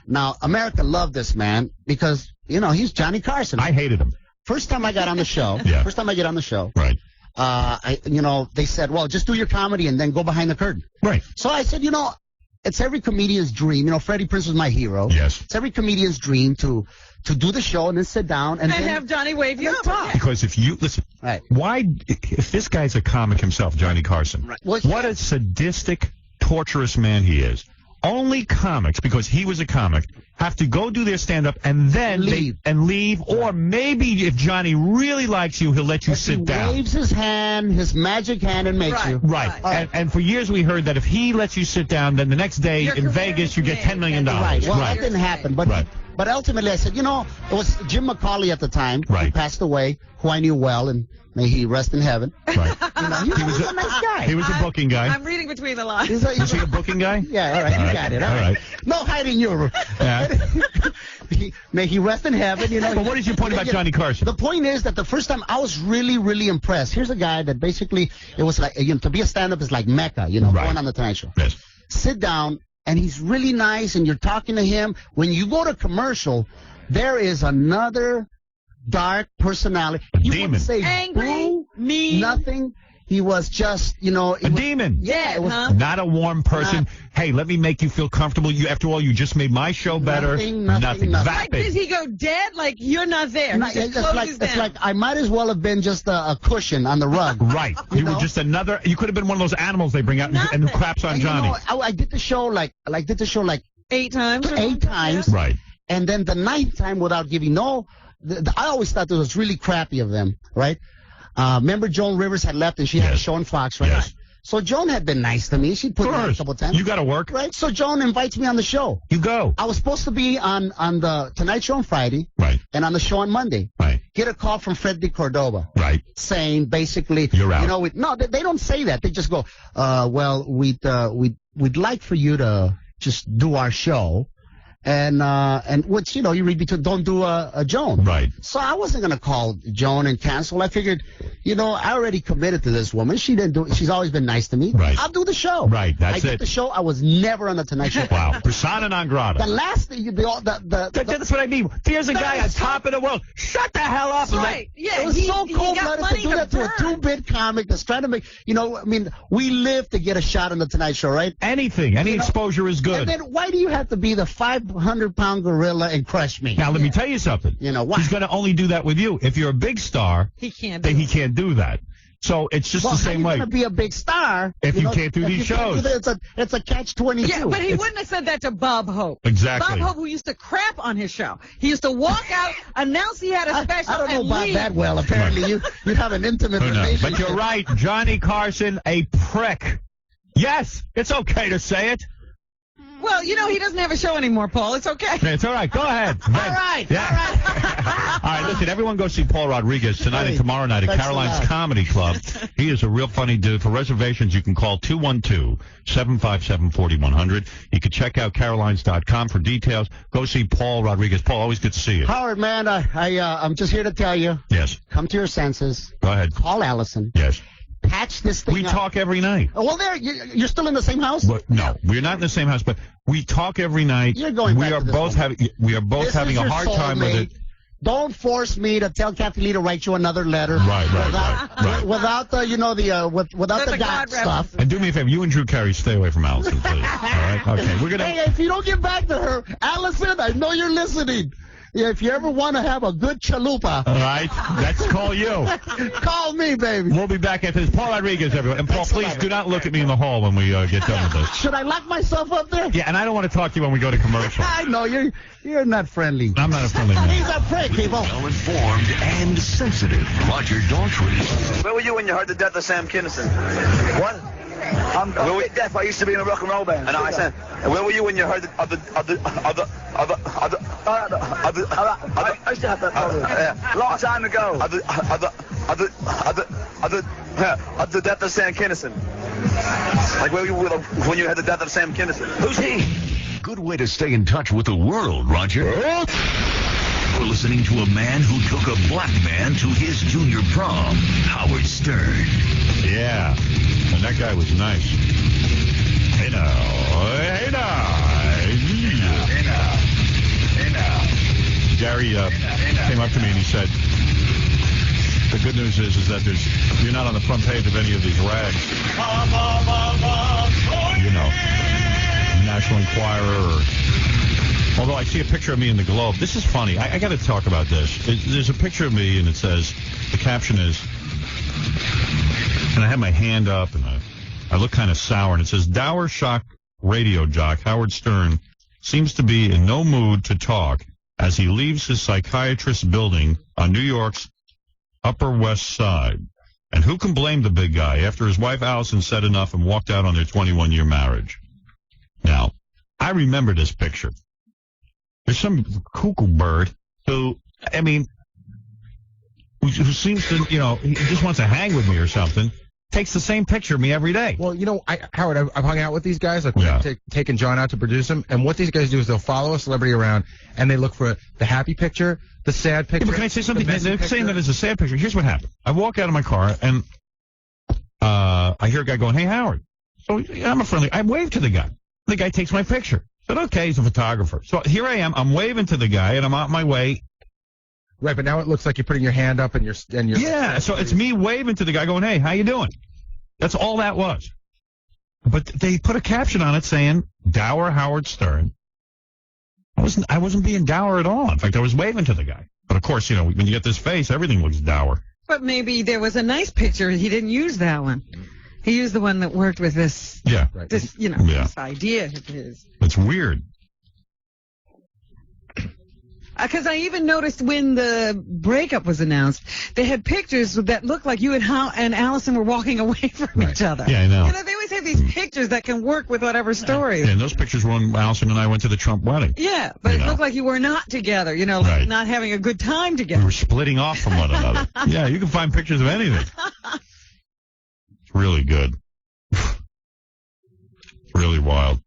Now, America loved this man because, he's Johnny Carson. I hated him. First time I got on the show. Yeah. First time I get on the show. Right. They said, well, just do your comedy and then go behind the curtain. Right. So I said, it's every comedian's dream. Freddie Prinze was my hero. Yes. It's every comedian's dream to do the show and then sit down and then have Johnny wave you up. talk. Because if you listen, Right. why? If this guy's a comic himself, Johnny Carson, Right. Well, what a sadistic, torturous man he is. Only comics, because he was a comic, have to go do their stand-up and then leave. Or maybe if Johnny really likes you, he'll let you sit he down. waves his hand, his magic hand, and makes you. Right. And for years we heard that if he lets you sit down, then the next day in Vegas you get $10 million. Right. Well, that didn't happen. But ultimately I said, it was Jim McCauley at the time who passed away, who I knew well, and may he rest in heaven. Right. He was a nice guy. He was a booking guy. I'm reading between the lines. Was he a booking guy? Yeah, all right, you got it. All right. No hiding your room. Yeah. May he rest in heaven, But what is your point about Johnny Carson? The point is that the first time I was really, really impressed. Here's a guy that basically, it was like, to be a stand-up is like Mecca, going on the Tonight Show. Yes. Sit down, and he's really nice, and you're talking to him. When you go to commercial, there is another dark personality. He demon. wouldn't say Angry, boo, mean. nothing. He was just, a demon. Yeah, it was Not a warm person. Hey, let me make you feel comfortable. After all, you just made my show better. Nothing. Like, does he go dead? Like, you're not there. He just closes down. It's like I might as well have been just a cushion on the rug. Right. You were just another. You could have been one of those animals they bring out and who craps on Johnny. I did the show like 8 times. 8 times. Right. And then the 9th time, without giving I always thought this was really crappy of them, right? Remember Joan Rivers had left and she had a show on Fox, right? Yes. So Joan had been nice to me. She put me on a couple times. You got to work. Right. So Joan invites me on the show. You go. I was supposed to be on the Tonight Show on Friday. Right. And on the show on Monday. Right. Get a call from Fred de Cordova. Right. Saying basically, you're out. You know, no, they don't say that. They just go, well, we'd like for you to just do our show. And which, you know, you read between, don't do a Joan. Right. So I wasn't going to call Joan and cancel. I figured, you know, I already committed to this woman. She didn't do it. She's always been nice to me. Right. I'll do the show. Right. That's I it. did the show. I was never on the Tonight Show. Wow. Persona non grata. The last thing, that's what I mean. Here's a guy on top of the world. Shut the hell up. Right. Yeah. It was so cold-blooded to do that to a 2-bit comic that's trying to make, you know, I mean, we live to get a shot on the Tonight Show, right? Anything. Any exposure is good. And then why do you have to be the 500-pound gorilla and crush me? Now, let me tell you something. You know, why? He's going to only do that with you. If you're a big star, he can't do that. So it's just the same way. How are you going to be a big star if you can't do these shows? It's a catch-22. Yeah, but he wouldn't have said that to Bob Hope. Exactly. Bob Hope, who used to crap on his show. He used to walk out, announce he had a special, I don't know and Bob leave. that well. Apparently, you have an intimate relationship. But you're right. Johnny Carson, a prick. Yes, it's okay to say it. Well, you know, he doesn't have a show anymore, Paul. It's okay. It's all right. Go ahead. All right. Yeah. All right, listen, everyone go see Paul Rodriguez tonight and tomorrow night at Caroline's Comedy Club. He is a real funny dude. For reservations, you can call 212-757-4100. You can check out carolines.com for details. Go see Paul Rodriguez. Paul, always good to see you. Howard, man, I'm just here to tell you. Yes. Come to your senses. Go ahead. Call Allison. Yes. Patch this thing We up. talk every night. Oh, well, you're still in the same house? But, no, we're not in the same house, but we talk every night. You're going back to this one. We are both This having is a your hard time with soulmate. it. Don't force me to tell Kathy Lee to write you another letter. Right. Without the, you know, without the God stuff. And do me a favor, you and Drew Carey stay away from Allison, please. All right? Okay, we're gonna. Hey, if you don't get back to her, Allison, I know you're listening. Yeah, if you ever want to have a good chalupa. All right, let's call you. Call me, baby. We'll be back after this. Paul Rodriguez, everyone. And Paul, please do not look at me in the hall when we get done with this. Should I lock myself up there? Yeah, and I don't want to talk to you when we go to commercial. I know, you're not friendly. I'm not a friendly man. He's a prick, people. Well-informed and sensitive Roger Daltrey. Where were you when you heard the death of Sam Kinison? What? I'm deaf. I used to be in a rock and roll band. And I said, where were you when you heard the I used to have that problem. Long time ago. The death of Sam Kinison. Like where were you when you had the death of Sam Kinison? Who's he? Good way to stay in touch with the world, Roger. You're listening to a man who took a black man to his junior prom, Howard Stern. Yeah, and that guy was nice. Hey now. Gary came up to me and he said, the good news is that you're not on the front page of any of these rags. You know, National Enquirer or... Although I see a picture of me in the Globe. This is funny. I got to talk about this. There's a picture of me, and it says, the caption is, and I have my hand up, and I look kind of sour, and it says, dour shock radio jock Howard Stern seems to be in no mood to talk as he leaves his psychiatrist's building on New York's Upper West Side. And who can blame the big guy after his wife Allison said enough and walked out on their 21-year marriage? Now, I remember this picture. There's some cuckoo bird who seems to, he just wants to hang with me or something. Takes the same picture of me every day. Well, Howard, I've hung out with these guys. Like, we've taken John out to produce them. And what these guys do is they'll follow a celebrity around, and they look for the happy picture, the sad picture. Yeah, but can I say something? They're saying that it's a sad picture. Here's what happened. I walk out of my car, and I hear a guy going, hey, Howard. So I wave to the guy. The guy takes my picture. I said, okay, he's a photographer. So here I am. I'm waving to the guy, and I'm on my way. Right, but now it looks like you're putting your hand up and you're yeah, so it's me waving to the guy going, hey, how you doing? That's all that was. But they put a caption on it saying, dour Howard Stern. I wasn't being dour at all. In fact, I was waving to the guy. But of course, when you get this face, everything looks dour. But maybe there was a nice picture. He didn't use that one. He used the one that worked with this. Yeah. This, this idea of his. It's weird. Because I even noticed when the breakup was announced, they had pictures that looked like you and Allison were walking away from each other. Yeah, I know. You know, they always have these pictures that can work with whatever story. Yeah, and those pictures were when Allison and I went to the Trump wedding. Yeah, but it looked like you were not together, you know, like not having a good time together. We were splitting off from one another. Yeah, you can find pictures of anything. It's really good. Really wild.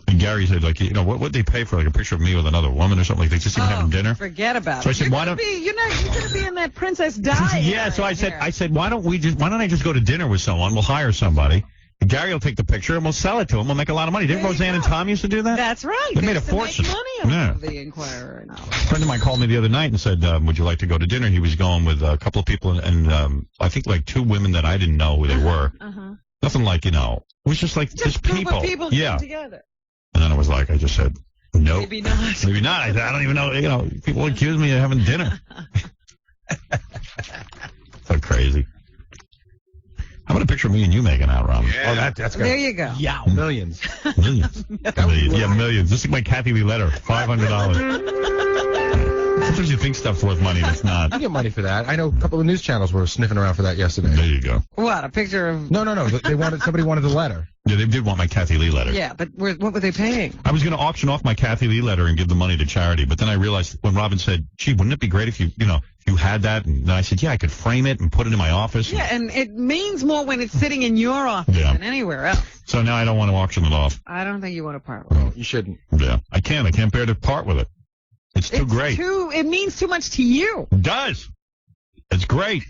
And Gary said, like, you know, what would they pay for, like, a picture of me with another woman or something? Like, they just even having dinner? Forget about So I it. said, why don't... You're going to be in that Princess Di. Yeah, so I said, why don't I just go to dinner with someone? We'll hire somebody. And Gary will take the picture and we'll sell it to him. We'll make a lot of money. Didn't Roseanne and Tom used to do that? That's right. They made a fortune. Make money off the Inquirer and all. A friend of mine called me the other night and said, would you like to go to dinner? He was going with a couple of people and I think like 2 women that I didn't know who they were. Nothing like, you know, it was just like just people. Yeah. Together. And then I just said, no. Maybe not. Maybe not. I don't even know, you know, people accuse me of having dinner. So crazy. How about a picture of me and you making out, Robin? Yeah. Oh, that's good. There you go. Yeah, millions. Millions. Yeah, millions. This is my Kathy Lee letter, $500. Sometimes you think stuff's worth money, but it's not. You get money for that. I know a couple of news channels were sniffing around for that yesterday. There you go. What, a picture of... No. Somebody wanted the letter. Yeah, they did want my Kathy Lee letter. Yeah, but what were they paying? I was going to auction off my Kathy Lee letter and give the money to charity, but then I realized when Robin said, gee, wouldn't it be great if you had that? And then I said, yeah, I could frame it and put it in my office. Yeah, and it means more when it's sitting in your office than anywhere else. So now I don't want to auction it off. I don't think you want to part with it. You shouldn't. Yeah, I can't bear to part with it. It's too great. It means too much to you. It does. It's great.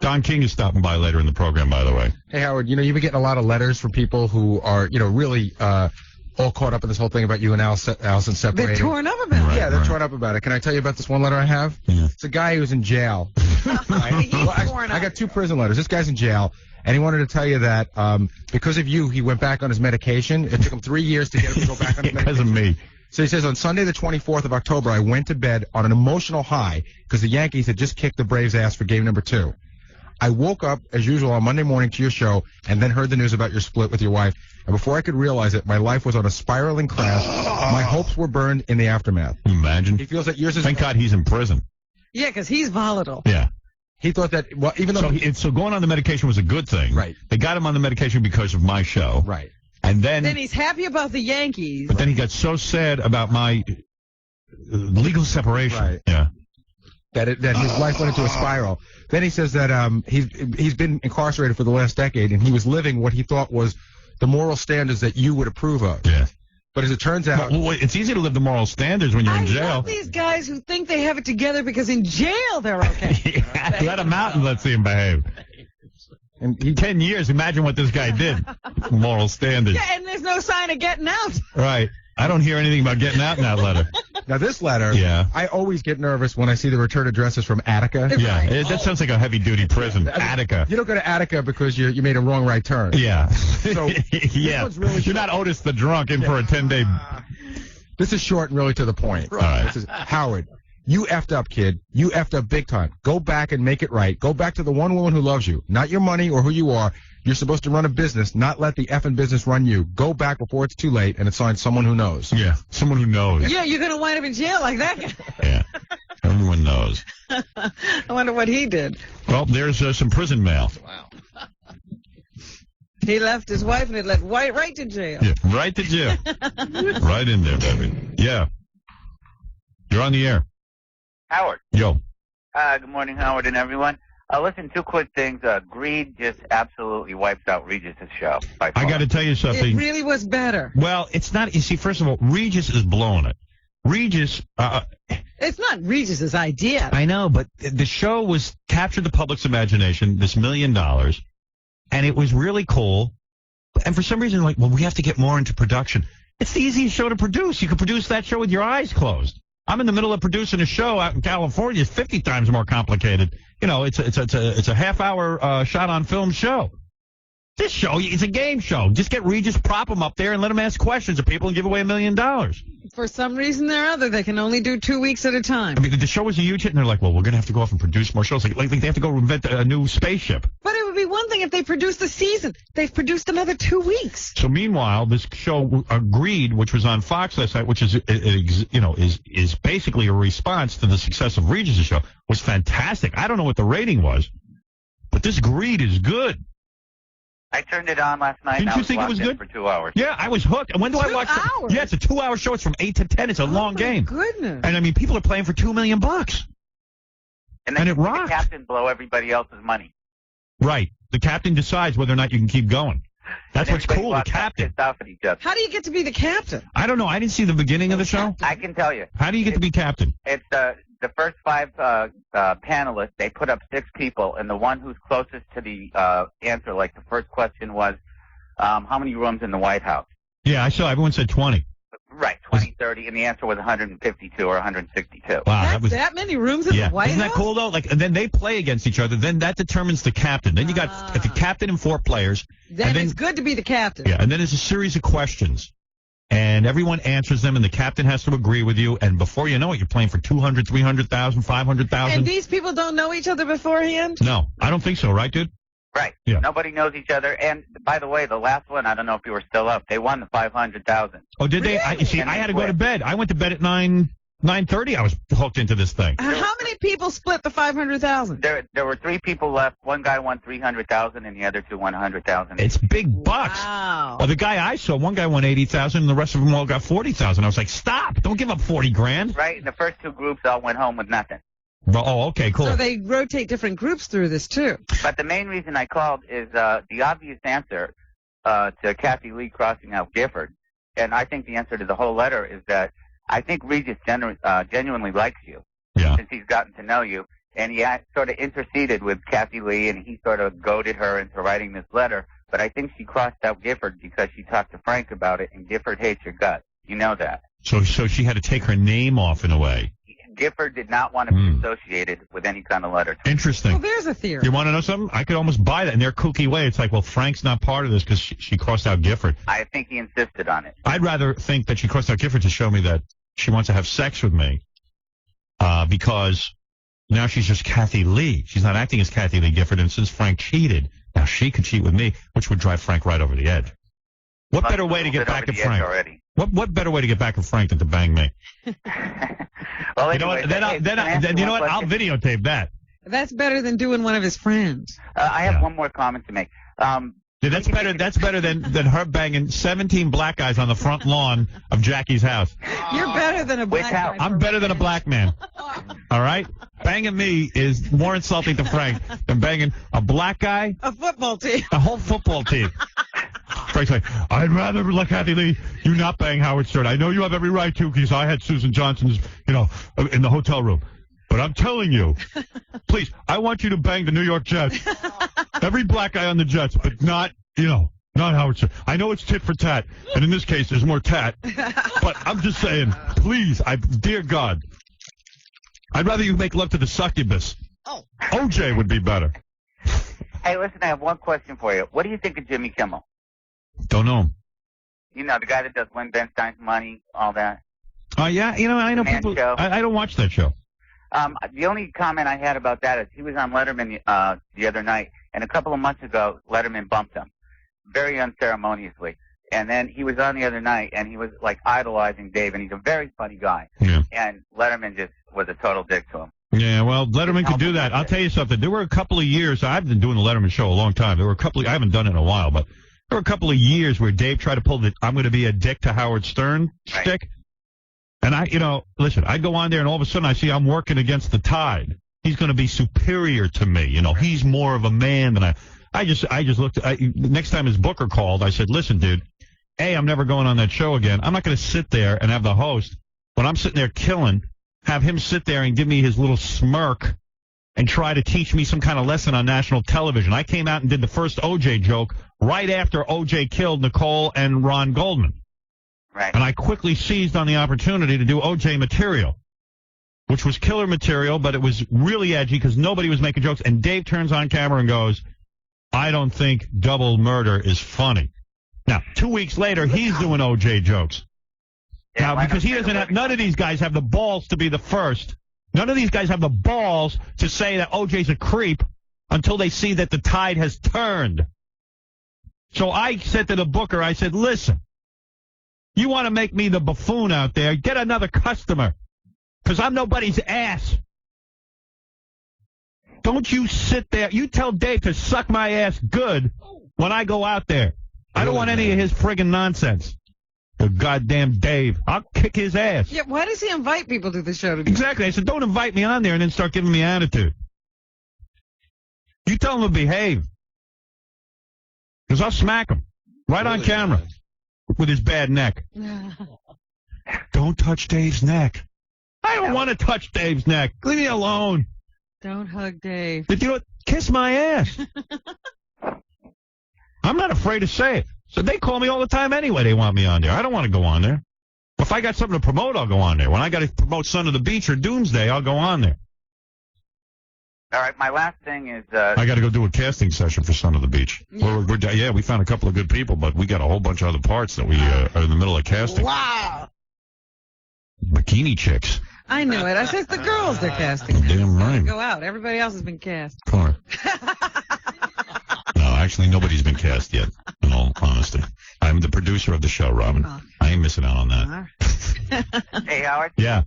Don King is stopping by later in the program, by the way. Hey, Howard, you've been getting a lot of letters from people who are, really all caught up in this whole thing about you and Allison separating. They're torn up about it. Yeah, they're torn up about it. Can I tell you about this one letter I have? Yeah. It's a guy who's in jail. I got 2 prison letters. This guy's in jail, and he wanted to tell you that because of you, he went back on his medication. It took him 3 years to get him to go back on his medication. Because of me. So he says, on Sunday the 24th of October, I went to bed on an emotional high because the Yankees had just kicked the Braves' ass for game number 2. I woke up, as usual, on Monday morning to your show and then heard the news about your split with your wife. And before I could realize it, my life was on a spiraling crash. My hopes were burned in the aftermath. Can you imagine? He feels that yours is... Thank God he's in prison. Yeah, because he's volatile. Yeah. He thought that, well, even though... So going on the medication was a good thing. Right. They got him on the medication because of my show. Right. And then he's happy about the Yankees. But then he got so sad about my legal separation. Right. Yeah. That his life went into a spiral. Then he says that he's been incarcerated for the last decade, and he was living what he thought was the moral standards that you would approve of. Yeah. But as it turns out... Well, it's easy to live the moral standards when you're in jail. I love these guys who think they have it together because in jail they're okay. Yeah, let him out and let's see him behave. And 10 years, imagine what this guy did. Moral standards. Yeah, and there's no sign of getting out. Right. I don't hear anything about getting out in that letter. Now, this letter, I always get nervous when I see the return addresses from Attica. Yeah, that sounds like a heavy-duty prison. Attica. You don't go to Attica because you made a wrong right turn. Yeah. So, yeah. Really you're not Otis the drunk in for a 10-day... This is short and really to the point. All right. This is, Howard, you effed up, kid. You effed up big time. Go back and make it right. Go back to the one woman who loves you. Not your money or who you are. You're supposed to run a business, not let the effing business run you. Go back before it's too late, and it's signed someone who knows. Yeah, someone who knows. Yeah, you're going to wind up in jail like that guy. Yeah, everyone knows. I wonder what he did. Well, there's some prison mail. Wow. He left his wife and it led right to jail. Yeah, right to jail. Right in there, baby. Yeah. You're on the air. Howard. Yo. Good morning, Howard and everyone. Listen, 2 quick things. Greed just absolutely wipes out Regis' show. I got to tell you something. It really was better. Well, it's not. You see, first of all, Regis is blowing it. Regis. It's not Regis's idea. I know, but the show captured the public's imagination, this $1 million, and it was really cool. And for some reason, we have to get more into production. It's the easiest show to produce. You can produce that show with your eyes closed. I'm in the middle of producing a show out in California. It's 50 times more complicated. It's a half-hour shot on film show. This show, it's a game show. Just get Regis, prop him up there, and let him ask questions of people and give away $1 million. For some reason or other, they can only do 2 weeks at a time. I mean, the show was a huge hit, and they're like, well, we're going to have to go off and produce more shows. Like they have to go invent a new spaceship. But it would be one thing if they produced a season. They've produced another 2 weeks. So meanwhile, this show Agreed, which was on Fox last night, which is basically a response to the success of Regis' show, was fantastic. I don't know what the rating was, but this Greed is good. I turned it on last night. Didn't and you I think it was good for 2 hours? Yeah, I was hooked. And when do I watch? 2 hours? Yeah, it's a 2-hour show. It's from 8 to 10. It's a long game. Goodness. And I mean, people are playing for $2 million. And then it the rocked. captain blow everybody else's money. Right. The captain decides whether or not you can keep going. That's what's cool. The captain. How do you get to be the captain? I don't know. I didn't see the beginning of the show. I can tell you. How do you get to be captain? It's the first 5 panelists. They put up 6 people, and the one who's closest to the answer, like the first question was, how many rooms in the White House? Yeah, I saw. Everyone said 20. Right, 20, 30, and the answer was 152 or 162. Wow, that many rooms in the White Isn't House? that cool though? Like, and then they play against each other. Then that determines the captain. Then you got the captain and 4 players. Then and it's good to be the captain. Yeah, and then there's a series of questions, and everyone answers them, and the captain has to agree with you. And before you know it, you're playing for 200, 300,000, 500,000. And these people don't know each other beforehand? No, I don't think so. Right, dude? Right. Yeah. Nobody knows each other. And by the way, the last one, I don't know if you were still up. They won the 500,000. Oh, did they? I had to go to bed. I went to bed at 9:30. I was hooked into this thing. How many people split the 500,000? There were 3 people left. One guy won 300,000, and the other 2 won 100,000. It's big bucks. Wow. The guy I saw, one guy won 80,000, and the rest of them all got 40,000. I was like, stop! Don't give up 40 grand. Right. And the first 2 groups all went home with nothing. Oh, okay, cool. So they rotate different groups through this, too. But the main reason I called is the obvious answer to Kathy Lee crossing out Gifford. And I think the answer to the whole letter is that I think Regis genuinely likes you since he's gotten to know you. And he sort of interceded with Kathy Lee, and he sort of goaded her into writing this letter. But I think she crossed out Gifford because she talked to Frank about it, and Gifford hates your guts. You know that. So she had to take her name off in a way. Gifford did not want to be associated with any kind of letter. Interesting. Well, there's a theory. You want to know something? I could almost buy that in their kooky way. It's like, well, Frank's not part of this because she crossed out Gifford. I think he insisted on it. I'd rather think that she crossed out Gifford to show me that she wants to have sex with me because now she's just Kathy Lee. She's not acting as Kathy Lee Gifford, and since Frank cheated, now she could cheat with me, which would drive Frank right over the edge. What better way to get back at Frank? What better way to get back at Frank than to bang me? Well, you know what? Then you know what? I'll videotape that. That's better than doing one of his friends. I have one more comment to make. That's better. That's better than her banging 17 black guys on the front lawn of Jackie's house. You're better than a black guy. I'm better than a black man. All right? Banging me is more insulting to Frank than banging a black guy. A football team. A whole football team. Frank's like, I'd rather, like Kathy Lee, you not bang Howard Stern. I know you have every right to because I had Susan Johnson's, in the hotel room. But I'm telling you, please, I want you to bang the New York Jets. Every black guy on the Jets, but not Howard Stern. I know it's tit for tat, and in this case, there's more tat. But I'm just saying, please, dear God, I'd rather you make love to the succubus. Oh. OJ would be better. Hey, listen, I have one question for you. What do you think of Jimmy Kimmel? Don't know him. You know, the guy that does Win Ben Stein's Money, all that. Yeah, I know people. I don't watch that show. The only comment I had about that is he was on Letterman the other night, and a couple of months ago, Letterman bumped him very unceremoniously. And then he was on the other night, and he was, like, idolizing Dave, and he's a very funny guy. Yeah. And Letterman just was a total dick to him. Yeah, well, Letterman could do that. I'll tell you something. There were a couple of years. I've been doing the Letterman show a long time. I haven't done it in a while, but there were a couple of years where Dave tried to pull the I'm going to be a dick to Howard Stern stick. And listen, I go on there and all of a sudden I see I'm working against the tide. He's going to be superior to me. He's more of a man than I just looked. Next time his booker called, I said, listen, dude, I'm never going on that show again. I'm not going to sit there and have the host, when I'm sitting there killing, have him sit there and give me his little smirk and try to teach me some kind of lesson on national television. I came out and did the first OJ joke right after OJ killed Nicole and Ron Goldman. Right. And I quickly seized on the opportunity to do OJ material, which was killer material, but it was really edgy because nobody was making jokes. And Dave turns on camera and goes, I don't think double murder is funny. Now, 2 weeks later, he's doing OJ jokes. Yeah, now, because he doesn't have, none of these guys have the balls to be the first. None of these guys have the balls to say that OJ's a creep until they see that the tide has turned. So I said to the booker, I said, listen, you want to make me the buffoon out there, get another customer, because I'm nobody's ass. Don't you sit there. You tell Dave to suck my ass good when I go out there. I don't want any of his friggin' nonsense. The goddamn Dave. I'll kick his ass. Yeah, why does he invite people to the show? Exactly. I said, don't invite me on there and then start giving me attitude. You tell him to behave. Because I'll smack him right on camera with his bad neck. Don't touch Dave's neck. I don't want to touch Dave's neck. Leave me alone. Don't hug Dave. But you know what? Kiss my ass. I'm not afraid to say it. So they call me all the time anyway. They want me on there. I don't want to go on there. If I got something to promote, I'll go on there. When I got to promote Son of the Beach or Doomsday, I'll go on there. All right, my last thing is... I got to go do a casting session for Son of the Beach. Yeah. We found a couple of good people, but we got a whole bunch of other parts that we are in the middle of casting. Wow. Bikini chicks. I knew it. I said it's the girls they're casting. Damn right. Go out. Everybody else has been cast. No, actually, nobody's been cast yet, in all honesty. I'm the producer of the show, Robin. I ain't missing out on that. Hey, Howard? Yeah.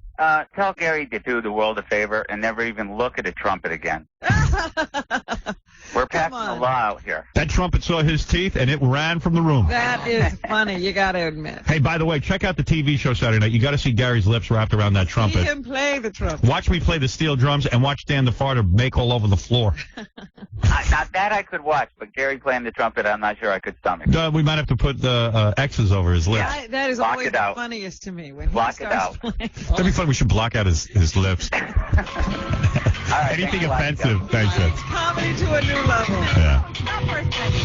Tell Gary to do the world a favor and never even look at a trumpet again. We're passing the law out here. That trumpet saw his teeth, and it ran from the room. That is funny. You got to admit. Hey, by the way, check out the TV show Saturday night. You got to see Gary's lips wrapped around that trumpet. See him play the trumpet. Watch me play the steel drums and watch Dan the Farter make all over the floor. Now, that I could watch, but Gary playing the trumpet, I'm not sure I could stomach. We might have to put the X's over his lips. Yeah, that is Block always it the out. funniest to me. When Block he it starts out. playing. That'd be fun. We should block out his lips. Anything offensive, thanks, Ed. Comedy to a new level. Yeah.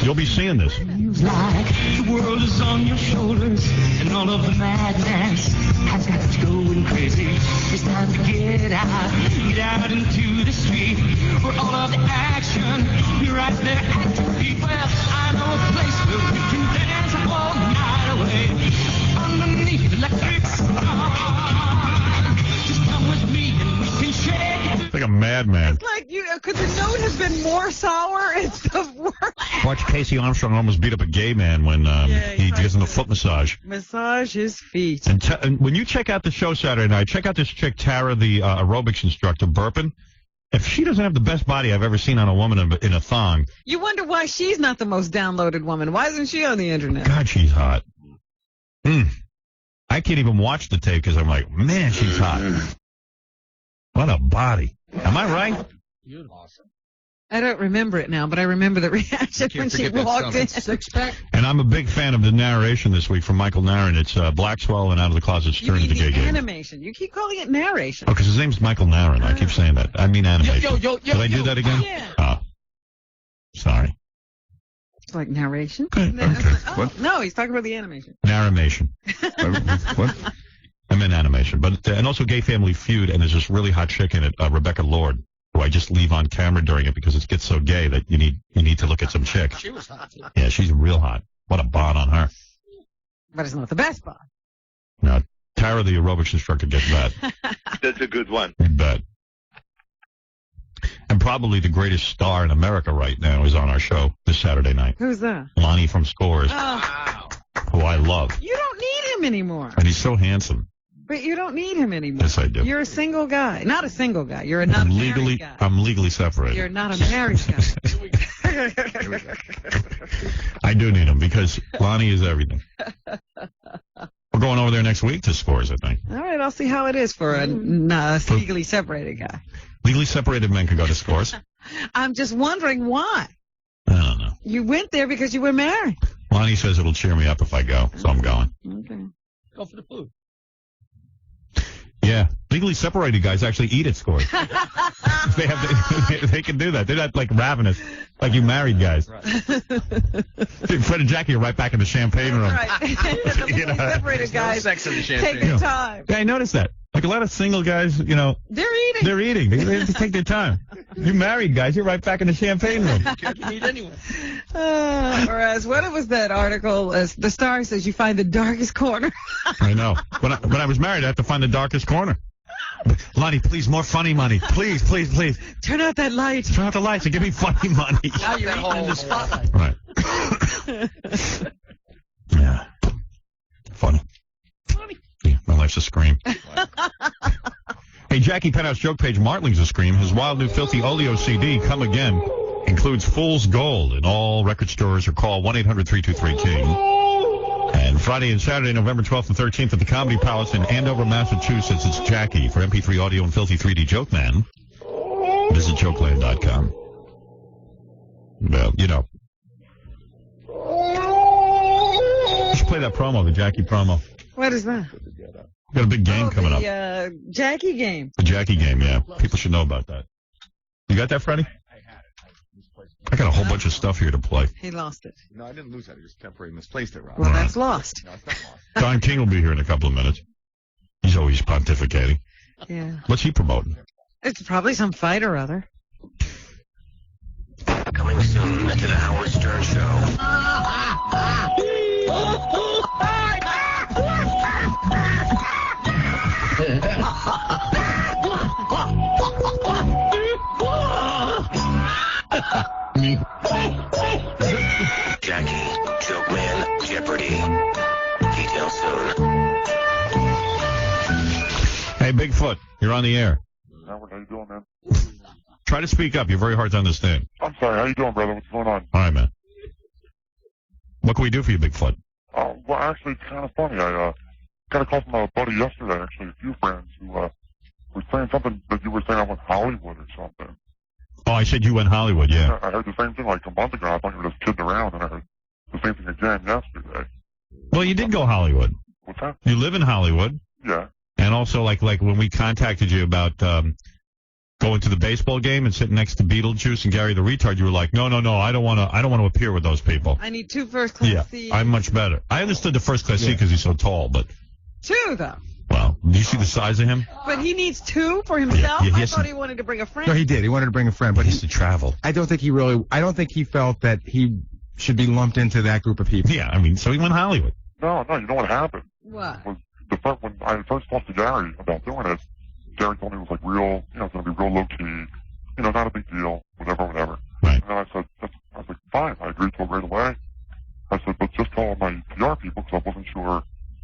You'll be seeing this. Like the world is on your shoulders, and all of the madness has got you going crazy. It's time to get out into the street, where all of the action, you're right there at your feet. Well, I know a place where we can dance all night away, underneath the electric sun. Just come with me and we can shake it. It's like a madman. It's like, could the note have been more sour? It's the worst. Watch Casey Armstrong almost beat up a gay man when he gives him a foot massage. Massage his feet. And when you check out the show Saturday night, check out this chick, Tara, the aerobics instructor, burping. If she doesn't have the best body I've ever seen on a woman in a thong. You wonder why she's not the most downloaded woman. Why isn't she on the internet? God, she's hot. I can't even watch the tape because I'm like, man, she's hot. What a body. Am I right? I don't remember it now, but I remember the reaction when she walked in. Six-pack? And I'm a big fan of the narration this week from Michael Naron. It's Blackswell and Out of the Closet Stern to the Gay Game. Animation. You keep calling it narration. Oh, because his name's Michael Naron. I keep saying that. I mean animation. Did I do that again? Yeah. Oh. Sorry. It's like narration? Okay. What? No, he's talking about the animation. Narration. What? I meant animation. But and also Gay Family Feud, and there's this really hot chick in it, Rebecca Lord, who I just leave on camera during it because it gets so gay that you need to look at some chick. She was hot, too. Yeah, she's real hot. What a bod on her. But it's not the best bod. No, Tara, the aerobics instructor, gets that. That's a good one. You bet. And probably the greatest star in America right now is on our show this Saturday night. Who's that? Lonnie from Scores, Oh, who I love. you don't need him anymore. And he's so handsome. But you don't need him anymore. Yes, I do. You're a single guy. Not a single guy. You're not a married guy. I'm legally separated. You're not a married guy. I do need him because Lonnie is everything. We're going over there next week to Scores, I think. All right, I'll see how it is for a legally separated guy. Legally separated men can go to Scores. I'm just wondering why. I don't know. You went there because you were married. Lonnie says it'll cheer me up if I go, so I'm going. Okay. Go for the food. Yeah, legally separated guys actually eat at Scores. They can do that. They're not like ravenous, like you married guys. Fred and Jackie are right back in the champagne room. Right. The legally separated guys sex in the champagne. take their time. Yeah, I noticed that. Like a lot of single guys, They're eating. They're eating. They have to take their time. You married guys, you're right back in the champagne room. You eat anyway. Whereas, what was that article? The Star says you find the darkest corner. I know. When I was married, I had to find the darkest corner. Lonnie, please, more funny money. Please, please, please. Turn out that light. Turn out the lights and give me funny money. Now you're eating in the spotlight. Right. Yeah. Funny. Yeah, my life's a scream. Hey, Jackie Penthouse joke page, Martling's a scream. His wild new filthy Oleo CD, Come Again, includes Fool's Gold in all record stores, or call 1-800-323-KING. And Friday and Saturday, November 12th and 13th at the Comedy Palace in Andover, Massachusetts, it's Jackie. For MP3 audio and filthy 3D Joke Man, visit jokeland.com. Well, you know. You should play that promo, the Jackie promo. What is that? Got a big game coming up. The Jackie game. The Jackie game, yeah. People should know about that. You got that, Freddie? I got a whole bunch of stuff here to play. He lost it. No, I didn't lose that. I just temporarily misplaced it, Rob. Well, that's lost. No, it's not lost. Don King will be here in a couple of minutes. He's always pontificating. Yeah. What's he promoting? It's probably some fight or other. Coming soon to the Howard Stern Show. Jackie, Joke Man, Jeopardy. Details soon. Hey, Bigfoot, you're on the air. Howard, how you doing, man? Try to speak up. You're very hard to understand. I'm sorry. How you doing, brother? What's going on? All right, man. What can we do for you, Bigfoot? Well, actually, it's kind of funny. I got a call from a buddy yesterday, actually, a few friends, who was saying something that you were saying I went Hollywood or something. Oh, I said you went Hollywood, yeah. I heard the same thing like a month ago. I thought you were just kidding around, and I heard the same thing again yesterday. Well, you did go Hollywood. What's that? You live in Hollywood. Yeah. And also, like when we contacted you about going to the baseball game and sitting next to Beetlejuice and Gary the Retard, you were like, no, I don't want to appear with those people. I need 2 first-class seats. I'm much better. I understood the first-class seat because he's so tall, but... 2, though. Well, do you see the size of him? But he needs 2 for himself? Yeah, I thought he wanted to bring a friend. No, he did. He wanted to bring a friend, but he has to travel. I don't think he felt that he should be lumped into that group of people. Yeah, I mean, so he went Hollywood. No, you know what happened? What? When I first talked to Gary about doing it, Gary told me it was like real, it's going to be real low-key, not a big deal, whatever. Right. And then I said, I was like, fine, I agreed to it right away. I said, but just call my PR people because I wasn't sure.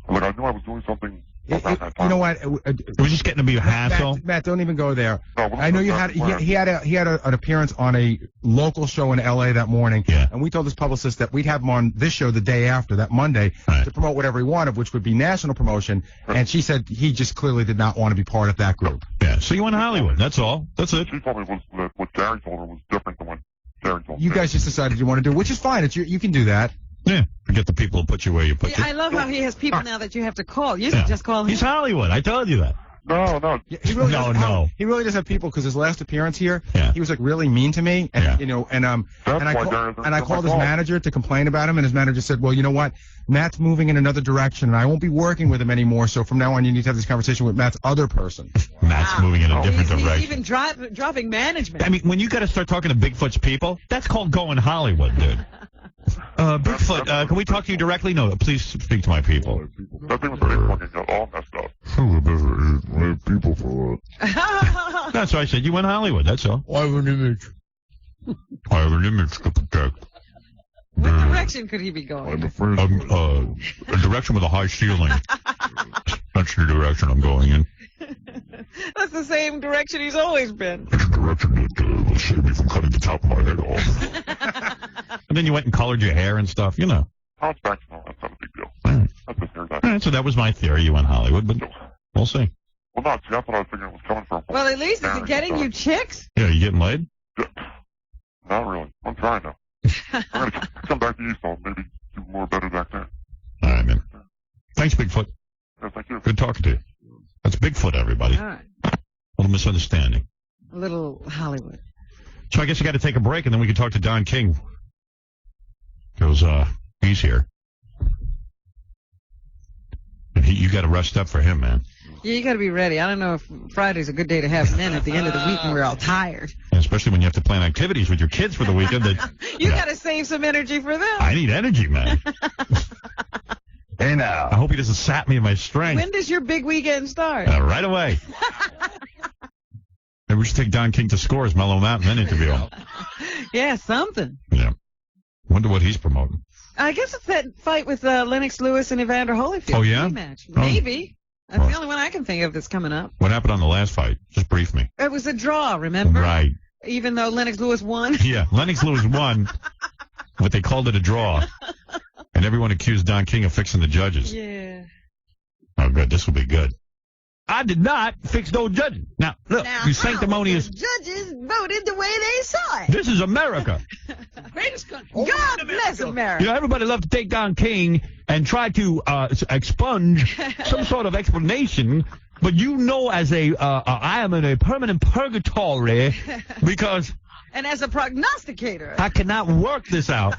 Like, I knew I was doing something around that time. You know what? It was just getting to be a hassle. Matt, don't even go there. No, I know you had he had an appearance on a local show in L.A. that morning, and we told his publicist that we'd have him on this show the day after, that Monday, to promote whatever he wanted, which would be national promotion. And she said he just clearly did not want to be part of that group. Yeah, so you went to Hollywood. That's all. That's it. She told me that what Gary told her was different than what Gary told me. You guys just decided you want to do it, which is fine. You can do that. Yeah, forget the people who put you where you put you. I love how he has people now that you have to call. You should just call him. He's Hollywood. I told you that. No. He really no. He really does have people because his last appearance here, he was like really mean to me, and I called his manager to complain about him, and his manager said, well, you know what, Matt's moving in another direction, and I won't be working with him anymore. So from now on, you need to have this conversation with Matt's other person. Matt's moving in a different direction. He's even dropping management. I mean, when you got to start talking to Bigfoot's people, that's called going Hollywood, dude. Bigfoot, can we talk to you directly? No, please speak to my people. That thing was fucking got all messed up. People for That's what I said. You went Hollywood. That's all. I have an image. I have an image to protect. What direction could he be going? I'm afraid. A direction with a high ceiling. That's the direction I'm going in. That's the same direction he's always been. That's the direction that will save me from cutting the top of my head off. And then you went and colored your hair and stuff, Oh, it's back to normal. That's not a big deal. All right, so that was my theory. You went Hollywood, but we'll see. Well, no, that's what I was thinking it was coming from. Well, at least is it getting you chicks? Yeah, you getting laid? Not really. I'm trying now. I'm going to come back to you, so maybe do more better back there. All right, man. Thanks, Bigfoot. Yeah, thank you. Good talking to you. That's Bigfoot, everybody. All right. A little misunderstanding. A little Hollywood. So I guess you got to take a break, and then we can talk to Don King. Because he's here. And you got to rest up for him, man. Yeah, you got to be ready. I don't know if Friday's a good day to have men at the end of the week when we're all tired. And especially when you have to plan activities with your kids for the weekend. You got to save some energy for them. I need energy, man. Hey, now. I hope he doesn't sap me in my strength. When does your big weekend start? Right away. Maybe we should take Don King to Scores, mellow him out, and then interview him. Yeah, something. Yeah. Wonder what he's promoting. I guess it's that fight with Lennox Lewis and Evander Holyfield. Oh, yeah? Rematch. Maybe. That's the only one I can think of that's coming up. What happened on the last fight? Just brief me. It was a draw, remember? Right. Even though Lennox Lewis won. Yeah, Lennox Lewis won, but they called it a draw. And everyone accused Don King of fixing the judges. Yeah. Oh, good. This will be good. I did not fix no judges. Now, look, you sanctimonious. Judges voted the way they saw it. This is America. Greatest country. God bless America. You know, everybody loves to take Don King and try to expunge some sort of explanation. But you know, as I am in a permanent purgatory because and as a prognosticator, I cannot work this out.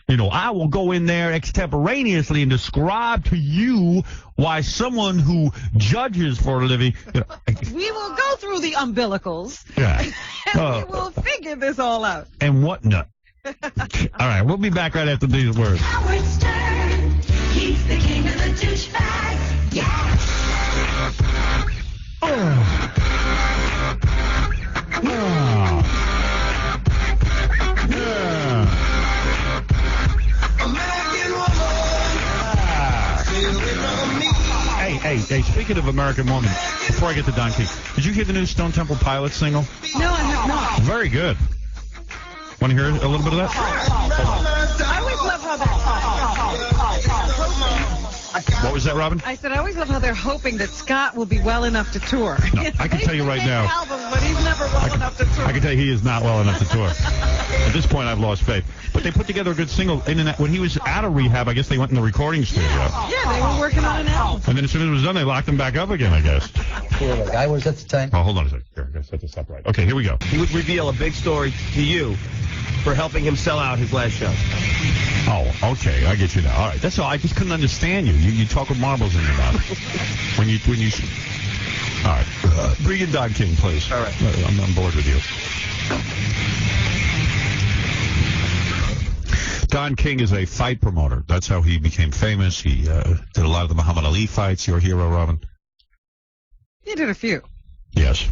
You know, I will go in there extemporaneously and describe to you why someone who judges for a living. You know, we will go through the umbilicals. Yeah. And we will figure this all out. And whatnot. All right, we'll be back right after these words. Howard Stern, he's the king of the douchebags. Yeah. Hey, speaking of American Woman, before I get to Don King, did you hear the new Stone Temple Pilots single? No, I have not. Very good. Want to hear a little bit of that? I always love how What was that, Robin? I said I always love how they're hoping that Scott will be well enough to tour. No, I can tell you right now. Album, but he's never well enough to tour. I can tell you he is not well enough to tour. At this point, I've lost faith. But they put together a good single. When he was out of rehab, I guess they went in the recording studio. Yeah, they were working on an album. And then as soon as it was done, they locked him back up again, I guess. Guy, where's that the time? Oh, hold on a second. Here, I gotta set this up right. Okay, here we go. He would reveal a big story to you for helping him sell out his last show. Oh, okay, I get you now. All right, that's all. I just couldn't understand you. You talk with marbles in your mouth. when you. All right, bring in Don King, please. All right, I'm on board with you. Don King is a fight promoter. That's how he became famous. He did a lot of the Muhammad Ali fights. Your hero, Robin. He did a few. Yes.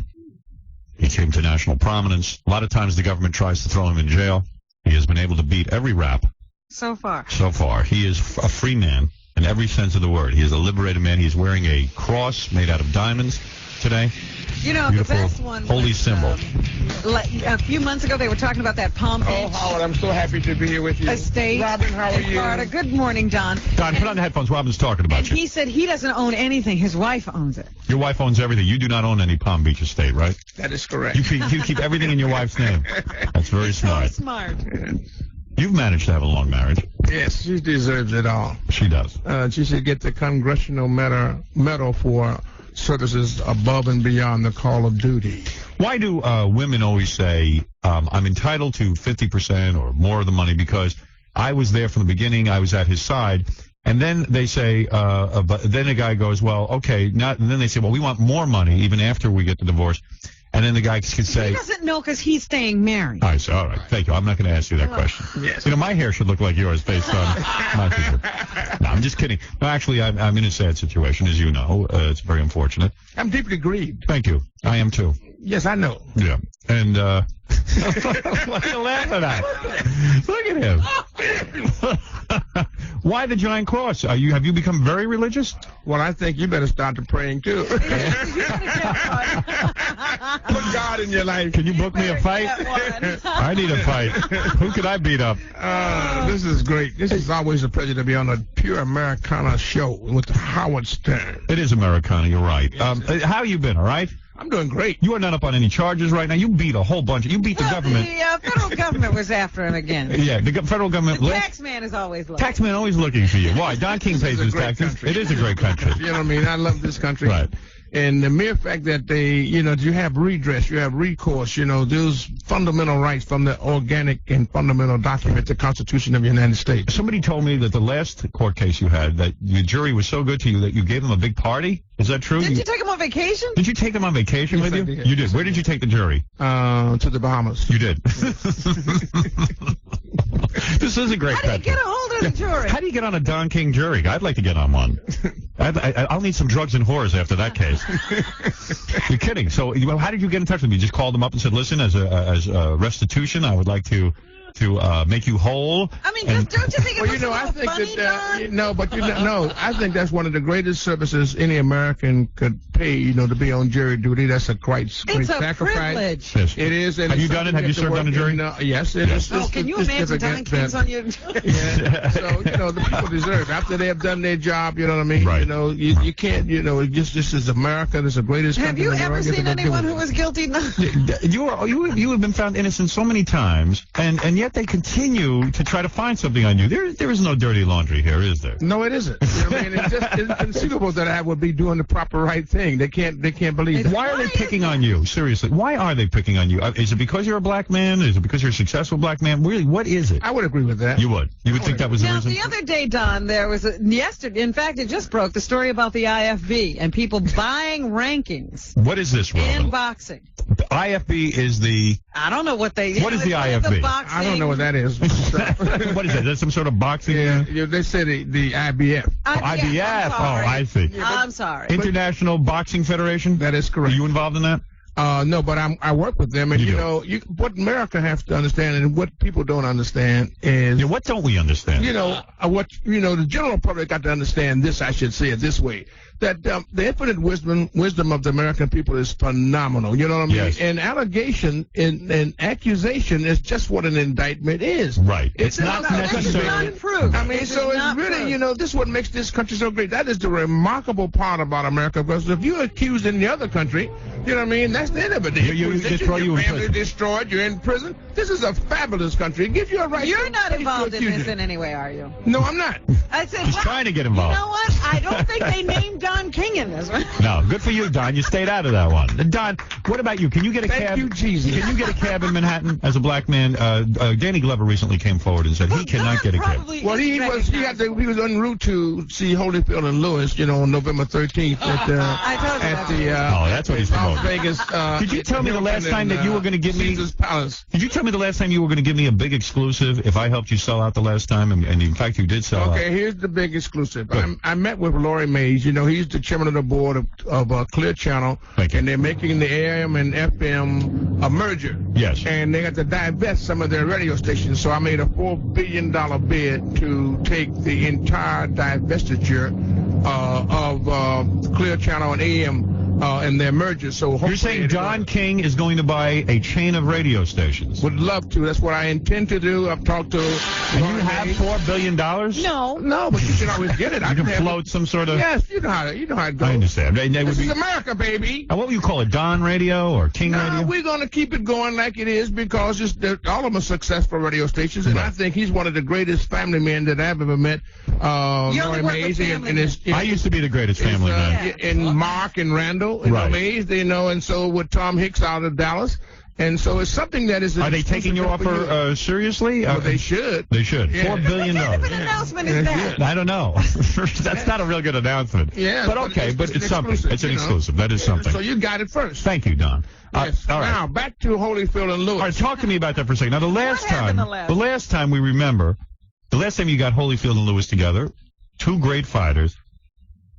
He came to national prominence. A lot of times the government tries to throw him in jail. He has been able to beat every rap. So far. So far. He is a free man in every sense of the word. He is a liberated man. He's wearing a cross made out of diamonds today. You know, beautiful, the best one holy was, symbol. A few months ago, they were talking about that Palm Beach. Oh, Howard, I'm so happy to be here with you. Estate. Robin, how are you? Florida. Good morning, Don. Don, put on the headphones. Robin's talking about you. He said he doesn't own anything. His wife owns it. Your wife owns everything. You do not own any Palm Beach estate, right? That is correct. You keep everything in your wife's name. That's very smart. So smart. Yeah. You've managed to have a long marriage. Yes, she deserves it all. She does. She should get the Congressional Medal for services above and beyond the call of duty. Why do women always say, I'm entitled to 50% or more of the money because I was there from the beginning, I was at his side, and then they say, but then the guy goes, well, okay, and then they say, well, we want more money even after we get the divorce. And then the guy could say... He doesn't know because he's staying married. All right, thank you. I'm not going to ask you that question. Yes. You know, my hair should look like yours based on my figure. No, I'm just kidding. No, actually, I'm in a sad situation, as you know. It's very unfortunate. I'm deeply grieved. Thank you. I am, too. Yes, I know. Yeah. And, what are you laughing at? Look at him. Why the giant cross? Have you become very religious? Well, I think you better start to praying, too. Put God in your life. Can you book me a fight? I need a fight. Who could I beat up? This is great. This is always a pleasure to be on a pure Americana show with Howard Stern. It is Americana, you're right. How you been, all right? I'm doing great. You are not up on any charges right now. You beat a whole bunch. You beat the government. The federal government was after him again. Yeah, the federal government. The tax man is always looking. Tax man always looking for you. Why? Don King pays his taxes. Country. It is a great country. You know what I mean? I love this country. Right. And the mere fact that you have redress, you have recourse, those fundamental rights from the organic and fundamental document, the Constitution of the United States. Somebody told me that the last court case you had, that the jury was so good to you that you gave them a big party. Is that true? Did you take them on vacation? Did you take them on vacation with you? You did. Where did you take the jury? To the Bahamas. You did. This This is a great How do you get a hold of the jury? How do you get on a Don King jury? I'd like to get on one. I'll need some drugs and whores after that case. You're kidding. So how did you get in touch with me? You just called them up and said, listen, as a restitution, I would like to make you whole. I mean, don't you think it was I think funny, that I think that's one of the greatest services any American could pay, to be on jury duty. That's a great sacrifice. Privilege. Yes. It is. And have you done it? Have you served on a jury? Yes. It is. Oh, can you imagine Don King's on your jury? Yeah. So, the people deserve it. After they have done their job, you know what I mean? Right. You can't, this is America. This is the greatest country in the world. Have you ever seen anyone who was guilty? You have been found innocent so many times, and yet they continue to try to find something on you. There is no dirty laundry here, is there? No, it isn't. It's inconceivable that I would be doing the proper right thing. They can't believe it. Why are they picking on you? Seriously, why are they picking on you? Is it because you're a black man? Is it because you're a successful black man? Really, what is it? I would agree with that. You would think that was the reason? The other day, Don, there was yesterday. In fact, it just broke the story about the IFB and people buying rankings. What is this, Robin? In boxing. IFB is the. I don't know what they. What is the IFB? I don't know what that is. What is that? That's some sort of boxing? Yeah, they say the IBF. IBF. I see. I'm sorry. International Boxing Federation. That is correct. Are you involved in that? No, but I work with them, and what America has to understand, and what people don't understand is what don't we understand? The general public got to understand this. I should say it this way: that the infinite wisdom of the American people is phenomenal. You know what I mean? Yes. And allegation and accusation is just what an indictment is. Right. It's not necessarily. It's not proof. I mean, so it's really, this is what makes this country so great. That is the remarkable part about America, because if you're accused in the other country, you know what I mean? That's the end of it. They throw you in family prison. Destroyed. You're in prison. This is a fabulous country. It gives you a right. You're not involved in this in any way, are you? No, I'm not. I said, He's trying to get involved. You know what? I don't think they named Don King in this one. No, good for you, Don. You stayed out of that one. Don, what about you? Can you get a cab? Thank you, Jesus. Can you get a cab in Manhattan as a black man? Danny Glover recently came forward and said he cannot get a cab. Well, he was en route to see Holyfield and Lewis, on November 13th that's what he's promoting. Las Vegas. Did you tell me the last time that you were going to give me Caesar's Palace? Did you tell me the last time you were going to give me a big exclusive if I helped you sell out the last time, and in fact you did sell out? Okay, here's the big exclusive. I met with Laurie Mays. He's the chairman of the board of Clear Channel, and they're making the AM and FM a merger. Yes. And they got to divest some of their radio stations. So I made a $4 billion bid to take the entire divestiture of Clear Channel and AM and their merger. So you're saying Don King is going to buy a chain of radio stations? Would love to. That's what I intend to do. I've talked to. And you have $4 billion? No, but you can always get it. You can float some sort of. Yes, you know how it goes. I understand. This is America, baby. What would you call it? Don Radio or King Radio? We're going to keep it going like it is because all of them are successful radio stations, and I think he's one of the greatest family men that I've ever met. Laurie Mays, I used to be the greatest family man. And Mark and Randall. Amazed, and so with Tom Hicks out of Dallas. And so it's something that is. Are they taking your offer seriously? Well, they should. They should. Yeah. $4 billion. What kind of an announcement is that? I don't know. That's not a real good announcement. Yeah. But okay, but it's something. It's an exclusive. That is something. So you got it first. Thank you, Don. Yes. All right. Now back to Holyfield and Lewis. All right, talk to me about that for a second. Now the last time we remember, the last time you got Holyfield and Lewis together, two great fighters.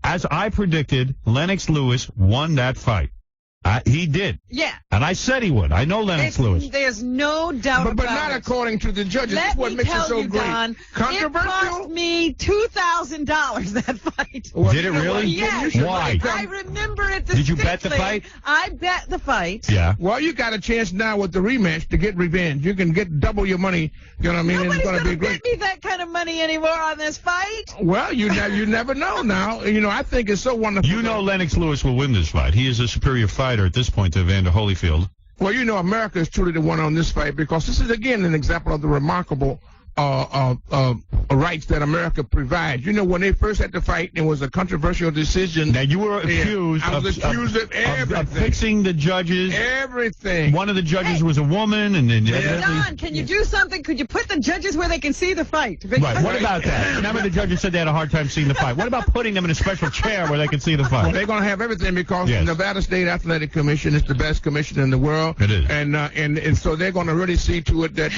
As I predicted, Lennox Lewis won that fight. He did. Yeah. And I said he would. I know Lennox Lewis. There's no doubt about it. But not according to the judges. That's what makes it so great. Don, controversial? It cost me $2,000, that fight. Well, did it really? Yes. Why? I remember it distinctly. Did you bet the fight? I bet the fight. Yeah. Well, you got a chance now with the rematch to get revenge. You can get double your money. You know what I mean? Nobody's it's going to be great. Bet me that kind of money anymore on this fight. Well, you never know now. I think it's so wonderful. You know Lennox Lewis will win this fight. He is a superior fighter at this point to Evander Holyfield. Well, America is truly the one on this fight because this is, again, an example of the remarkable rights that America provides. When they first had to fight, it was a controversial decision. Now, you were accused I was accused of everything. Of fixing the judges. Everything. One of the judges was a woman. And then Don, can you do something? Could you put the judges where they can see the fight? Right. What about that? Remember the judges said they had a hard time seeing the fight. What about putting them in a special chair where they can see the fight? Well, they're going to have everything because the Nevada State Athletic Commission is the best commission in the world. It is. And so they're going to really see to it that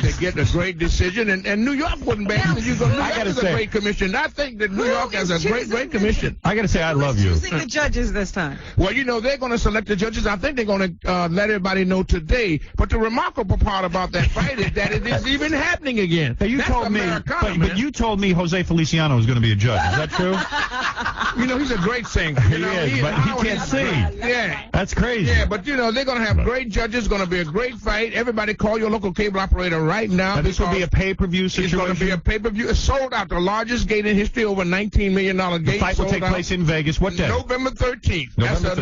they get a great decision. commission, and New York wasn't bad. New York is a great commission. I think that New York has a great commission. I got to say, I love you. Who's choosing the judges this time? Well, they're going to select the judges. I think they're going to let everybody know today. But the remarkable part about that fight is that it is even happening again. Hey, you told me, but you told me Jose Feliciano was going to be a judge. Is that true? He's a great singer. He is, but he can't sing. Yeah. That's crazy. Yeah, but they're going to have great judges. It's going to be a great fight. Everybody call your local cable operator right now. Now this will be a pay-per-view situation. It's going to be a pay-per-view. It's sold out. The largest gate in history, over $19 million gate. The fight will take place in Vegas. What day? November 13th.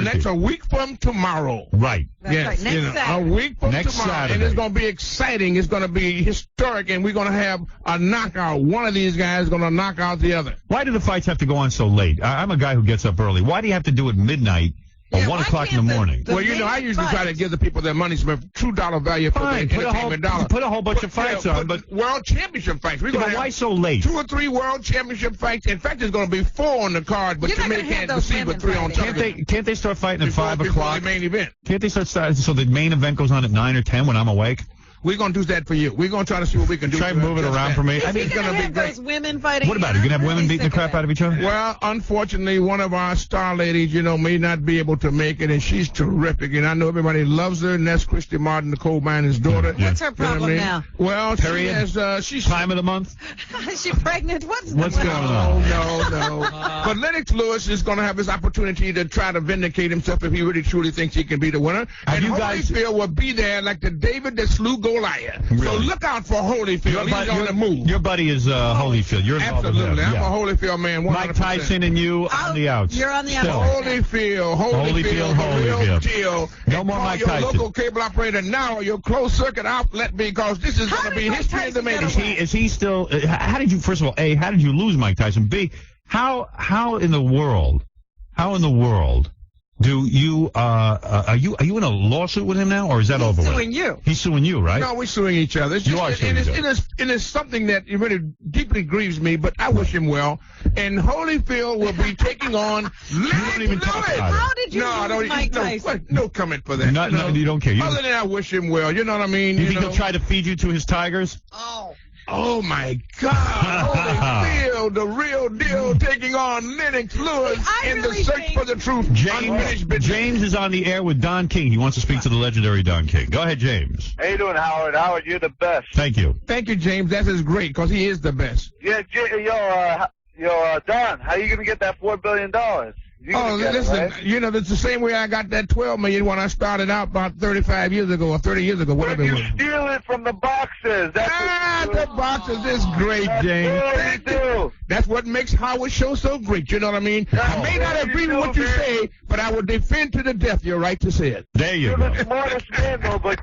That's a week from tomorrow. Right. That's right. Next Saturday. A week from tomorrow. Saturday. And it's going to be exciting. It's going to be historic, and we're going to have a knockout. One of these guys is going to knock out the other. Why do the fights have to go on so late? I'm a guy who gets up early. Why do you have to do it midnight or 1 o'clock in the morning? Well, I usually try to give the people their money's true dollar value for their entertainment dollar. Put a whole bunch of fights on, but world championship fights. We're going to why so late? 2 or 3 world championship fights. In fact, there's going to be 4 on the card, but you may can't see but 3 on television. Can't they start fighting at 5 o'clock? The main event. Can't they start so the main event goes on at 9 or 10 when I'm awake? We're going to do that for you. We're going to try to see what we can do. Try and move it around for me. I think it's going to be great. Those women fighting. What about it? You going to have women beating the crap out of each other? Well, unfortunately, one of our star ladies, may not be able to make it, and she's terrific. And I know everybody loves her, and that's Christy Martin, the coal miner's daughter. What's her problem now? Well, she's time of the month. Is she pregnant? What's going on? No. But Lennox Lewis is going to have his opportunity to try to vindicate himself if he really truly thinks he can be the winner. And Holyfield will be there like the David that slew Goliath. Really? So look out for Holyfield. He's on the move. Your buddy is Holyfield. You're involved with him. Absolutely. I'm a Holyfield man. 100%. Mike Tyson and you on the outs. You're on the outs. Holyfield. Real deal. No more Mike Tyson. Your local cable operator now, your closed circuit outlet, because this is going to be history of the making. Is he still? How did you? First of all, A, how did you lose Mike Tyson? B, how in the world? Do you are you in a lawsuit with him now, or is that over with? He's suing you. He's suing you, right? No, we're suing each other. You are suing each other. It is something that really deeply grieves me, but I wish him well. And Holyfield will be taking on. You don't even talk about it. How did you lose Mike Tyson? No comment for that. No, you don't care. Other than I wish him well. You know what I mean? You think he'll try to feed you to his tigers? Oh my God! Holyfield, the real deal, taking on Lennox Lewis in the search for the truth. James is on the air with Don King. He wants to speak to the legendary Don King. Go ahead, James. How you doing, Howard? Howard, you're the best. Thank you. Thank you, James. That is great, because he is the best. Yeah, Don, how you gonna get that $4 billion? Listen, it's the same way I got that $12 million when I started out about 35 years ago or 30 years ago, whatever it was. You steal it from the boxers. The boxers is great, James. That's what makes Howard Show so great. You know what I mean? I may not agree with what you say, but I will defend to the death your right to say it. There you go. You're the smartest man, though, but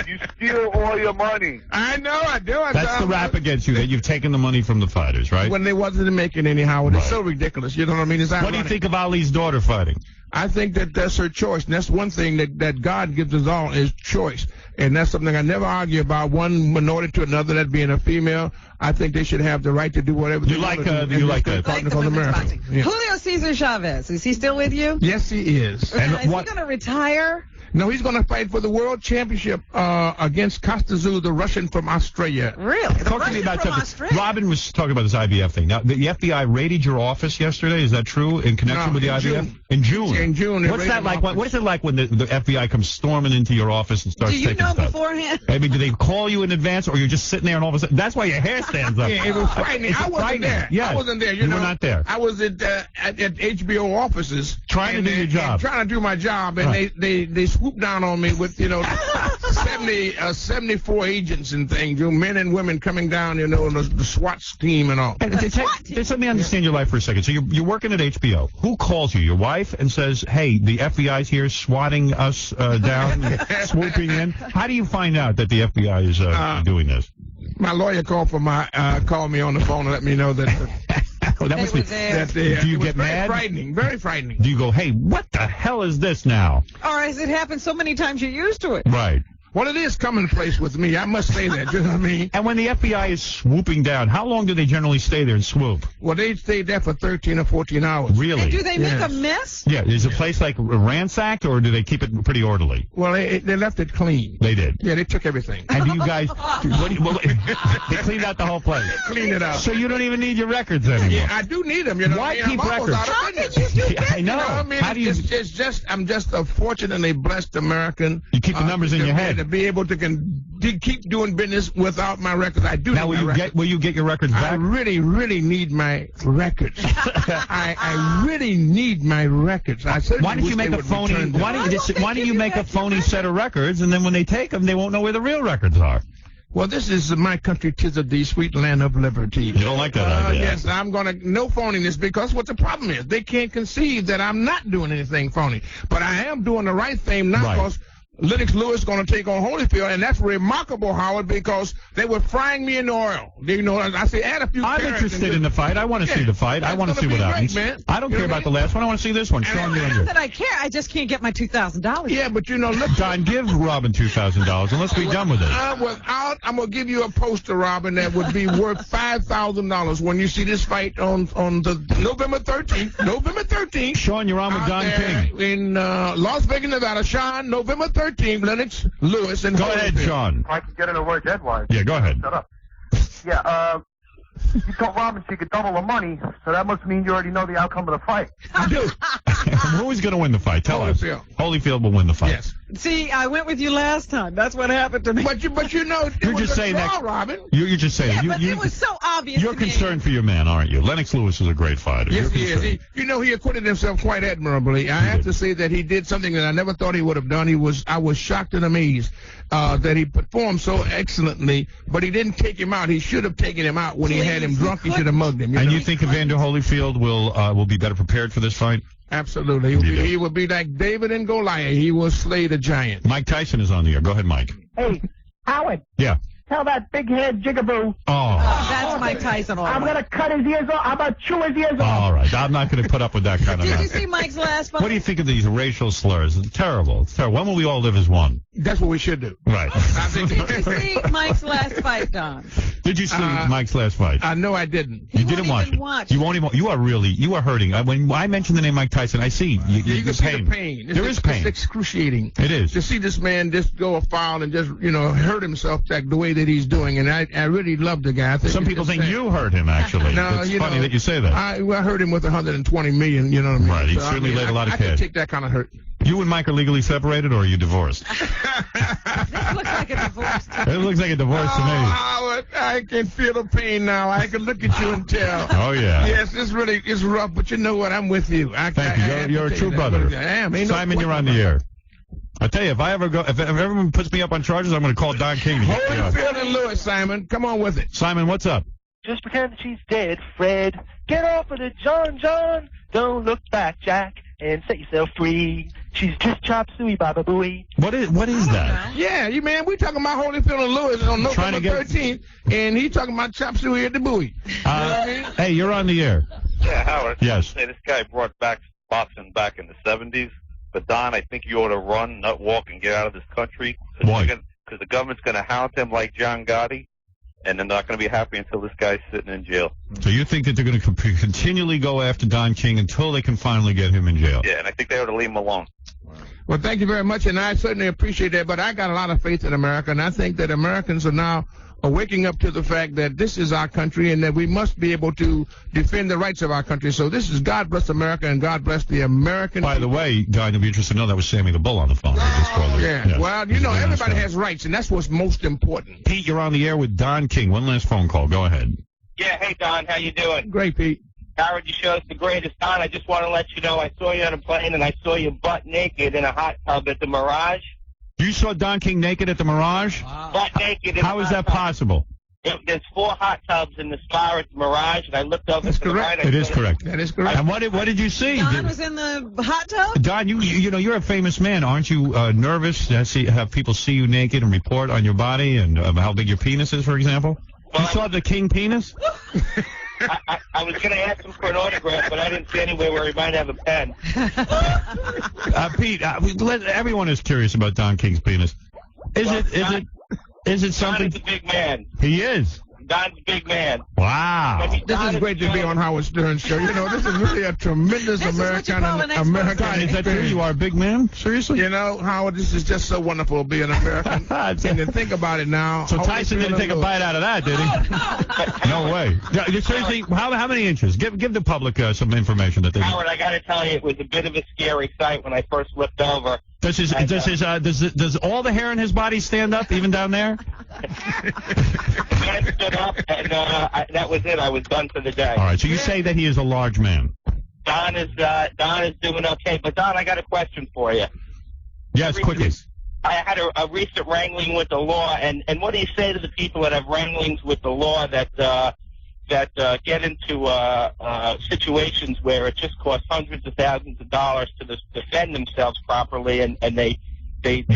you steal all your money. I know, I do. That's the rap against you, that you've taken the money from the fighters, right? When they wasn't making any, Howard. It's so ridiculous. You know what I mean? What do you think of Ali's daughter fighting? I think that that's her choice, and that's one thing that God gives us all is choice, and that's something I never argue about. One minority to another, that being a female, I think they should have the right to do whatever they want to do. You like that? Yeah. Julio Cesar Chavez, is he still with you? Yes, he is. And is he going to retire? No, he's going to fight for the world championship against Kostazou, the Russian from Australia. Really? Talk to me about something. Robin was talking about this IVF thing. Now, the FBI raided your office yesterday. Is that true in connection with the IVF? In June. In June. What's that like? What is it like when the FBI comes storming into your office and starts taking stuff? Do you know beforehand? I mean, do they call you in advance, or you're just sitting there and all of a sudden? That's why your hair stands up. Yeah, it was frightening. I wasn't there. Yeah. I wasn't there. You were not there. I was at HBO offices trying to do your job. Trying to do my job, and they swooped down on me with 74 agents and things, men and women coming down, the SWAT team and all. Just let me understand your life for a second. So you're working at HBO. Who calls you? Your wife, and says, "Hey, the FBI's here, swatting us down, swooping in." How do you find out that the FBI is doing this? My lawyer called me on the phone and let me know that. That must be. Do you get mad? Very frightening. Do you go, "Hey, what the hell is this now?" Or has it happened so many times you're used to it? Right. Well, it is commonplace with me. I must say that. You know what I mean? And when the FBI is swooping down, how long do they generally stay there and swoop? Well, they stay there for 13 or 14 hours. Really? And do they make Yes. a mess? Yeah. Is the place like ransacked, or do they keep it pretty orderly? Well, they left it clean. They did. Yeah, they took everything. And do you guys? They cleaned out the whole place. Cleaned it out. So you don't even need your records anymore. Yeah, I do need them. You know, Why I mean, keep I'm almost records? out of How can business. you do I know. You know, I mean, How do you? it's just I'm just a fortunately blessed American. You keep the numbers in your head. To be able to keep doing business without my records. I do Now, need my records. will you get your records I back? really, really need my records. I really need my records. I certainly Why don't wish you make they a would phony? return them. Why don't you make a phony set of records, and then when they take them, they won't know where the real records are? Well, this is my country, 'tis of thee, sweet land of liberty. You don't like that idea? Yes, I'm going to, no phoniness, because what the problem is, they can't conceive that I'm not doing anything phony. But I am doing the right thing, not Right. because Lennox Lewis is going to take on Holyfield, and that's remarkable, Howard, because they were frying me in oil. You know, I say, add a few I'm carrots interested and in the fight. I want to see the fight. I That's want to see gonna what be happens. great, man. I don't You care know about the what I mean? last one. I want to see this one. Sean, you're Not on that I care. I just can't get my $2,000. Yeah, but you know, look. Don, give Robin $2,000 and let's be done with it. I'm going to give you a poster, Robin, that would be worth $5,000 when you see this fight on the November 13th. November 13th. Sean, you're on with out Don there King. in Las Vegas, Nevada. Sean, November 13th, Lennox Lewis. And Go ahead, Sean. I can get in a word edgewise. Yeah, go ahead. Shut up. Yeah, you told Robin she could double the money, so that must mean you already know the outcome of the fight. I do. Who is going to win the fight? Tell us. Holyfield will win the fight. Yes. See, I went with you last time. That's what happened to me. But you know, You're it was just a saying draw, that. Robin. You're just saying. Yeah, but it was so obvious. You're to me. concerned for your man, aren't you? Lennox Lewis is a great fighter. Yes, You're he is. concerned. You know, he acquitted himself quite admirably. I have to say that he did something that I never thought he would have done. I was shocked and amazed that he performed so excellently, but he didn't take him out. He should have taken him out when he had him drunk. He should have mugged him. And you think Evander Holyfield will be better prepared for this fight? Absolutely. He would be like David and Goliath. He will slay the giant. Mike Tyson is on the air. Go ahead, Mike. Hey, Howard, Yeah. tell that big head jigaboo. Oh. That's Mike Tyson. All I'm right. going to cut his ears off. I'm going to chew his ears off. All right. I'm not going to put up with that kind of Did you nonsense. see Mike's last fight? What do you think of these racial slurs? It's terrible. It's terrible. When will we all live as one? That's what we should do. Right. Did you see Mike's last fight, Don? Did you see Mike's last fight? No, I didn't. You didn't watch it. You won't even. You are hurting. When I mention the name Mike Tyson, I see You can see pain. the pain. There is pain. It's excruciating. It is. To see this man just go afoul and just, hurt himself like the way that he's doing. And I really love the guy. I think Some it's people just think sad. you hurt him, actually. No, It's funny that you say that. I heard him with 120 million, you know what I mean? Right, he So, certainly laid a lot of I can cash. take that kind of hurt. You and Mike are legally separated, or are you divorced? This looks like a divorce. It looks like a divorce to me. Howard, I can feel the pain now. I can look at you and tell. Oh, yeah. Yes, it's rough, but you know what? I'm with you. Thank you. You're a true brother. I am. Ain't no Simon, you're on the air. I tell you, if everyone puts me up on charges, I'm going to call Don King. Holyfield and Lewis, Simon. Come on with it. Simon, what's up? Just pretend she's dead, Fred. Get off of the John. Don't look back, Jack, and set yourself free. She's just chop suey, baba booey. What is that? Yeah, we talking about Holyfield and Lewis on November 13th, and he talking about chop suey at the buoy. Hey, you're on the air. Yeah, Howard. Yes. Say this guy brought back boxing back in the 70s. But Don, I think you ought to run, not walk, and get out of this country. Why? Because the government's going to hound him like John Gotti, and they're not going to be happy until this guy's sitting in jail. So you think that they're going to continually go after Don King until they can finally get him in jail? Yeah, and I think they ought to leave him alone. Well, thank you very much, and I certainly appreciate that. But I got a lot of faith in America, and I think that Americans are now waking up to the fact that this is our country and that we must be able to defend the rights of our country. So this is God bless America and God bless the American By the way, Don, you'll be interested to know that was Sammy the Bull on the phone. Yeah. Well, everybody has rights, and that's what's most important. Pete, you're on the air with Don King. One last phone call. Go ahead. Yeah, hey, Don, how you doing? Great, Pete. Howard, you show us the greatest. Don, I just want to let you know I saw you on a plane, and I saw you butt naked in a hot tub at the Mirage. You saw Don King naked at the Mirage? Butt naked. How is that possible? There's 4 hot tubs in the spa at the Mirage, and I looked over to the right. It is correct. That is correct. And what did you see? Don was in the hot tub? Don, you're a famous man. Aren't you nervous to have people see you naked and report on your body and how big your penis is, for example? You saw the King penis? I was going to ask him for an autograph, but I didn't see anywhere where he might have a pen. Pete, everyone is curious about Don King's penis. Is it something? Don's a big man. He is. Don's a big man. Wow. This is great to be on Howard Stern show. You know, this is really a tremendous American Is that true? You are a big man? Seriously? You know, Howard, this is just so wonderful being an American. And then think about it now. So Tyson didn't take a bite out of that, did he? No way. Seriously, how many inches? Give the public some information that they. Howard, I got to tell you, it was a bit of a scary sight when I first flipped over. Does all the hair in his body stand up, even down there? I stood up, and that was it. I was done for the day. All right. So you say that he is a large man. Don is doing okay. But Don, I got a question for you. Yes, quickly. I had a recent wrangling with the law, and what do you say to the people that have wranglings with the law that get into situations where it just costs hundreds of thousands of dollars to defend themselves properly, and they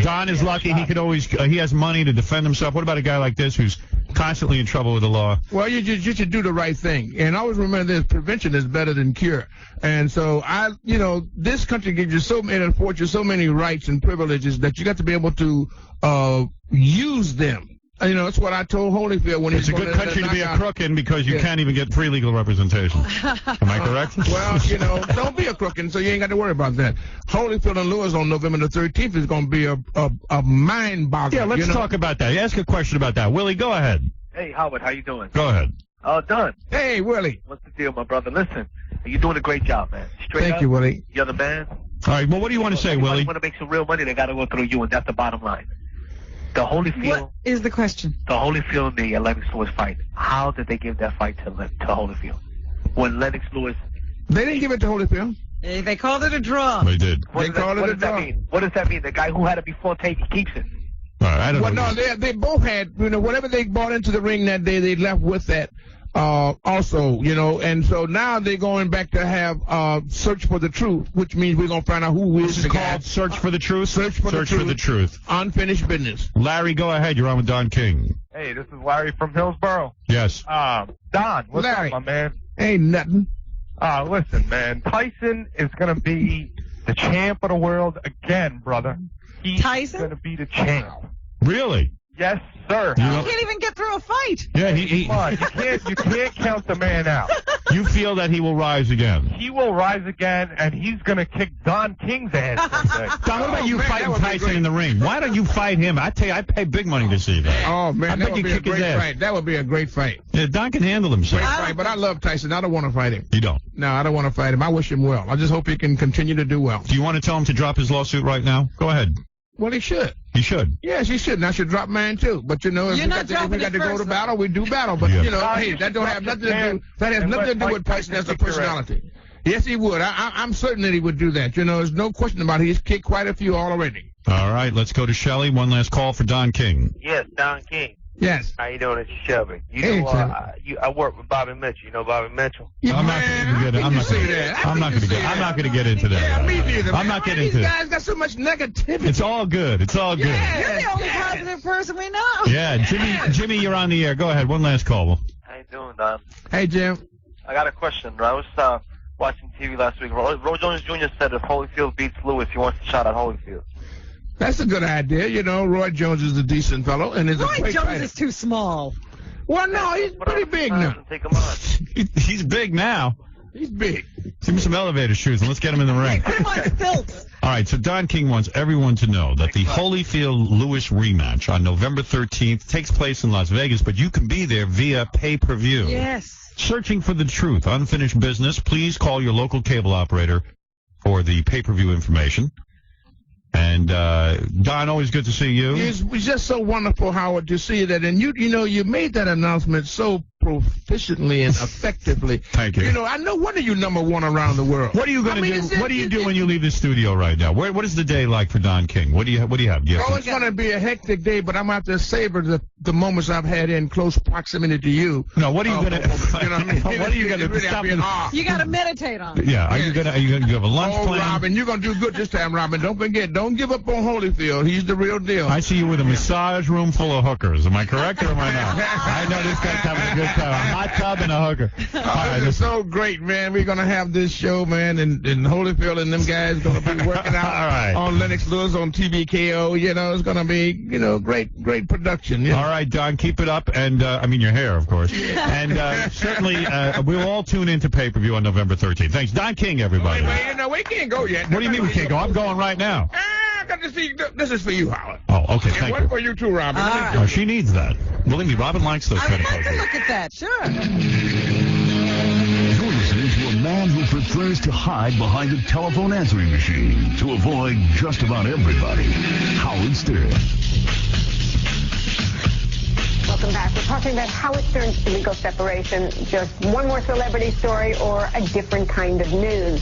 Don is lucky. He could always he has money to defend himself. What about a guy like this who's constantly in trouble with the law? Well, you should do the right thing, and always remember this: prevention is better than cure. And so this country gives you affords you so many rights and privileges that you got to be able to use them. You know, that's what I told Holyfield when it's a good country to be a crook in because you can't even get free legal representation. Am I correct? Well, don't be a crook, and so you ain't got to worry about that. Holyfield and Lewis on November the 13th is going to be a mind boggle. Yeah, let's talk about that. Ask a question about that. Willie, go ahead. Hey, Howard, how you doing? Go ahead. Don. Hey, Willie. What's the deal, my brother? Listen, you're doing a great job, man. Thank you, Willie. You're the man. All right, well, what do you want to say, Willie? If you want to make some real money, they got to go through you, and that's the bottom line. The Holyfield. What is the question? The Holyfield and the Lennox Lewis fight. How did they give that fight to Holyfield? When Lennox Lewis. They didn't give it to Holyfield. They called it a draw. They did. What does that mean? The guy who had it before he keeps it. I don't know. No, they both had, whatever they brought into the ring that day, they left with that. Also, and so now they're going back to have Search for the Truth, which means we're going to find out who is the guy. Called Search for the Truth? Search for the Truth. Unfinished business. Larry, go ahead. You're on with Don King. Hey, this is Larry from Hillsborough. Yes. Don, what's Larry. up, my man? Ain't nothing. Listen, man, Tyson is going to be the champ of the world again, brother. He's going to be the champ. Really? Yes, sir. He can't even get through a fight. Yeah, Come on, you can't count the man out. You feel that he will rise again? He will rise again, and he's going to kick Don King's ass someday. Don, what about you fighting Tyson in the ring? Why don't you fight him? I tell you, I pay big money to see that. Oh, man, that would be a great fight. That would be a great fight. Yeah, Don can handle himself. Great fight, but I love Tyson. I don't want to fight him. You don't? No, I don't want to fight him. I wish him well. I just hope he can continue to do well. Do you want to tell him to drop his lawsuit right now? Go ahead. Well, he should. He should. Yes, he should. And I should drop mine too. But if we got to go to battle, we do battle. But hey, that don't have nothing to do. That has nothing to do with Tyson as a personality. Yes, he would. I'm certain that he would do that. There's no question about it. He's kicked quite a few already. All right, let's go to Shelley. One last call for Don King. Yes, Don King. Yes. How you doing? It's Shelby. Hey, I work with Bobby Mitchell. You know Bobby Mitchell? Yeah, I'm not going to get into that. Yeah, me neither. I'm not getting into These that. guys got so much negativity. It's all good. It's all good. You're the only positive person we know. Yeah, Jimmy, you're on the air. Go ahead. One last call. How you doing, Don? Hey, Jim. I got a question. I was watching TV last week. Roy Jones Jr. said if Holyfield beats Lewis, he wants to shot at Holyfield. That's a good idea. Roy Jones is a decent fellow and is a great Jones fighter. is too small. Well, no, he's pretty big now. Take him on. He's big now. He's big. Give me some elevator shoes and let's get him in the ring. Put him on stilts. All right, so Don King wants everyone to know that the Holyfield-Lewis rematch on November 13th takes place in Las Vegas, but you can be there via pay-per-view. Yes. Searching for the truth, unfinished business. Please call your local cable operator for the pay-per-view information. And Don, always good to see you. It's just so wonderful, Howard, to see that. And you made that announcement so proficiently and effectively. Thank you. I know one of you number one around the world. What are you going to do? What do you do when you leave the studio right now? What is the day like for Don King? What do you have? It's going to be a hectic day, but I'm going to have to savor the moments I've had in close proximity to you. No, what are you going to? What are you going to stop? You got to meditate on it. Yeah, are you going to? You have a lunch plan? Robin, you're going to do good this time, Robin. Don't forget. Don't give up on Holyfield. He's the real deal. I see you with a massage room full of hookers. Am I correct or am I not? I know this guy's having a good time. A hot tub and a hooker. All right, This is so great, man. We're gonna have this show, man, and Holyfield and them guys gonna be working out All right. on Lennox Lewis on TBKO. You know, it's gonna be, great production. You know? All right, Don, keep it up, and I mean your hair, of course. And certainly, we'll all tune into pay-per-view on November 13th. Thanks, Don King, everybody. Wait, we can't go yet. What do you mean we can't go? I'm going right now. I got to see. This is for you, Howard. Oh, okay, And thank one you. for you too, Robin. Oh, she needs that. Believe me, Robin likes those kind of Take a posters. look at that, sure. You're listening to a man who prefers to hide behind a telephone answering machine to avoid just about everybody. Howard Stern. Welcome back. We're talking about Howard Stern's illegal separation, just one more celebrity story or a different kind of news.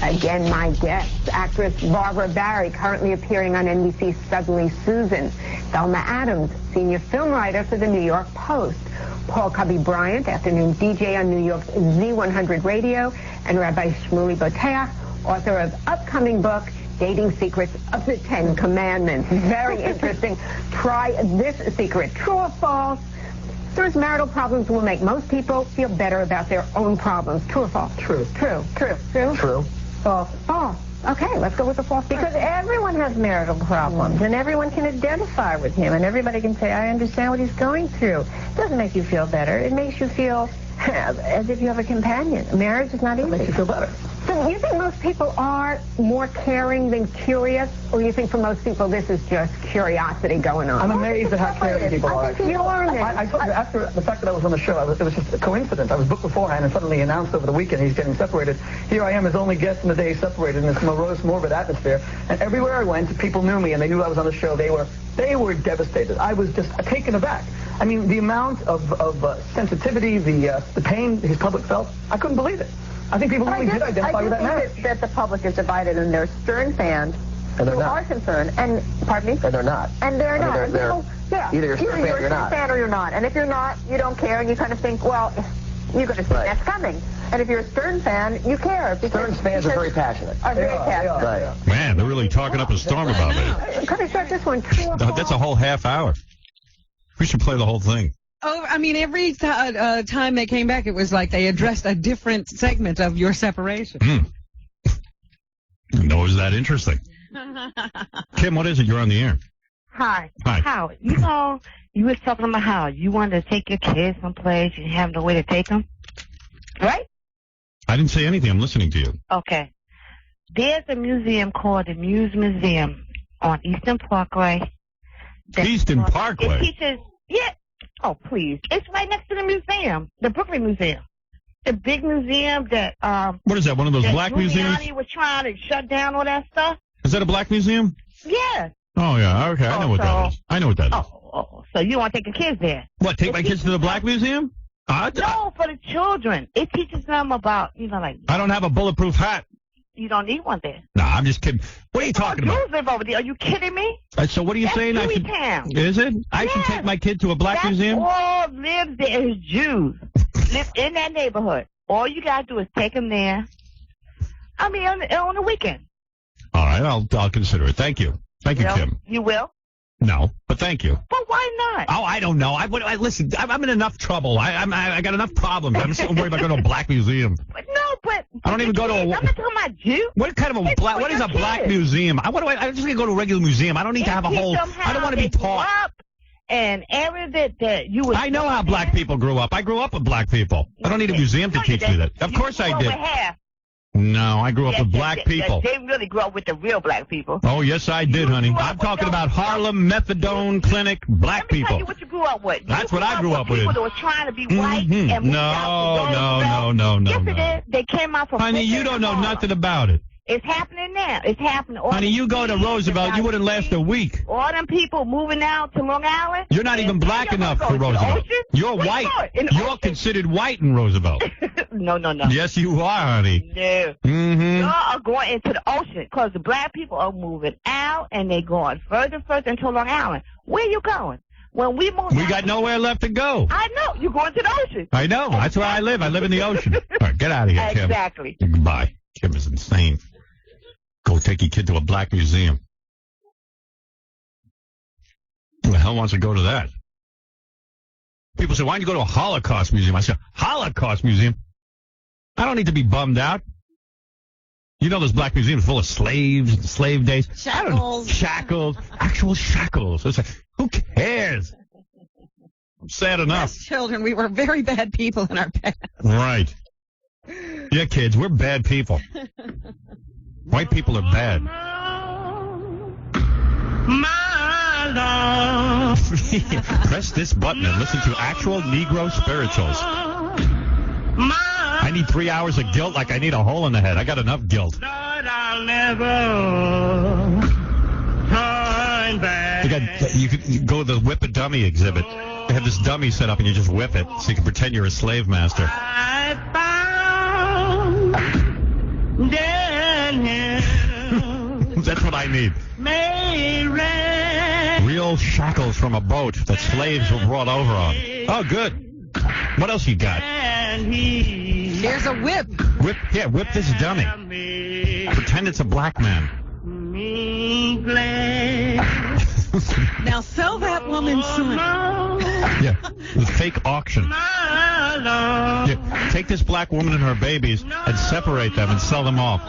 Again, my guest, actress Barbara Barry, currently appearing on NBC's Suddenly Susan. Thelma Adams, senior film writer for the New York Post. Paul Cubby Bryant, afternoon DJ on New York's Z100 Radio. And Rabbi Shmuley Boteach, author of upcoming book, Dating Secrets of the Ten Commandments. Very interesting. Try this secret. True or false? Those marital problems will make most people feel better about their own problems. True or false? True. True. True. True? True. False. False. Okay, let's go with the false. Because everyone has marital problems, and everyone can identify with him, and everybody can say, I understand what he's going through. It doesn't make you feel better. It makes you feel as if you have a companion. Marriage is not easy. It makes you feel better. So you think most people are more caring than curious, or you think for most people this is just curiosity going on? I'm amazed at how caring people are. I think you are. I told you, after the fact that I was on the show, it was just a coincidence. I was booked beforehand and suddenly announced over the weekend he's getting separated. Here I am, his only guest in the day, separated in this morose, morbid atmosphere. And everywhere I went, people knew me and they knew I was on the show. They were devastated. I was just taken aback. I mean, the amount of sensitivity, the pain his public felt, I couldn't believe it. I think people really did identify with that marriage. I think that the public is divided, and there's Stern fans And they're who not. are concerned, and pardon me? And they're not. And they're I mean, not. And they're- people- yeah. either you're a Stern fan or you're not. fan or you're not. And if you're not, you don't care, and you kind of think, well, you're going to see that's coming. And if you're a Stern fan, you care. Stern's fans are very passionate. Are very passionate. Right. Man, they're really talking up a storm about me. Could I start this one? True or That's a whole half hour. We should play the whole thing. Oh, I mean, every time they came back, it was like they addressed a different segment of your separation. No, is that interesting? Kim, what is it? You're on the air. Hi. Hi. Howard, you know, you was talking about how you wanted to take your kids someplace, you didn't have no way to take them, right? I didn't say anything. I'm listening to you. Okay. There's a museum called the Muse Museum on Eastern Parkway. Eastern Parkway? It teaches, yeah. Oh, please. It's right next to the museum, the Brooklyn Museum. The big museum that, What is that, one of those that black museums? Giuliani was trying to shut down all that stuff. Is that a black museum? Yeah. Oh, yeah. Okay, I know what that is. I know what that is. Oh, so you want to take your kids there? What, take my kids to the black museum? No, for the children. It teaches them about, like, I don't have a bulletproof hat. you don't need one there. No, I'm just kidding. What are you talking about? Jews live over there. Are you kidding me? So what are you That's saying? I should, Deweytown. is it? I should take my kid to a black museum? All lives there is Jews. Live in that neighborhood. All you gotta do is take them there. I mean, on the weekend. All right, I'll consider it. Thank you. Thank you, Kim. You will? No, but thank you. But why not? Oh, I don't know. Listen. I'm in enough trouble. I got enough problems. I'm so worried about going to a black museum. No, but I don't even go to a. I'm not talking about you. What kind of a black? What is a black museum? I'm just gonna go to a regular museum. I don't need to have a whole. I don't want to be taught. And area that you would. I know how black people grew up. I grew up with black people. I don't need a museum to teach me that. Of course I did. No, I grew up with black people. They really grew up with the real black people. Oh, yes, I did, honey. I'm talking about Harlem Methadone Clinic black people. Tell you what you grew up with. That's what I grew up with. People that were trying to be white and moved No. Yes, it is. They came out from. Honey, you don't know nothing about it. It's happening now. It's happening. Honey, you go to Roosevelt, you wouldn't last a week. All them people moving out to Long Island. You're not even black enough for Roosevelt. You're white. You're considered white in Roosevelt. No. Yes, you are, honey. No. Mm-hmm. You are going into the ocean because the black people are moving out and they're going further into Long Island. Where you going? When we move, we got nowhere left to go. I know. You're going to the ocean. I know. That's where I live. I live in the ocean. All right, get out of here, Kim. Exactly. Goodbye. Kim is insane. Go take your kid to a black museum. Who the hell wants to go to that? People say, why don't you go to a Holocaust museum? I say, Holocaust museum? I don't need to be bummed out. You know those black museums full of slaves and slave days? Shackles. Shackles. Actual shackles. It's like, who cares? I'm sad enough. As children, we were very bad people in our past. Right. Yeah, kids, we're bad people. White people are bad. My love. Press this button and listen to actual Negro spirituals. I need 3 hours of guilt like I need a hole in the head. I got enough guilt. Lord, I'll never turn back. You could go to the Whip a Dummy exhibit. They have this dummy set up and you just whip it so you can pretend you're a slave master. I found Daniel. That's what I need. Real shackles from a boat that slaves were brought over on. Oh, good. What else you got? There's a whip. Whip this dummy. Pretend it's a black man. Now sell that woman son. Yeah, with fake auction. Yeah, take this black woman and her babies and separate them and sell them off.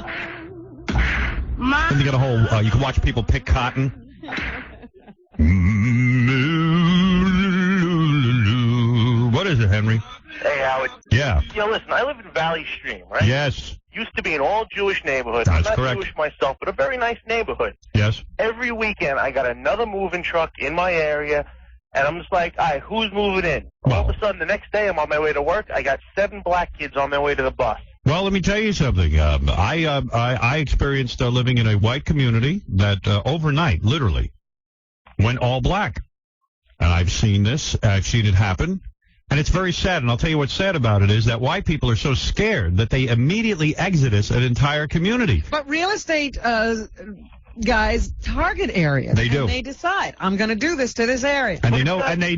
Then you get a whole, you can watch people pick cotton. What is it, Henry? Hey, Howard. Yeah. Listen, I live in Valley Stream, right? Yes. Used to be an all-Jewish neighborhood. That's I'm not correct. Jewish myself, but a very nice neighborhood. Yes. Every weekend, I got another moving truck in my area, and I'm just like, all right, who's moving in? All of a sudden, the next day, I'm on my way to work. I got 7 black kids on their way to the bus. Well, let me tell you something. I experienced living in a white community that overnight, literally, went all black. And I've seen this. I've seen it happen. And it's very sad. And I'll tell you what's sad about it is that white people are so scared that they immediately exodus an entire community. But real estate guys target areas. They do. And they decide, I'm going to do this to this area. And they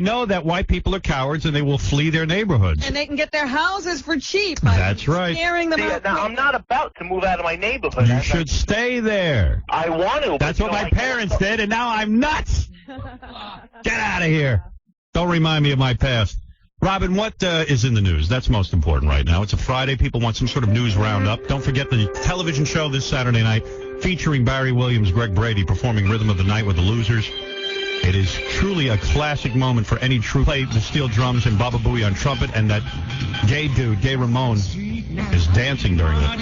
know that white people are cowards and they will flee their neighborhoods. And they can get their houses for cheap by That's right. scaring them out. Now, I'm not about to move out of my neighborhood. You should stay there. I want to. That's what my parents did, and now I'm nuts. Get out of here. Don't remind me of my past. Robin, what is in the news? That's most important right now. It's a Friday. People want some sort of news roundup. Don't forget the television show this Saturday night featuring Barry Williams, Greg Brady performing Rhythm of the Night with the Losers. It is truly a classic moment for any true play the steel drums and Baba Booey on trumpet, and that gay dude, Gay Ramone, is dancing during it.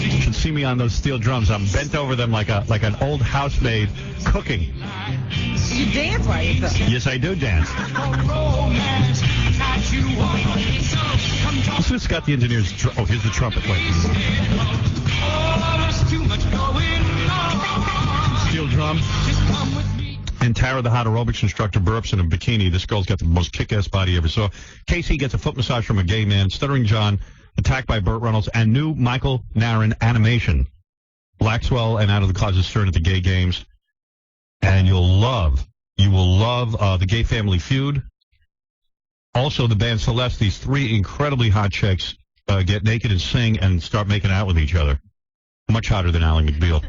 You should see me on those steel drums. I'm bent over them like an old housemaid cooking. You dance while you cook. Yes, I do dance. Let's see Scott the engineer's. Oh, here's the trumpet. Wait. Steel drums. And Tara, the hot aerobics instructor, burps in a bikini. This girl's got the most kick-ass body you ever saw. Casey gets a foot massage from a gay man. Stuttering John attacked by Burt Reynolds. And new Michael Naran animation. Blackswell and Out of the Closet Stern at the gay games. And you will love the Gay Family Feud. Also, the band Celeste, these 3 incredibly hot chicks get naked and sing and start making out with each other. Much hotter than Ally McBeal.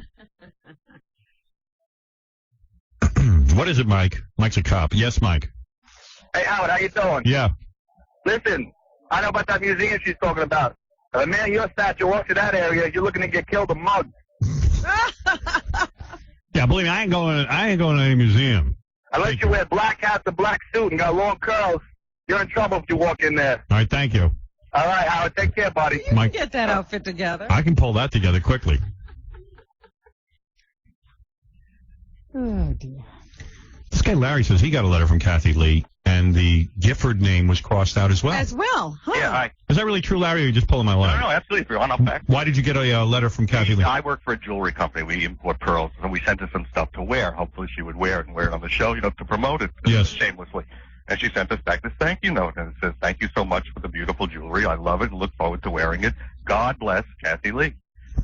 What is it, Mike? Mike's a cop. Yes, Mike. Hey, Howard, how you doing? Yeah. Listen, I know about that museum she's talking about. If a man your stature walks to that area, you're looking to get killed or mugged. Yeah, believe me, I ain't going to any museum. Unless you wear black hats, a black suit, and got long curls, you're in trouble if you walk in there. All right, thank you. All right, Howard, take care, buddy. You can get that outfit together. I can pull that together quickly. Oh, dear. This guy Larry says he got a letter from Kathy Lee, and the Gifford name was crossed out as well. As well, huh? Yeah, hi. Is that really true, Larry, or are you just pulling my leg? No, absolutely true. On up back. Why did you get a letter from Kathy Lee? I work for a jewelry company. We import pearls, and we sent her some stuff to wear. Hopefully she would wear it and wear it on the show, to promote it shamelessly. And she sent us back this thank you note, and it says, thank you so much for the beautiful jewelry. I love it and look forward to wearing it. God bless Kathy Lee.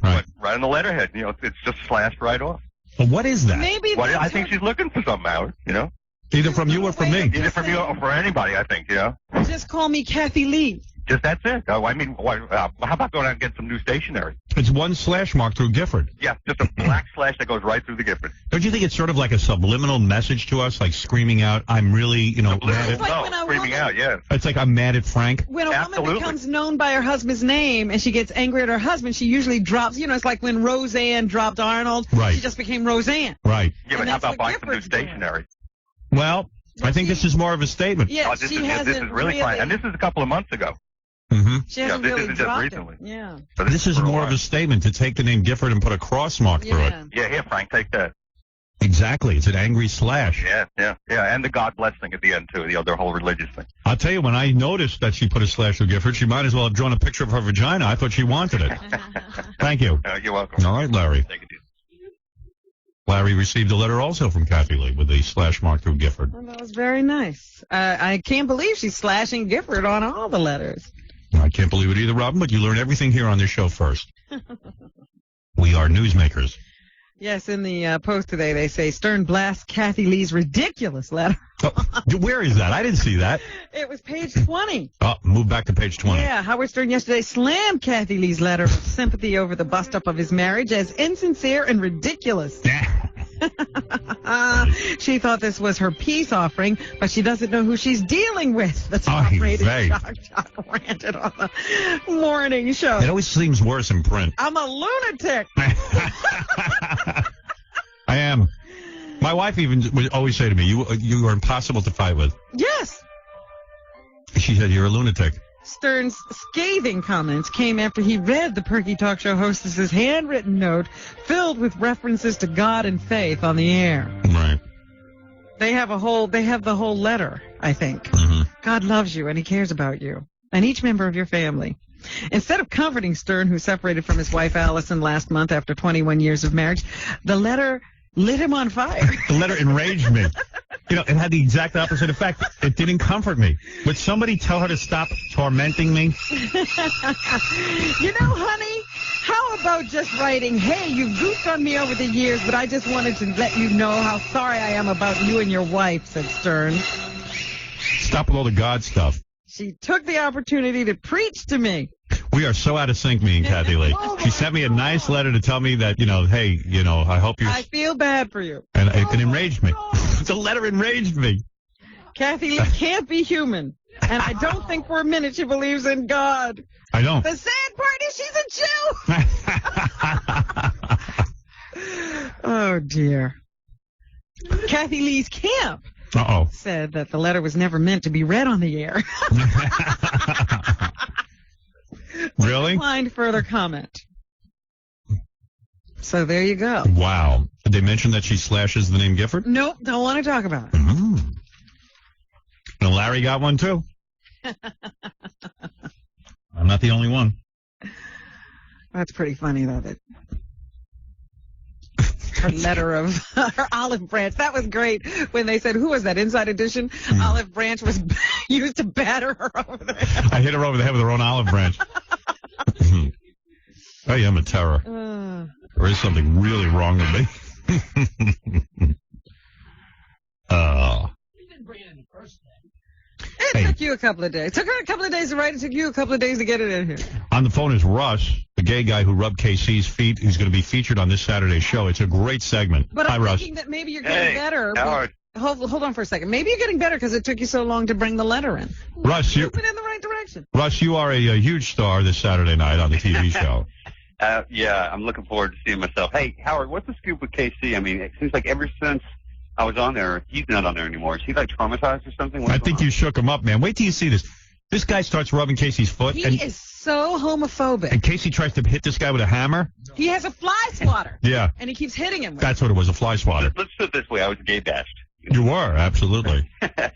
Right. Right on the letterhead. It's just slashed right off. Well, what is that? Maybe I think she's looking for something, Howard, Either from you or from me. Either from you or for anybody, I think, Just call me Kathy Lee. Just that's it. Oh, I mean, how about going out and get some new stationery? It's one slash mark through Gifford. Yeah, just a black slash that goes right through the Gifford. Don't you think it's sort of like a subliminal message to us, like screaming out, I'm really, mad at... Screaming out, yeah. It's like, I'm mad at Frank. When a woman becomes known by her husband's name and she gets angry at her husband, she usually drops, it's like when Roseanne dropped Arnold. Right. She just became Roseanne. Right. Yeah, but how about buying some new stationery? Well, I think this is more of a statement. Yeah, this she is hasn't really fine. And this is a couple of months ago. Mm-hmm. She hasn't this really isn't just dropped recently. it. Yeah. But This is more of a statement to take the name Gifford and put a cross mark through it. Yeah, here, Frank, take that. Exactly. It's an angry slash. Yeah. And the God bless thing at the end, too, their whole religious thing. I'll tell you, when I noticed that she put a slash through Gifford, she might as well have drawn a picture of her vagina. I thought she wanted it. Thank you. You're welcome. All right, Larry. Take it easy. Larry received a letter also from Kathy Lee with a slash mark through Gifford. Well, that was very nice. I can't believe she's slashing Gifford on all the letters. I can't believe it either, Robin, but you learn everything here on this show first. We are newsmakers. Yes, in the Post today, they say Stern blasts Kathy Lee's ridiculous letter. Where is that? I didn't see that. It was page 20. Oh, move back to page 20. Yeah, Howard Stern yesterday slammed Kathy Lee's letter of sympathy over the bust-up of his marriage as insincere and ridiculous. She thought this was her peace offering, but she doesn't know who she's dealing with. The top-rated shock jock ranted on the morning show. It always seems worse in print. I'm a lunatic. I am. My wife even would always say to me, you are impossible to fight with. Yes. She said, you're a lunatic. Stern's scathing comments came after he read the Perky Talk Show hostess's handwritten note filled with references to God and faith on the air. Right. They have the whole letter, I think. Mm-hmm. God loves you and he cares about you and each member of your family. Instead of comforting Stern, who separated from his wife Allison last month after 21 years of marriage, the letter lit him on fire. The letter enraged me. It had the exact opposite effect. It didn't comfort me. Would somebody tell her to stop tormenting me? Honey, how about just writing, hey, you've goofed on me over the years, but I just wanted to let you know how sorry I am about you and your wife, said Stern. Stop with all the God stuff. She took the opportunity to preach to me. We are so out of sync, me and Kathy Lee. She sent me a nice letter to tell me that, hey, I hope you... I feel bad for you. And it enraged me. The letter enraged me. Kathy Lee can't be human. And I don't think for a minute she believes in God. I don't. The sad part is she's a Jew. Oh, dear. Kathy Lee's camp said that the letter was never meant to be read on the air. Really? Declined further comment. So there you go. Wow. Did they mention that she slashes the name Gifford? Nope, don't want to talk about it. Mm-hmm. And Larry got one, too. I'm not the only one. That's pretty funny, though, that her letter of her olive branch. That was great when they said, who was that, Inside Edition? Olive branch was used to batter her over the head. I hit her over the head with her own olive branch. I am a terror. There is something really wrong with me. It took you a couple of days. It took her a couple of days to write. It took you a couple of days to get it in here. On the phone is Russ, the gay guy who rubbed KC's feet, who's going to be featured on this Saturday's show. It's a great segment. But Hi, I'm Russ. thinking that maybe you're getting better. Howard. Hold on for a second. Maybe you're getting better because it took you so long to bring the letter in. Russ, you're moving in the right direction. Russ, you are a huge star this Saturday night on the TV show. Yeah, I'm looking forward to seeing myself. Hey, Howard, what's the scoop with KC? I mean, it seems like ever since I was on there, he's not on there anymore. Is he, like, traumatized or something? I think you shook him up, man. Wait till you see this. This guy starts rubbing Casey's foot. He is so homophobic. And Casey tries to hit this guy with a hammer. He has a fly swatter. Yeah. And he keeps hitting him with That's what it was, a fly swatter. Let's put it this way. I was gay bashed. You were, absolutely.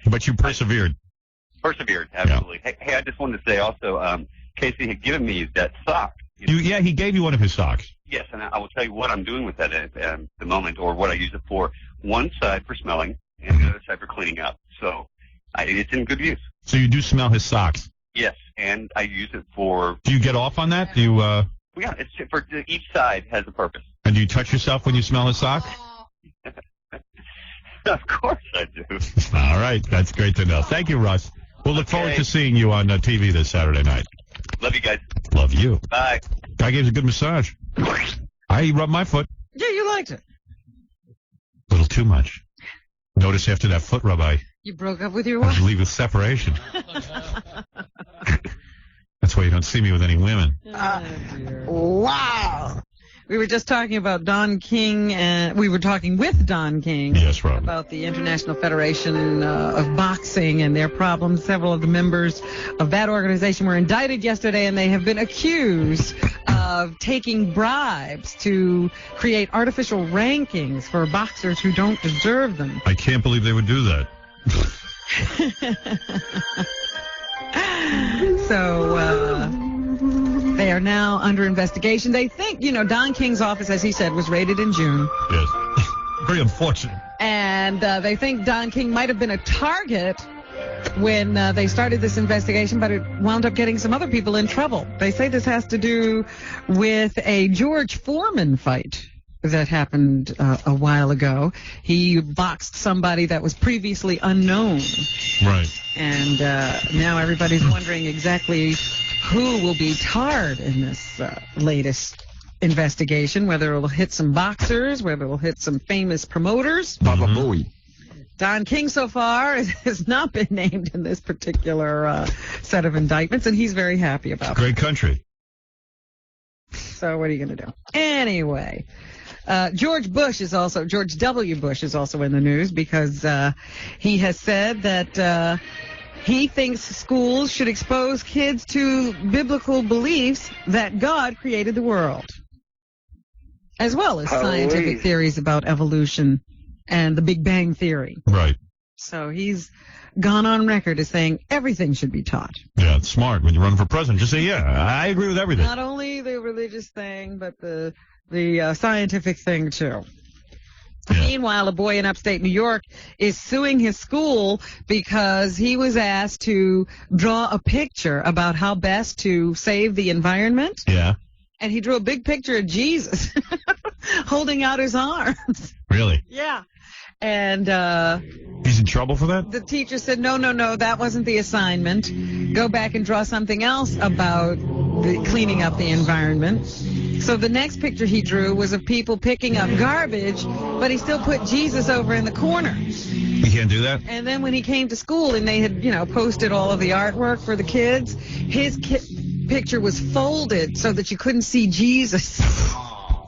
But you persevered. Absolutely. Yeah. Hey, I just wanted to say also, Casey had given me that sock. Yeah, he gave you one of his socks. Yes, and I will tell you what I'm doing with that at the moment, or what I use it for. One side for smelling, and the other side for cleaning up. So it's in good use. So you do smell his socks? Yes, and I use it for... Do you get off on that? Do you... Yeah, it's for each side has a purpose. And do you touch yourself when you smell his sock? Of course I do. All right, that's great to know. Thank you, Russ. We'll We'll look forward to seeing you on TV this Saturday night. Love you guys. Love you. Bye. Guy gave us a good massage. I rubbed my foot. Yeah, you liked it. A little too much. Notice after that foot rub, You broke up with your I wife? believe with separation. That's why you don't see me with any women. Wow. We were just talking about Don King, and we were talking with Don King about the International Federation of Boxing and their problems. Several of the members of that organization were indicted yesterday, and they have been accused of taking bribes to create artificial rankings for boxers who don't deserve them. I can't believe they would do that. So, they are now under investigation. They think, Don King's office, as he said, was raided in June. Yes. Very unfortunate. And they think Don King might have been a target when they started this investigation, but it wound up getting some other people in trouble. They say this has to do with a George Foreman fight that happened a while ago. He boxed somebody that was previously unknown. Right. And now everybody's wondering exactly who will be tarred in this latest investigation, whether it'll hit some boxers, whether it'll hit some famous promoters. Baba Booey. Don King so far has not been named in this particular set of indictments, and he's very happy about it. Great country. So what are you going to do? Anyway, George W. Bush is also in the news because he has said that he thinks schools should expose kids to biblical beliefs that God created the world, as well as scientific theories about evolution and the Big Bang Theory. Right. So he's gone on record as saying everything should be taught. Yeah, it's smart. When you run for president, just say, yeah, I agree with everything. Not only the religious thing, but the scientific thing, too. Yeah. Meanwhile, a boy in upstate New York is suing his school because he was asked to draw a picture about how best to save the environment. Yeah. And he drew a big picture of Jesus holding out his arms. Really? Yeah. And he's in trouble for that? The teacher said, no, that wasn't the assignment. Go back and draw something else about cleaning up the environment. So the next picture he drew was of people picking up garbage, but he still put Jesus over in the corner. You can't do that? And then when he came to school and they had, posted all of the artwork for the kids, his picture was folded so that you couldn't see Jesus.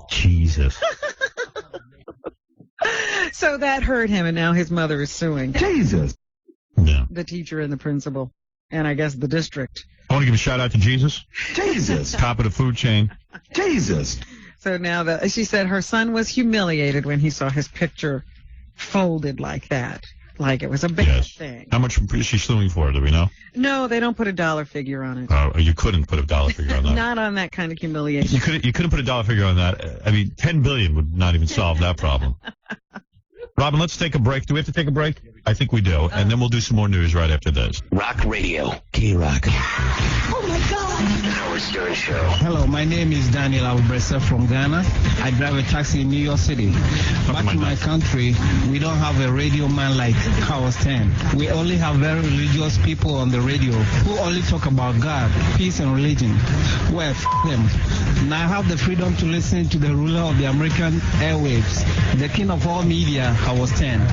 Jesus. So that hurt him, and now his mother is suing. Jesus. Yeah. The teacher and the principal, and I guess the district. I want to give a shout out to Jesus. Jesus. Top of the food chain. Jesus. So now she said her son was humiliated when he saw his picture folded like that, like it was a bad thing. How much is she suing for? Do we know? No, they don't put a dollar figure on it. Oh, you couldn't put a dollar figure on that. Not on that kind of humiliation. You couldn't put a dollar figure on that. I mean, $10 billion would not even solve that problem. Robin, let's take a break. Do we have to take a break? I think we do. And then we'll do some more news right after this. Rock Radio. K-Rock. Oh, my God. Howard Stern Show. Hello, my name is Daniel Albresa from Ghana. I drive a taxi in New York City. Back in my country, we don't have a radio man like Howard Stern. We only have very religious people on the radio who only talk about God, peace, and religion. Well, them. Now I have the freedom to listen to the ruler of the American airwaves, the king of all media, Howard Stern.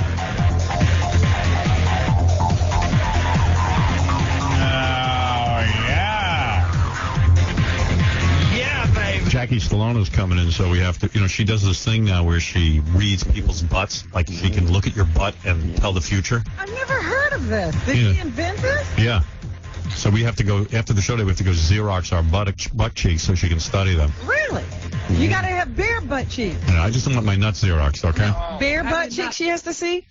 Jackie Stallone coming in, so we have to, she does this thing now where she reads people's butts, like she can look at your butt and tell the future. I've never heard of this. Did she invent this? Yeah. So we have to go, after the show today, we have to go Xerox our butt cheeks so she can study them. Really? You got to have bare butt cheeks. Yeah, I just don't want my nuts Xeroxed, okay? Bare butt cheeks she has to see?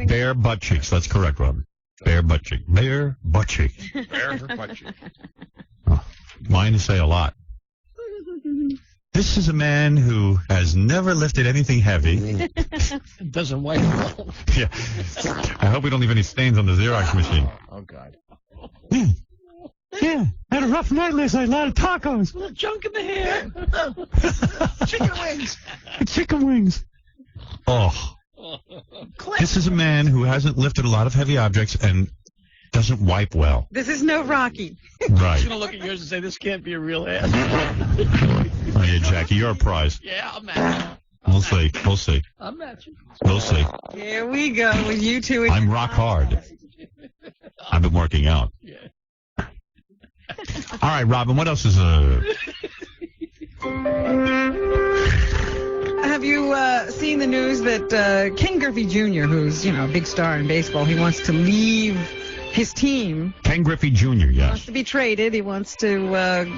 Bare butt cheeks. That's correct, Robin. Bare butt cheek. Bare butt cheek. Bare butt cheek. Oh, mine say a lot. This is a man who has never lifted anything heavy. Doesn't weigh well. Yeah. I hope we don't leave any stains on the Xerox machine. Oh, God. Yeah, had a rough night last night. A lot of tacos. A little junk in the hair. Chicken wings. Chicken wings. Oh. This is a man who hasn't lifted a lot of heavy objects, and doesn't wipe well. This is no Rocky. Right. He's going to look at yours and say, this can't be a real ass. Oh, yeah, Jackie, you're a prize. Yeah, I'll match you. We'll see. We'll see. I'll match you. We'll see. Here we go with you two. I'm rock hard. I've been working out. Yeah. All right, Robin, what else is... Have you seen the news that Ken Griffey Jr., who's, a big star in baseball, he wants to leave his team. Ken Griffey Jr., He yes. wants to be traded. He wants to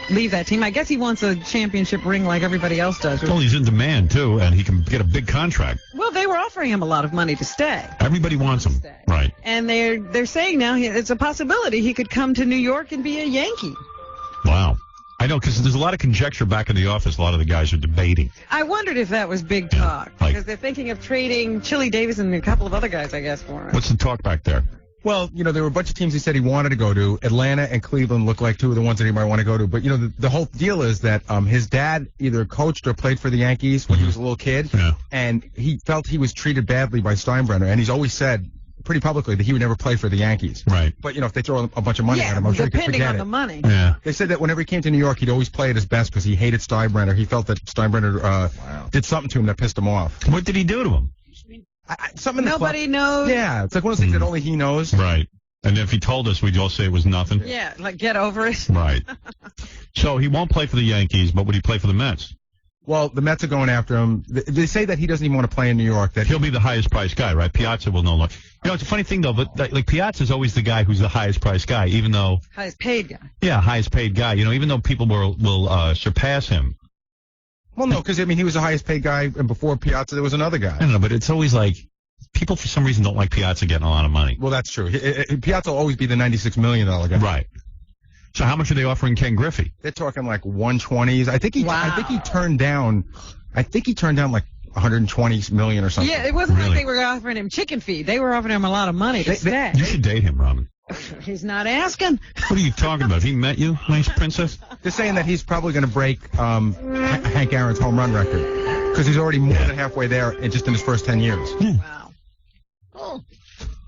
leave that team. I guess he wants a championship ring like everybody else does. Well, he's in demand, too, and he can get a big contract. Well, they were offering him a lot of money to stay. Everybody wants him. Right. And they're saying now it's a possibility he could come to New York and be a Yankee. Wow. I know, because there's a lot of conjecture back in the office. A lot of the guys are debating. I wondered if that was big talk, because they're thinking of trading Chili Davis and a couple of other guys, I guess, for him. What's the talk back there? Well, there were a bunch of teams he said he wanted to go to. Atlanta and Cleveland look like two of the ones that he might want to go to. But, the whole deal is that his dad either coached or played for the Yankees when he was a little kid. Yeah. And he felt he was treated badly by Steinbrenner. And he's always said pretty publicly that he would never play for the Yankees. Right. But, if they throw a bunch of money at him, I'm sure he could forget depending on it. the money. Yeah. They said that whenever he came to New York, he'd always play at his best because he hated Steinbrenner. He felt that Steinbrenner did something to him that pissed him off. What did he do to him? Something Nobody knows. Yeah, it's like one of those things that only he knows. Right. And if he told us, we'd all say it was nothing. Yeah, like get over it. Right. So he won't play for the Yankees, but would he play for the Mets? Well, the Mets are going after him. They say that he doesn't even want to play in New York. That he'll be the highest priced guy, right? Piazza will no longer. It's a funny thing though, but like Piazza's always the guy who's the highest priced guy, even though highest paid guy. Yeah, highest paid guy. Even though people will surpass him. Well, no, because he was the highest paid guy, and before Piazza there was another guy. I don't know, but it's always like people for some reason don't like Piazza getting a lot of money. Well, that's true. Piazza will always be the $96 million guy. Right. So how much are they offering Ken Griffey? They're talking like 120s. I think he turned down like 120 million or something. Yeah, it wasn't like they were offering him chicken feed. They were offering him a lot of money to stay. You should date him, Robin. He's not asking. What are you talking about? He met you, nice princess? They're saying that he's probably going to break Hank Aaron's home run record because he's already more than halfway there in his first 10 years. Wow.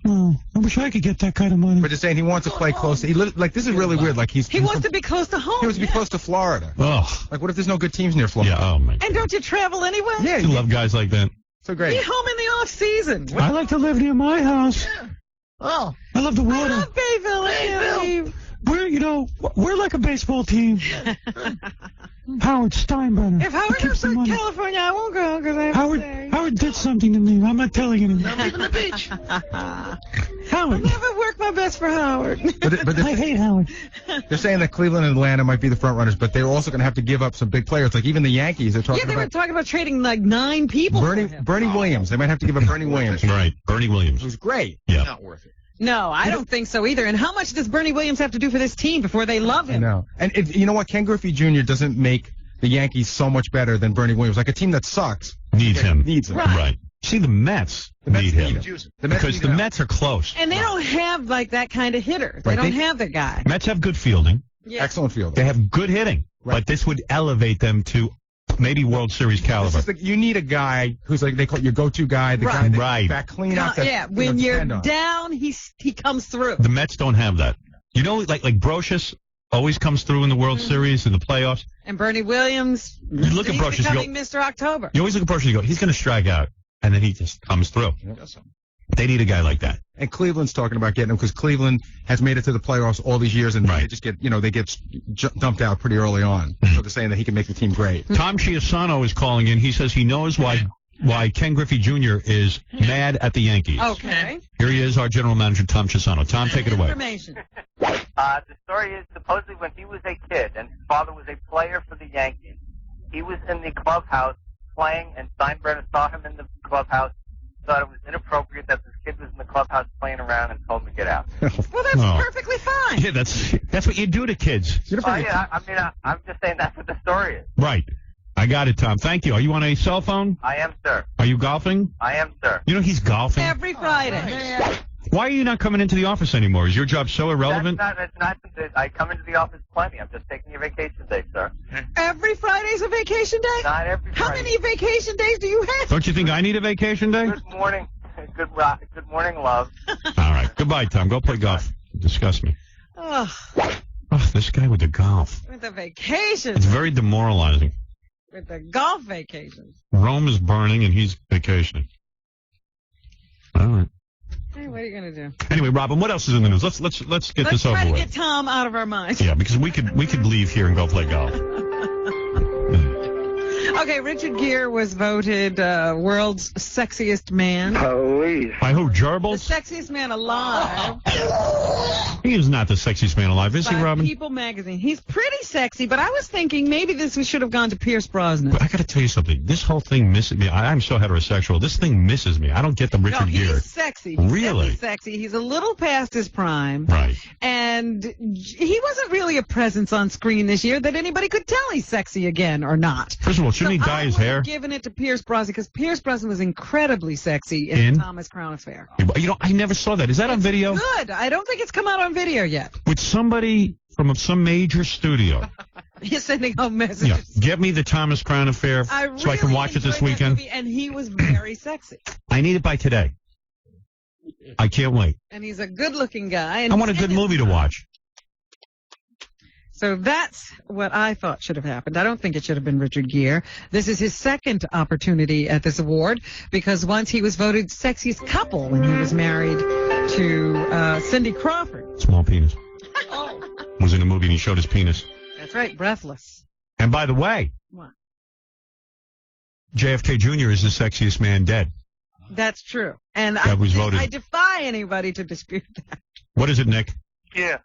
Oh, I wish I could get that kind of money. But just saying he wants to play close. This is really weird. Like he wants to be close to home. He wants to be close to Florida. Oh. Like what if there's no good teams near Florida? Yeah. Oh man. And don't you travel anywhere? Yeah. You love guys like that. So great. Be home in the off season. I like to live near my house. Yeah. Oh. I love the water. I love Bayville. We're like a baseball team. Howard Steinbrenner. If Howard comes to California, I won't go because I have to stay. Howard did something to me. I'm not telling anyone. I'm leaving the beach. Howard. I'll never work my best for Howard. But I hate Howard. They're saying that Cleveland and Atlanta might be the front runners, but they're also going to have to give up some big players. Like even the Yankees, they're talking about. Yeah, they were talking about trading like 9 people. Bernie Williams. They might have to give up Bernie Williams. Right, Bernie Williams. Who's great. Yeah. Not worth it. No, I don't think so either. And how much does Bernie Williams have to do for this team before they love him? I know. And you know what? Ken Griffey Jr. doesn't make the Yankees so much better than Bernie Williams. Like a team that sucks needs him. Right. See, the Mets need him because the Mets are close. And they don't have like that kind of hitter. They don't have the guy. Mets have good fielding. Yeah. Excellent fielding. They have good hitting. Right. But this would elevate them to maybe World Series caliber. You need a guy who's like they call your go-to guy, the guy that back clean out. When you're down, he comes through. The Mets don't have that. Like Brocious always comes through in the World Series in the playoffs. And Bernie Williams, you look at Brocious, becoming Mr. October. You always look at Brocious, you go, he's going to strike out, and then he just comes through. Yep. They need a guy like that. And Cleveland's talking about getting him because Cleveland has made it to the playoffs all these years, and they just get dumped out pretty early on. So they're saying that he can make the team great. Tom Chiasano is calling in. He says he knows why Ken Griffey Jr. is mad at the Yankees. Okay. Here he is, our general manager, Tom Chiasano. Tom, take it away. The story is supposedly when he was a kid and his father was a player for the Yankees, he was in the clubhouse playing, and Steinbrenner saw him in the clubhouse, thought it was inappropriate that this kid was in the clubhouse playing around, and told him to get out. Well, that's perfectly fine. Yeah, that's what you do to kids. I'm just saying that's what the story is. Right. I got it, Tom. Thank you. Are you on a cell phone? I am, sir. Are you golfing? I am, sir. He's golfing? Every Friday. Why are you not coming into the office anymore? Is your job so irrelevant? That's not. I come into the office plenty. I'm just taking a vacation day, sir. Every Friday's a vacation day? Not every Friday. How many vacation days do you have? Don't you think I need a vacation day? Good morning. Good morning, love. All right. Goodbye, Tom. Go play golf. Disgust me. Oh, Oh, this guy with the golf. with the vacations. It's very demoralizing. With the golf vacations. Rome is burning and he's vacationing. All right. Hey, what are you gonna do? Anyway, Robin, what else is in the news? Let's get Let's this over try to with. get Tom out of our minds. Yeah, because we could leave here and go play golf. Okay, Richard Gere was voted world's sexiest man. Police. By who? The Gerbils? sexiest man alive. He is not the sexiest man alive, is he, By Robin? People magazine. He's pretty sexy, but I was thinking maybe this should have gone to Pierce Brosnan. But I got to tell you something. This whole thing misses me. I'm so heterosexual. This thing misses me. I don't get the Richard Gere. He's sexy. He's Really? definitely sexy. He's a little past his prime. Right. And he wasn't really a presence on screen this year that anybody could tell he's sexy again or not. First of all, shouldn't he dye his hair? Given it to Pierce Brosnan because Pierce Brosnan was incredibly sexy in the Thomas Crown Affair. You know, I never saw that. Is that on video? Good. I don't think it's come out on video yet. With somebody from some major studio. He's sending home messages. Yeah. Get me the Thomas Crown Affair so I can watch it this enjoyed that weekend. movie, and he was very sexy. I need it by today. I can't wait. And he's a good-looking guy. And I want a good movie to watch. So that's what I thought should have happened. I don't think it should have been Richard Gere. This is his second opportunity at this award because once he was voted sexiest couple when he was married to Cindy Crawford. Small penis. Was in a movie and he showed his penis. That's right, Breathless. And by the way, What? JFK Jr. is the sexiest man dead. That's true. And That was voted. I defy anybody to dispute that. What is it, Nick? Yeah.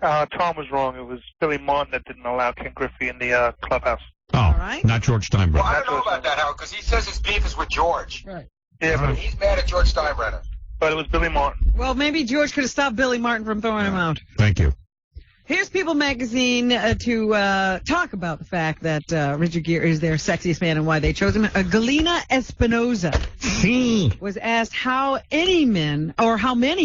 Tom was wrong. It was Billy Martin that didn't allow Ken Griffey in the clubhouse. Oh, not George Steinbrenner. Well, I don't know about that, Howard, because he says his beef is with George. Right. Yeah, But he's mad at George Steinbrenner. but it was Billy Martin. Well, maybe George could have stopped Billy Martin from throwing him out. Thank you. Here's People Magazine to talk about the fact that Richard Gere is their sexiest man and why they chose him. Galena Espinoza was asked how many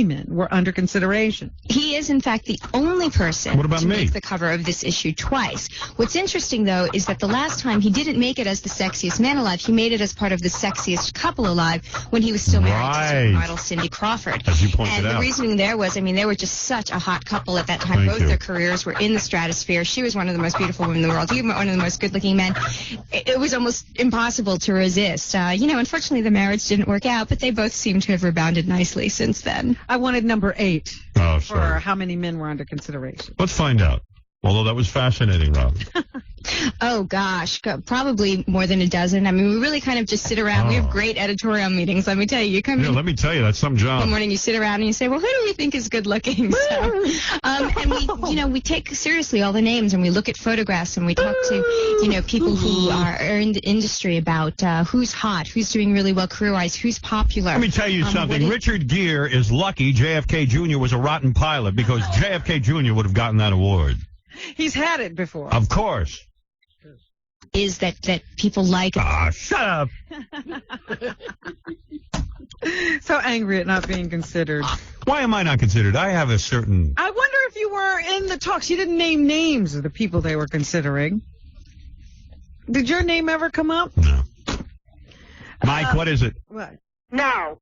men were under consideration. He is, in fact, the only person What about to me? make the cover of this issue twice. What's interesting, though, is that the last time he didn't make it as the sexiest man alive. He made it as part of the sexiest couple alive when he was still married to supermodel Cindy Crawford. As you pointed and out. the reasoning there was, I mean, they were just such a hot couple at that time. Thank Both you. their careers were in the stratosphere. She was one of the most beautiful women in the world. He was one of the most good-looking men. It was almost impossible to resist. Unfortunately, the marriage didn't work out, but they both seem to have rebounded nicely since then. I wanted number 8 Oh, for sorry. how many men were under consideration. Let's find out. Although that was fascinating, Rob. Oh, gosh, probably more than a dozen. I mean, we really kind of just sit around. We have great editorial meetings, let me tell you. You come Yeah, in let me tell you, that's some job. one morning, you sit around and you say, well, who do we think is good looking? So, and we take seriously all the names and we look at photographs and we talk to, people who are in the industry about who's hot, who's doing really well career-wise, who's popular. Let me tell you something. Richard Gere is lucky JFK Jr. was a rotten pilot because JFK Jr. would have gotten that award. He's had it before. Of course. Is that people like... Shut up. So angry at not being considered. Why am I not considered? I have a certain... I wonder if you were in the talks. You didn't name names of the people they were considering. Did your name ever come up? No. Mike, what is it? What? No.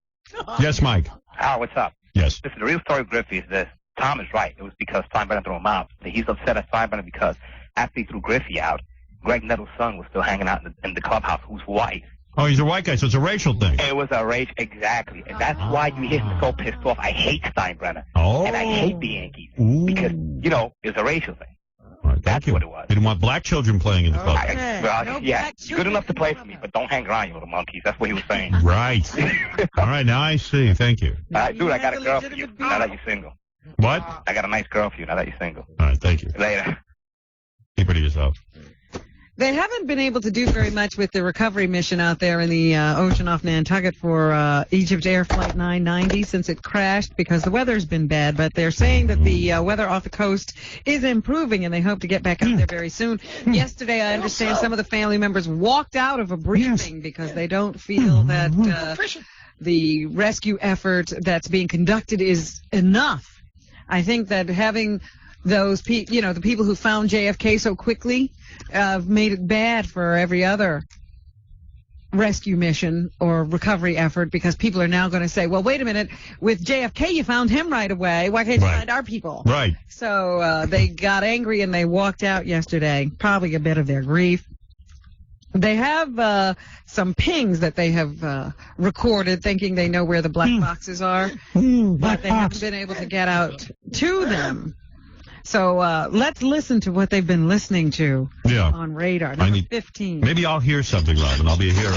Yes, Mike. Al, what's up? Yes. Listen, the real story of Griffey is this. Tom is right. It was because Steinbrenner threw him out. He's upset at Steinbrenner because after he threw Griffey out, Greg Nettles' son was still hanging out in the clubhouse, who's white. Oh, he's a white guy, so it's a racial thing. It was a race, exactly. And that's why you hear him so pissed off. I hate Steinbrenner. Oh. And I hate the Yankees. Ooh. Because, it's a racial thing. All right, that's what it was. They didn't want black children playing in the club. Good enough to play for me, but don't hang around, you little monkeys. That's what he was saying. Right. All right, now I see. Thank you. Dude, I got a girl for you now that you're single. What? I got a nice girl for you now that you're single. All right, thank you. Later. Keep it to yourself. They haven't been able to do very much with the recovery mission out there in the ocean off Nantucket for Egypt Air Flight 990 since it crashed because the weather's been bad. But they're saying that the weather off the coast is improving and they hope to get back up there very soon. Yesterday, I understand some of the family members walked out of a briefing because they don't feel that the rescue effort that's being conducted is enough. I think that having those the people who found JFK so quickly made it bad for every other rescue mission or recovery effort because people are now going to say, well, wait a minute, with JFK you found him right away. Why can't you find our people? Right. So they got angry and they walked out yesterday, probably a bit of their grief. They have some pings that they have recorded thinking they know where the black boxes are, but they haven't been able to get out to them. So let's listen to what they've been listening to on radar. Number 15. Maybe I'll hear something, Robin. I'll be a hero.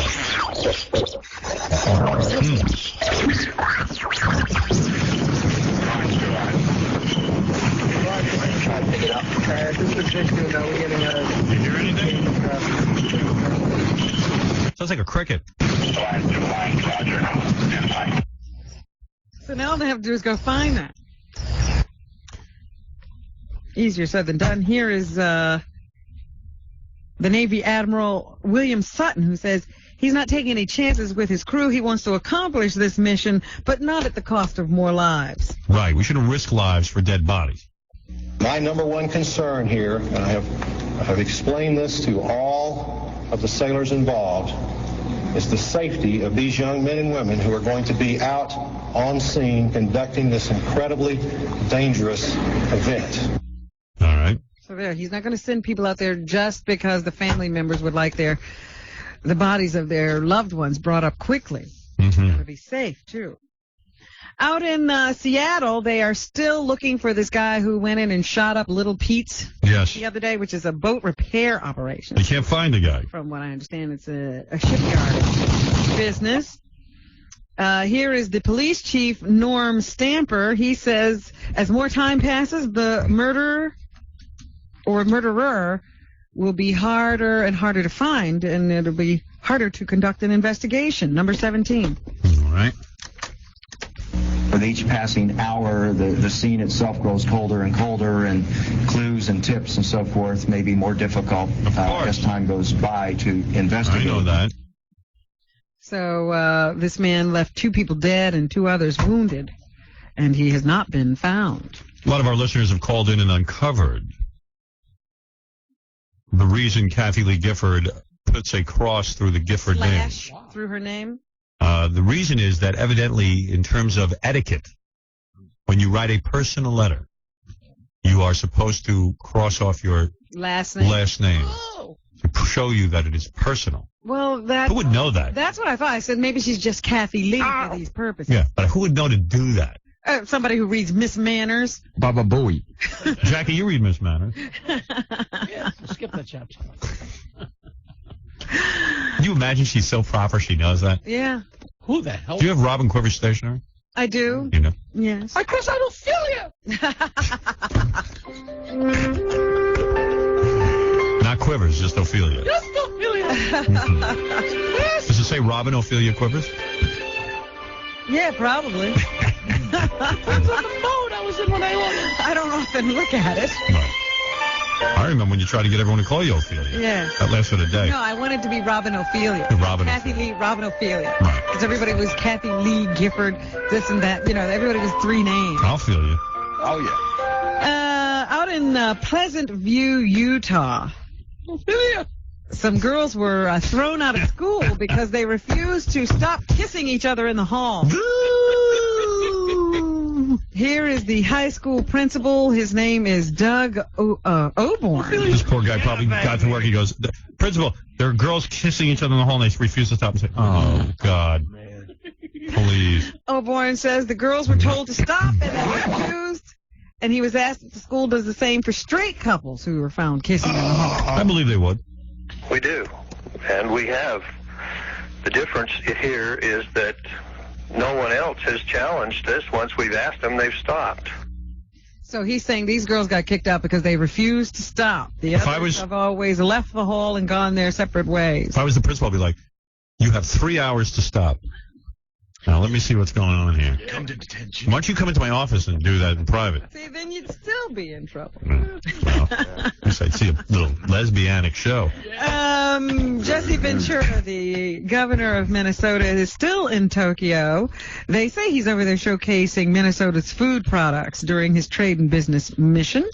You hear anything? Sounds like a cricket. So now all they have to do is go find that. Easier said than done. Here is the Navy Admiral William Sutton, who says he's not taking any chances with his crew. He wants to accomplish this mission, but not at the cost of more lives. Right. We shouldn't risk lives for dead bodies. My number one concern here, and I have explained this to all of the sailors involved, is the safety of these young men and women who are going to be out on scene conducting this incredibly dangerous event. All right. So there, he's not going to send people out there just because the family members would like the bodies of their loved ones brought up quickly. Mm-hmm. To be safe, too. Out in Seattle, they are still looking for this guy who went in and shot up Little Pete's the other day, which is a boat repair operation. They can't find the guy. From what I understand, it's a shipyard business. Here is the police chief, Norm Stamper. He says as more time passes, the murderer will be harder and harder to find, and it'll be harder to conduct an investigation. Number 17. All right. With each passing hour, the scene itself grows colder and colder, and clues and tips and so forth may be more difficult as time goes by to investigate. I know that. So this man left 2 people dead and 2 others wounded, and he has not been found. A lot of our listeners have called in and uncovered the reason Kathy Lee Gifford puts a cross through the Gifford name. Through her name? The reason is that evidently, in terms of etiquette, when you write a personal letter, you are supposed to cross off your last name. To show you that it is personal. Well, who would know that? That's what I thought. I said maybe she's just Kathy Lee for these purposes. Yeah, but who would know to do that? Somebody who reads Miss Manners. Baba Booey. Jackie, you read Miss Manners. Yeah, skip that chapter. Can you imagine she's so proper she knows that? Yeah. Who the hell? Do you have Robin Quivers stationery? I do. You know? Yes. Because I don't feel you. Not Quivers, just Ophelia. Just Ophelia. Yes. Does it say Robin Ophelia Quivers? Yeah, probably. Depends on the mode I was in when I ordered. I don't often look at it. No. I remember when you tried to get everyone to call you Ophelia. Yeah. That lasted a day. No, I wanted to be Robin Ophelia. Kathy Lee, Robin Ophelia. Right. Because everybody was Kathy Lee Gifford, this and that. You know, everybody was 3 names. I'll feel you. Oh, yeah. Out in Pleasant View, Utah, some girls were thrown out of school because they refused to stop kissing each other in the hall. Here is the high school principal. His name is Doug Oborn. This poor guy probably got to work. He goes, Principal, there are girls kissing each other in the hall, and they refuse to stop and say, oh, God. Please. Oborn says the girls were told to stop, and they refused. And he was asked if the school does the same for straight couples who were found kissing in the hall. I believe they would. We do. And we have. The difference here is that no one else has challenged this. Once we've asked them, they've stopped. So he's saying these girls got kicked out because they refused to stop. The others have always left the hall and gone their separate ways. If I was the principal, I'd be like, you have 3 hours to stop. Now, let me see what's going on here. Come to detention. Why don't you come into my office and do that in private? See, then you'd still be in trouble. Well, I'd see a little lesbianic show. Jesse Ventura, the governor of Minnesota, is still in Tokyo. They say he's over there showcasing Minnesota's food products during his trade and business mission.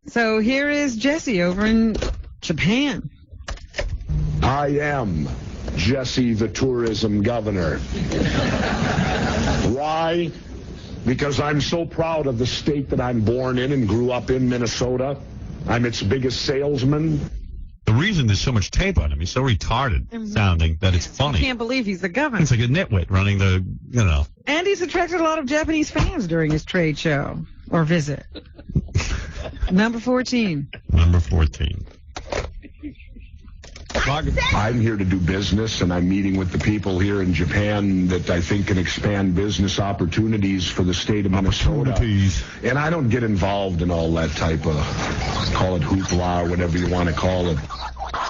So here is Jesse over in Japan. I am Jesse the tourism governor. Why? Because I'm so proud of the state that I'm born in and grew up in, Minnesota. I'm its biggest salesman. The reason there's so much tape on him, he's so retarded sounding that it's funny. I can't believe he's the governor. It's like a nitwit running the, And he's attracted a lot of Japanese fans during his trade show or visit. Number 14. Number 14. I'm here to do business, and I'm meeting with the people here in Japan that I think can expand business opportunities for the state of Minnesota. And I don't get involved in all that type of, call it hoopla or whatever you want to call it.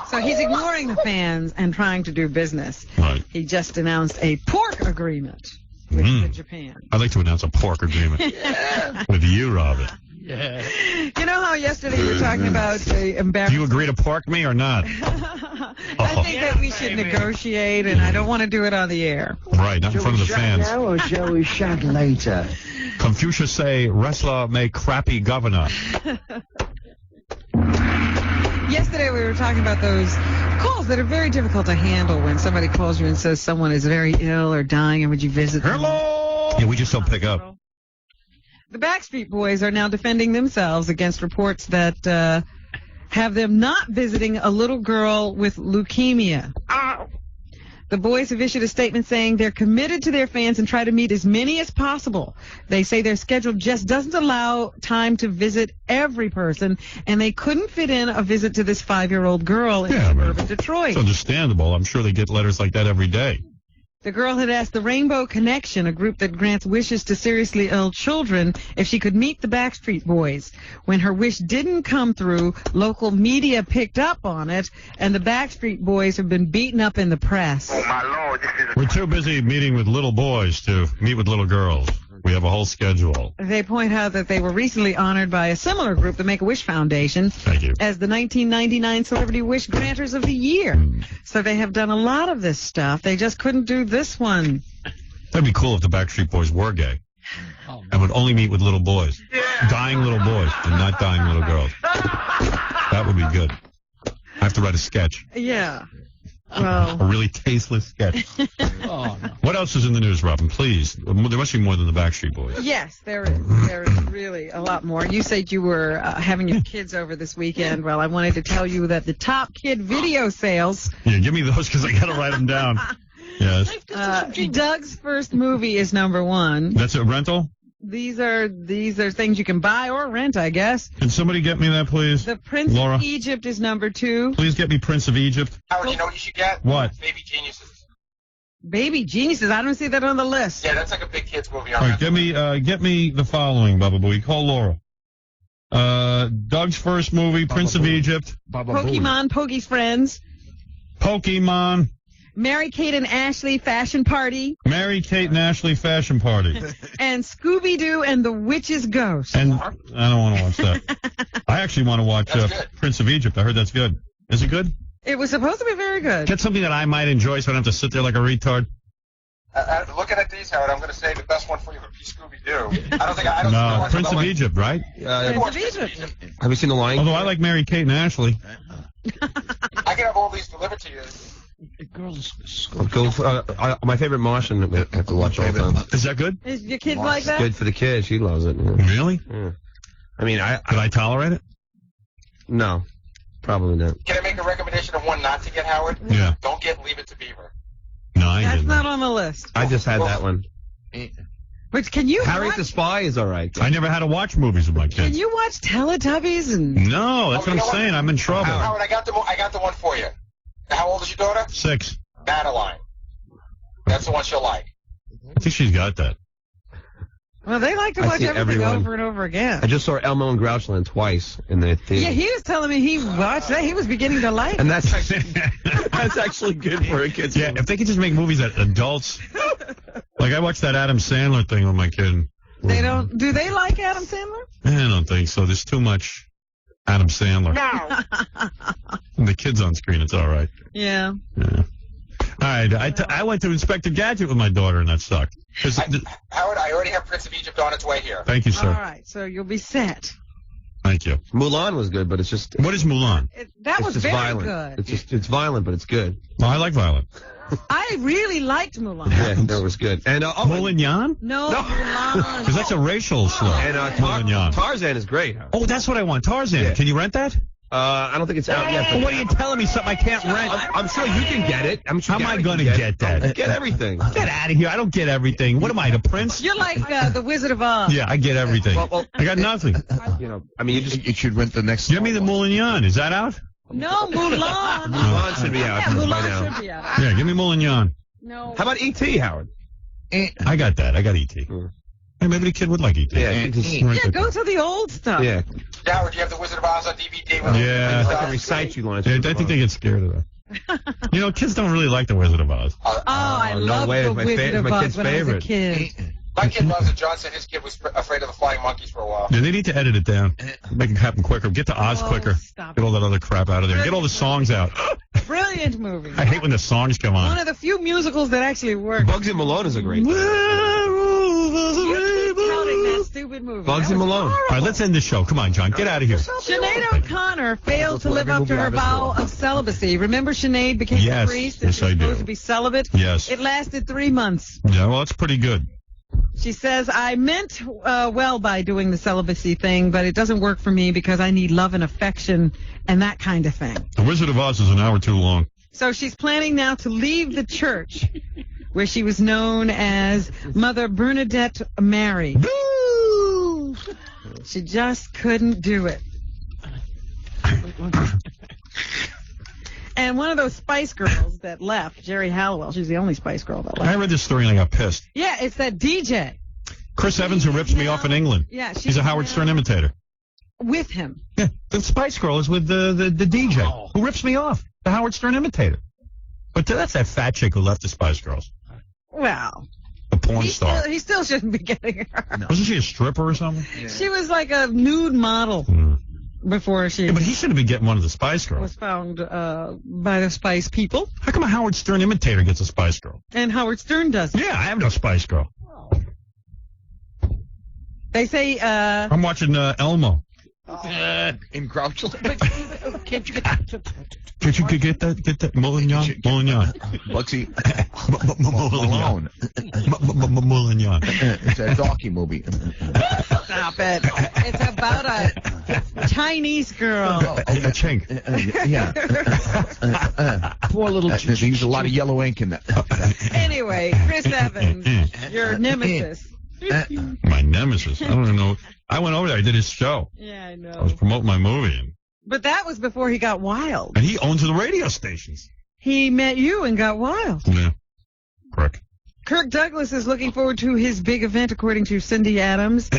So he's ignoring the fans and trying to do business. Right. He just announced a pork agreement with Japan. I'd like to announce a pork agreement with you, Robin. Yeah. You know how yesterday you were talking about the embarrassment? Do you agree to pork me or not? I think that we should negotiate, and I don't want to do it on the air. Right, not in front of the fans. Now or shall we shag later? Confucius say, wrestler may crappy governor. Yesterday we were talking about those calls that are very difficult to handle when somebody calls you and says someone is very ill or dying, and would you visit them? Hello! Yeah, we just don't pick up. The Backstreet Boys are now defending themselves against reports that have them not visiting a little girl with leukemia. The boys have issued a statement saying they're committed to their fans and try to meet as many as possible. They say their schedule just doesn't allow time to visit every person, and they couldn't fit in a visit to this 5-year-old girl in suburban Detroit. It's understandable. I'm sure they get letters like that every day. The girl had asked the Rainbow Connection, a group that grants wishes to seriously ill children, if she could meet the Backstreet Boys. When her wish didn't come through, local media picked up on it, and the Backstreet Boys have been beaten up in the press. Oh, my Lord, We're too busy meeting with little boys to meet with little girls. We have a whole schedule. They point out that they were recently honored by a similar group, the Make-A-Wish Foundation, Thank you, as the 1999 Celebrity Wish Granters of the Year. So they have done a lot of this stuff. They just couldn't do this one. That'd be cool if the Backstreet Boys were gay and would only meet with little boys, dying little boys, and not dying little girls. That would be good. I have to write a sketch. Yeah. Well, a really tasteless sketch. What else is in the news, Robin? Please. There must be more than the Backstreet Boys. Yes, there is. There is really a lot more. You said you were having your kids over this weekend. Well, I wanted to tell you that the top kid video sales. Yeah, give me those because I got to write them down. Yes. Doug's first movie is number 1. That's a rental? These are things you can buy or rent, I guess. Can somebody get me that, please? The Prince Laura? of Egypt is number 2. Please get me Prince of Egypt. Howard, you know what you should get? What? Baby Geniuses. Baby Geniuses? I don't see that on the list. Yeah, that's like a big kids movie. All right, get me the following, Baba Booey. Call Laura. Doug's first movie, Prince of Egypt. Pokemon, Pokey's Friends. Pokemon. Mary-Kate and Ashley Fashion Party. Mary-Kate and Ashley Fashion Party. And Scooby-Doo and the Witch's Ghost. And I don't want to watch that. I actually want to watch Prince of Egypt. I heard that's good. Is it good? It was supposed to be very good. Get something that I might enjoy so I don't have to sit there like a retard. Looking at these, Howard, I'm going to say the best one for you would be Scooby-Doo. I don't No, Prince of Egypt, right? Prince of Egypt. Have you seen The Lion King? Although I like Mary-Kate and Ashley. I can have all these delivered to you. My favorite Martian I have to watch all the time. Is that good? Is your kids like that? Good for the kids. She loves it. Yeah. Really? Yeah. I mean, could I tolerate it? No, probably not. Can I make a recommendation of one not to get, Howard? Yeah. Don't get Leave It to Beaver. No, I That's didn't. not on the list. I just had that one. But can you Harriet watch? the Spy is all right. I never had to watch movies with my kids. Can you watch Teletubbies and? No, that's what I'm saying. I'm in trouble. Howard, I got the one for you. How old is your daughter? 6. Madeline. That's the one she'll like. I think she's got that. Well, they like to watch everything over and over again. I just saw Elmo and Grouchland twice in the theater. Yeah, he was telling me he watched that. He was beginning to like it. And that's actually good for a kid's Yeah, if they could just make movies that adults... Like, I watched that Adam Sandler thing with my kid. They don't... Do they like Adam Sandler? I don't think so. There's too much Adam Sandler. No. And the kid's on screen, it's all right. Yeah. All right, I went to Inspector Gadget with my daughter, and that sucked. Howard, I already have Prince of Egypt on its way here. Thank you, sir. All right, so you'll be set. Thank you. Mulan was good, but it's just... What is Mulan? That was just very violent. good. It's violent, but it's good. Well, I like violent. I really liked Mulan. Yeah, that was good. And Mulan? No, Mulan. Because that's a racial slur. And Mulan. Tarzan is great. Oh, that's what I want. Tarzan. Yeah. Can you rent that? I don't think it's out yet. Well, what are you telling me? Something I can't rent? I'm sure you can get it. I'm sure. How am I going to get that? Get everything. Get out of here. I don't get everything. What am I, the prince? You're like the Wizard of Oz. Yeah, I get everything. Well, I got nothing. You know, I mean, You should rent the next. Give me the Mulan. Is that out? No, Mulan. Mulan should be out Yeah, by Mulan now. should be out. Yeah, give me Mulan. No. How about E.T., Howard? I got that. I got E.T. Hey, maybe the kid would like E.T. Yeah, Yeah, go to the old stuff. Yeah. Howard, do you have the Wizard of Oz on DVD? With Yeah. I can recite you lines. Yeah, I think they get scared of that. You know, kids don't really like the Wizard of Oz. Oh, I no love way. the It's my Wizard of my Oz kid's when I was a favorite. kid. My kid loves it. John said his kid was afraid of the flying monkeys for a while. Yeah, they need to edit it down. Make it happen quicker. Get to Oz quicker. Stop Get all that other crap out of there. Get all the songs out. Brilliant movie. I hate when the songs come One on. of the few musicals that actually work. Bugsy Malone is a great movie. Counting that stupid movie. Bugsy That was Malone. All right, let's end the show. Come on, John. Get out of here. Sinead O'Connor failed to live up to her vow of celibacy. Remember Sinead became Yes, a priest and yes, she was I do. supposed to be celibate? Yes. It lasted 3 months. Yeah, well, that's pretty good. She says, I meant well by doing the celibacy thing, but it doesn't work for me because I need love and affection and that kind of thing. The Wizard of Oz is an hour too long. So she's planning now to leave the church where she was known as Mother Bernadette Mary. She just couldn't do it. And one of those Spice Girls that left, Jerry Halliwell, she's the only Spice Girl that left. I read this story and I got pissed. Yeah, it's that DJ. Chris Evans, who rips me off in England. Yeah, He's a Howard Stern imitator. With him. Yeah, the Spice Girl is with the DJ who rips me off, the Howard Stern imitator. But that's that fat chick who left the Spice Girls, Well, the porn star. he still shouldn't be getting her. Wasn't she a stripper or something? She was like a nude model before she Yeah, but he should have been getting one of the Spice Girls. was found by the Spice people. How come a Howard Stern imitator gets a Spice Girl? And Howard Stern does it. Yeah, I have no Spice Girl. They say, I'm watching Elmo. In Groucho. Can't you get Can't you get that Mulan? Bugsy Mulan. Mulan. It's a donkey movie. Stop it. It's about a Chinese girl. A chink. Yeah. Poor little. There's a lot of yellow ink in that. Anyway, Chris Evans, your nemesis. My nemesis. I don't even know. I went over there. I did his show. Yeah, I I was know. promoting my movie. But that was before he got wild. And he owns the radio stations. He met you and got wild. Yeah. Correct. Kirk Douglas is looking forward to his big event, according to Cindy Adams.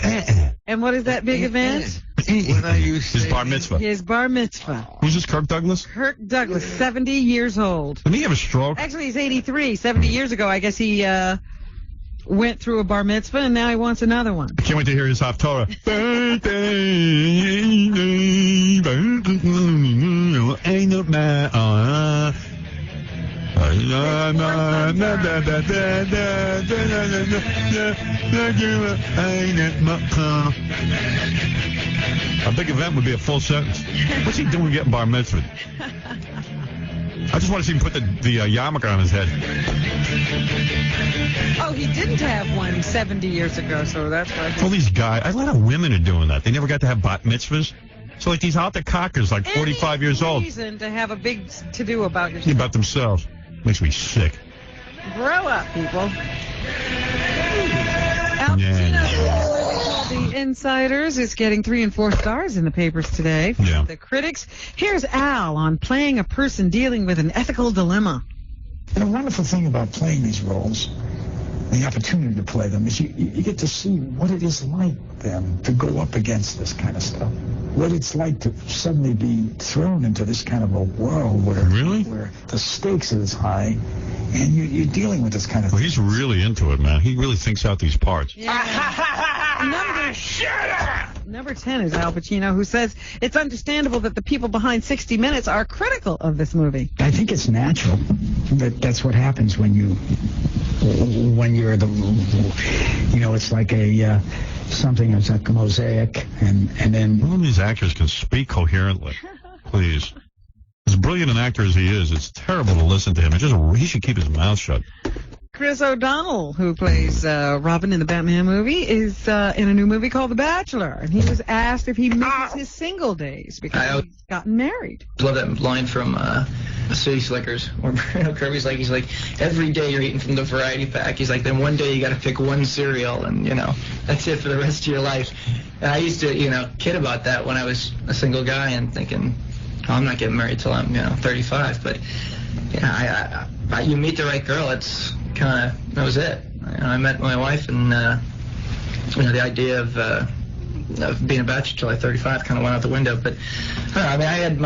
And what is that big event? His bar mitzvah. His bar mitzvah. Who's this, Kirk Douglas? Kirk Douglas, 70 years old. Didn't he have a stroke? Actually, he's 83. 70 years ago, I guess he went through a bar mitzvah, and now he wants another one. I can't wait to hear his Haftorah. A big event would be a full sentence. What's he doing getting bar mitzvah? I just want to see him put the yarmulke on his head. Oh, he didn't have one 70 years ago, so that's why. All these guys, a lot of women are doing that. They never got to have bat mitzvahs. So like these out there cockers, like 45 years old, Reason to have a big to-do about yourself. about themselves. Makes me sick. Grow up, people. Al Pacino's movie called The Insiders is getting 3 and 4 stars in the papers today from Yeah. the critics. Here's Al on playing a person dealing with an ethical dilemma. And the wonderful thing about playing these roles, the opportunity to play them, is you get to see what it is like then to go up against this kind of stuff. What it's like to suddenly be thrown into this kind of a world where the stakes are as high, and you're dealing with this kind of Well, he's really into it, man. He really thinks out these parts. Number 10 is Al Pacino, who says it's understandable that the people behind 60 Minutes are critical of this movie. I think it's natural that that's what happens when you're the, it's like something that's like a mosaic, and then... None of these actors can speak coherently. Please. As brilliant an actor as he is, it's terrible to listen to him. He should keep his mouth shut. Chris O'Donnell, who plays Robin in the Batman movie, is in a new movie called The Bachelor, and he was asked if he misses his single days because he's gotten married. I love that line from City Slickers, where Bruno Kirby's like, he's like, every day you're eating from the variety pack. He's like, then one day you got to pick one cereal, and that's it for the rest of your life. And I used to, kid about that when I was a single guy and thinking, oh, I'm not getting married till I'm, 35. But you meet the right girl, it's that was it. I met my wife, and the idea of being a bachelor till I was 35 kind of went out the window. But I had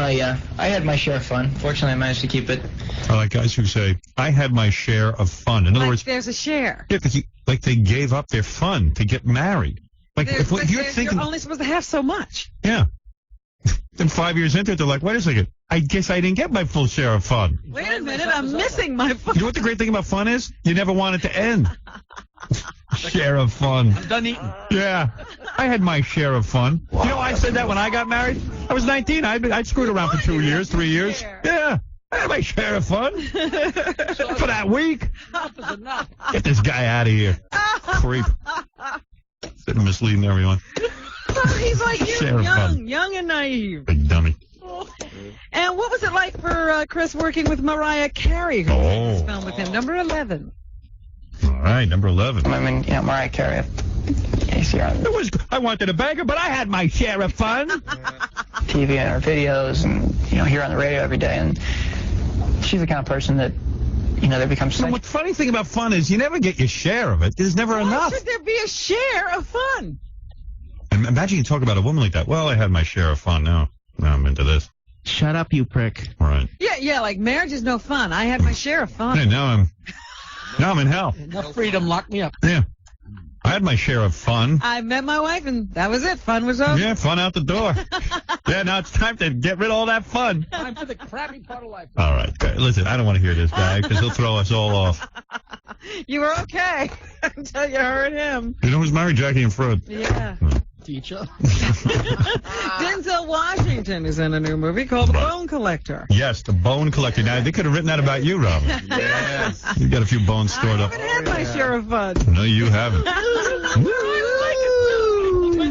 my share of fun. Fortunately, I managed to keep it. I like guys who say, I had my share of fun. In other words, there's a share. Yeah, like they gave up their fun to get married. Like if you're thinking, you're only supposed to have so much. Yeah. Then 5 years into it, they're like, wait a second, I guess I didn't get my full share of fun. Wait a minute, I'm missing my fun. You know what the great thing about fun is? You never want it to end. Share of fun. I'm done eating. Yeah. I had my share of fun. Wow. You know, I said that when I got married. I was 19. I'd screwed around for 2 years, 3 years. Yeah. I had my share of fun. For that week. Get this guy out of here. Creep. Instead of misleading everyone. He's like you, young and naive. Big dummy. And what was it like for Chris working with Mariah Carey, who made this film with him? Number 11. All right, number 11. I mean, Mariah Carey. I wanted a bagger, but I had my share of fun. TV and her videos, and hear on the radio every day, and she's the kind of person that they become. The funny thing about fun is you never get your share of it. There's never enough. Why should there be a share of fun? And imagine you talk about a woman like that. Well, I had my share of fun. Now I'm into this. Shut up, you prick. Right. Yeah, like marriage is no fun. I had my share of fun. Hey, now I'm in hell. Enough freedom, lock me up. Yeah. I had my share of fun. I met my wife, and that was it. Fun was over. Yeah, fun out the door. Yeah, now it's time to get rid of all that fun. Time for the crappy part of life. All right. Okay. Listen, I don't want to hear this guy because he'll throw us all off. You were okay until you heard him. You know who's married? Jackie and Fred. Yeah. Teacher. Denzel Washington is in a new movie called The Bone Collector. Yes, The Bone Collector. Now, they could have written that about you, Robin. Yes. You got a few bones stored up. I haven't had my share of fun. No, you haven't.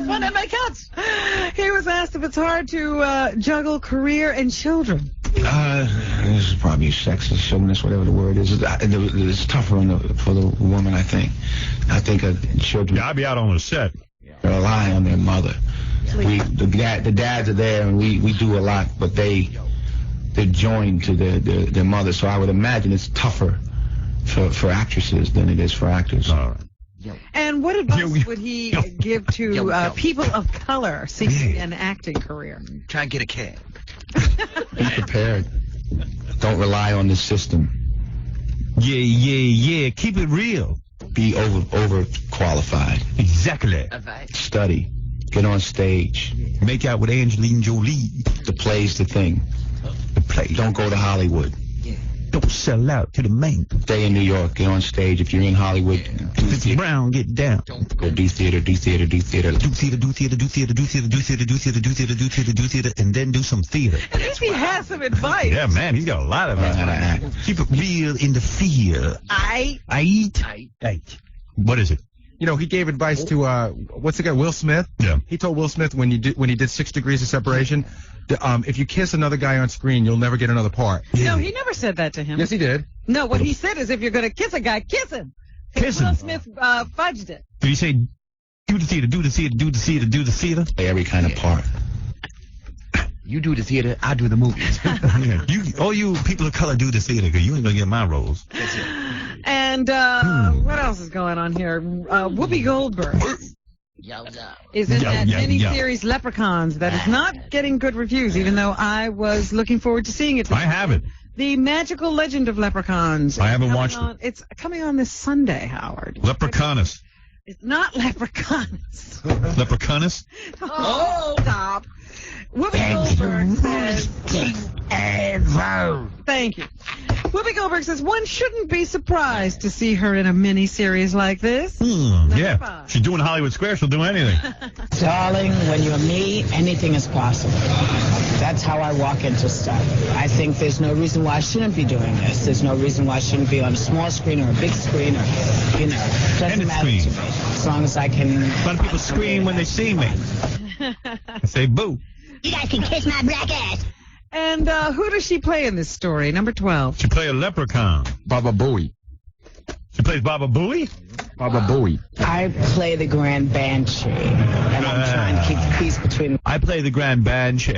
Fun at my cuts. He was asked if it's hard to juggle career and children. This is probably sexist, chauvinist, whatever the word is. It's tougher for the woman, I think. I think children. Yeah, I'll be out on the set. Rely on their mother. The dads are there, and we do a lot, but they're joined to their mother. So I would imagine it's tougher for actresses than it is for actors. All right. And what advice would he give to people of color seeking an acting career? Try and get a cab. Be prepared. Don't rely on the system. Yeah. Keep it real. Be overqualified. Exactly. Study. Get on stage. Make out with Angelina Jolie. The play's the thing. The play. Don't go to Hollywood. Don't sell out to the main. Stay in New York. Get on stage. If you're in Hollywood, do theater. Brown, get down. Go do theater, do theater, do theater. Do theater, do theater, do theater, do theater, do theater, do theater, do theater, do theater, do theater, and then do some theater. At least he has some advice. Yeah, man, he's got a lot of advice. Keep it real in the field. What is it? He gave advice to what's the guy, Will Smith? Yeah. He told Will Smith when he did 6 Degrees of Separation, if you kiss another guy on screen, you'll never get another part. No, he never said that to him. Yes, he did. No, what he said is if you're going to kiss a guy, kiss him. Kiss him. Will Smith fudged it. Did he say, do the theater, do the theater, do the theater, do the theater? Every kind of part. You do the theater, I do the movies. All you people of color do the theater, because you ain't going to get my roles. And what else is going on here? Whoopi Goldberg is in that miniseries Leprechauns that is not getting good reviews, even though I was looking forward to seeing it. I haven't. The Magical Legend of Leprechauns. I haven't watched it. It's coming on this Sunday, Howard. Leprechaunus. It's not Leprechauns. Leprechaunus? Oh, stop. Whoopi Goldberg says... Thank you. Whoopi Goldberg says one shouldn't be surprised to see her in a mini-series like this. Yeah. She's doing Hollywood Square. She'll do anything. Darling, when you're me, anything is possible. That's how I walk into stuff. I think there's no reason why I shouldn't be doing this. There's no reason why I shouldn't be on a small screen or a big screen or, doesn't matter to me. As long as I can... A lot of people scream when they see me. I say boo. You guys can kiss my black ass. And who does she play in this story? Number 12. She play a leprechaun. Baba Booey. She plays Baba Booey? Baba Booey. I play the Grand Banshee, and I'm trying to keep the peace between... I play the Grand Banshee.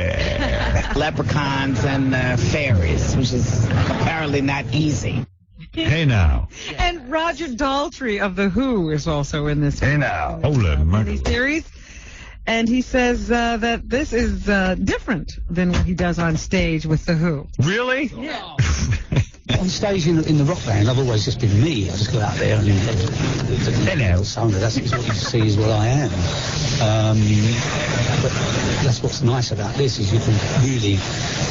leprechauns and fairies, which is apparently not easy. Hey now. And Roger Daltrey of The Who is also in this. Hey now. Holy series. And he says that this is different than what he does on stage with The Who. Really? Yeah. On stage in the rock band, I've always just been me. I just go out there and hello. That's what you see is what I am. But that's what's nice about this is you can really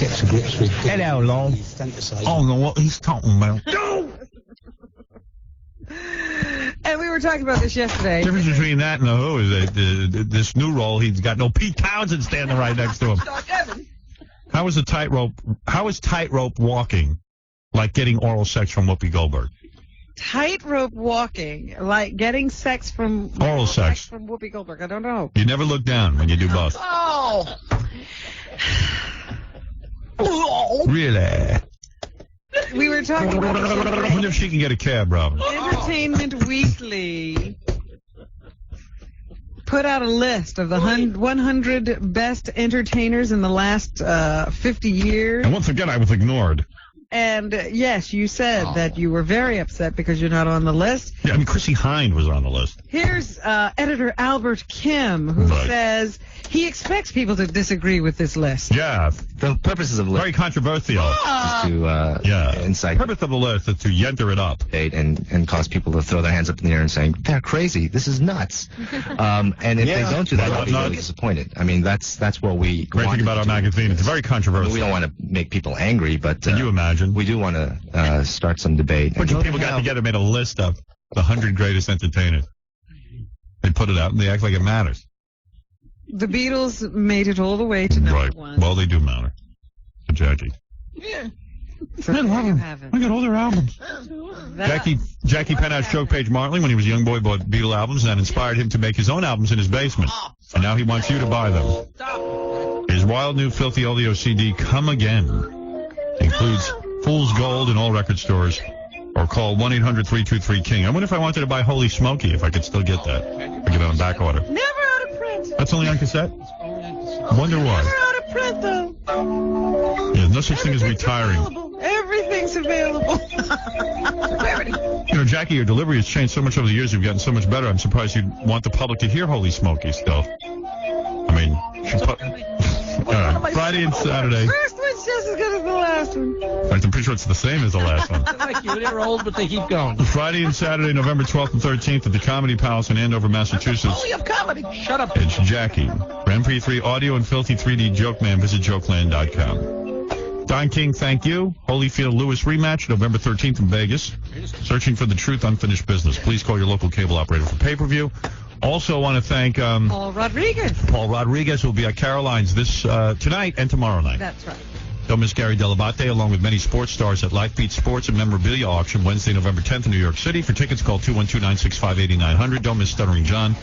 get to grips with. Hello, Lon. I don't know what he's talking about. No. And we were talking about this yesterday. The difference between that and The Who is that this new role, he's got no Pete Townsend standing right next to him. How is tightrope walking like getting oral sex from Whoopi Goldberg? Tightrope walking, like getting sex from... Oral sex. From Whoopi Goldberg. I don't know. You never look down when you do both. Oh! Really? We were talking about this I wonder if she can get a cab, Robin. Entertainment Weekly put out a list of the 100 best entertainers in the last 50 years. And once again, I was ignored. And yes, you said that you were very upset because you're not on the list. Yeah, I mean, Chrissy Hynde was on the list. Here's editor Albert Kim, who says he expects people to disagree with this list. Yeah. The purposes of the list very controversial. Is to incite. The purpose of the list is to yenter it up and cause people to throw their hands up in the air and saying they're crazy. This is nuts. And if they don't do that, they'll be really disappointed. I mean, that's what we. Great thing about our magazine. It's very controversial. We don't want to make people angry, but can you imagine? We do want to start some debate. A bunch of people got together, made a list of the 100 greatest entertainers. They put it out, and they act like it matters. The Beatles made it all the way to number one. Well, they do matter. To Jackie. Yeah. I got all their albums. Jackie Penhouse joke Page Martley when he was a young boy bought Beatle albums, and that inspired him to make his own albums in his basement. And now he wants you to buy them. His wild new Filthy Oleo CD, Come Again, includes Fool's Gold in all record stores, or call 1-800-323-KING. I wonder if I wanted to buy Holy Smokey, if I could still get that. I get it on back order. Never out of print. That's only on cassette? Wonder why. Never out of print, though. Yeah, no such thing as retiring. Everything's available. You know, Jackie, your delivery has changed so much over the years. You've gotten so much better. I'm surprised you'd want the public to hear Holy Smokey still. I mean, Friday and Saturday. First one's just as good as the last one. In fact, I'm pretty sure it's the same as the last one. Like you, they're old, but they keep going. Friday and Saturday, November 12th and 13th at the Comedy Palace in Andover, Massachusetts. Only of comedy. Shut up. It's Jackie. For MP3 audio and filthy 3D Joke Man, visit jokeland.com. Don King, thank you. Holyfield-Lewis rematch, November 13th in Vegas. Searching for the truth, unfinished business. Please call your local cable operator for pay-per-view. Also want to thank Paul Rodriguez. Paul Rodriguez will be at Caroline's this tonight and tomorrow night. That's right. Don't miss Gary Delabate along with many sports stars at Life Beat Sports and Memorabilia Auction Wednesday, November 10th in New York City. For tickets, call 212-965-8900. Don't miss Stuttering John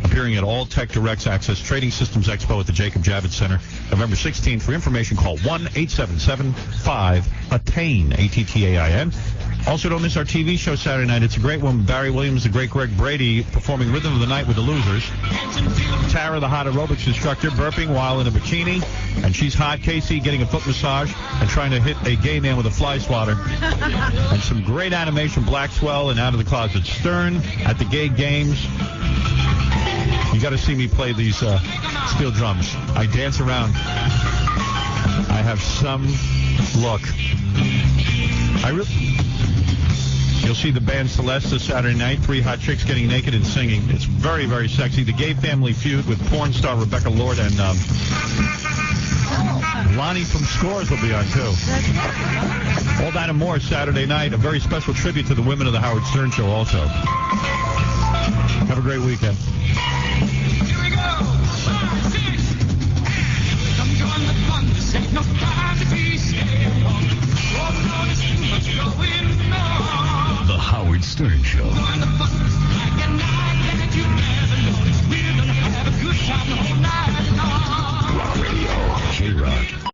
appearing at All Tech Directs Access Trading Systems Expo at the Jacob Javits Center, November 16th. For information, call 1-877-5-ATTAIN, A-T-T-A-I-N. Also, don't miss our TV show Saturday night. It's a great one. Barry Williams, the great Greg Brady, performing Rhythm of the Night with the Losers. Tara, the hot aerobics instructor, burping while in a bikini. And she's hot. Casey getting a foot massage and trying to hit a gay man with a fly swatter. And some great animation, Black Swell and Out of the Closet Stern at the Gay Games. You got to see me play these steel drums. I dance around. I have some look. You'll see the band Celeste this Saturday night. 3 hot chicks getting naked and singing. It's very, very sexy. The Gay Family Feud with porn star Rebecca Lord and Lonnie from Scores will be on, too. All that and more Saturday night. A very special tribute to the women of the Howard Stern Show also. Have a great weekend. Here we go. 5, 6. Come join the fun. This ain't no time to be scared. Oh, no, there's too much going on. The Howard Stern Show. Join the fun. Like a night that you never noticed. We're gonna have a good time the whole night long. Rock Radio. K-Rock.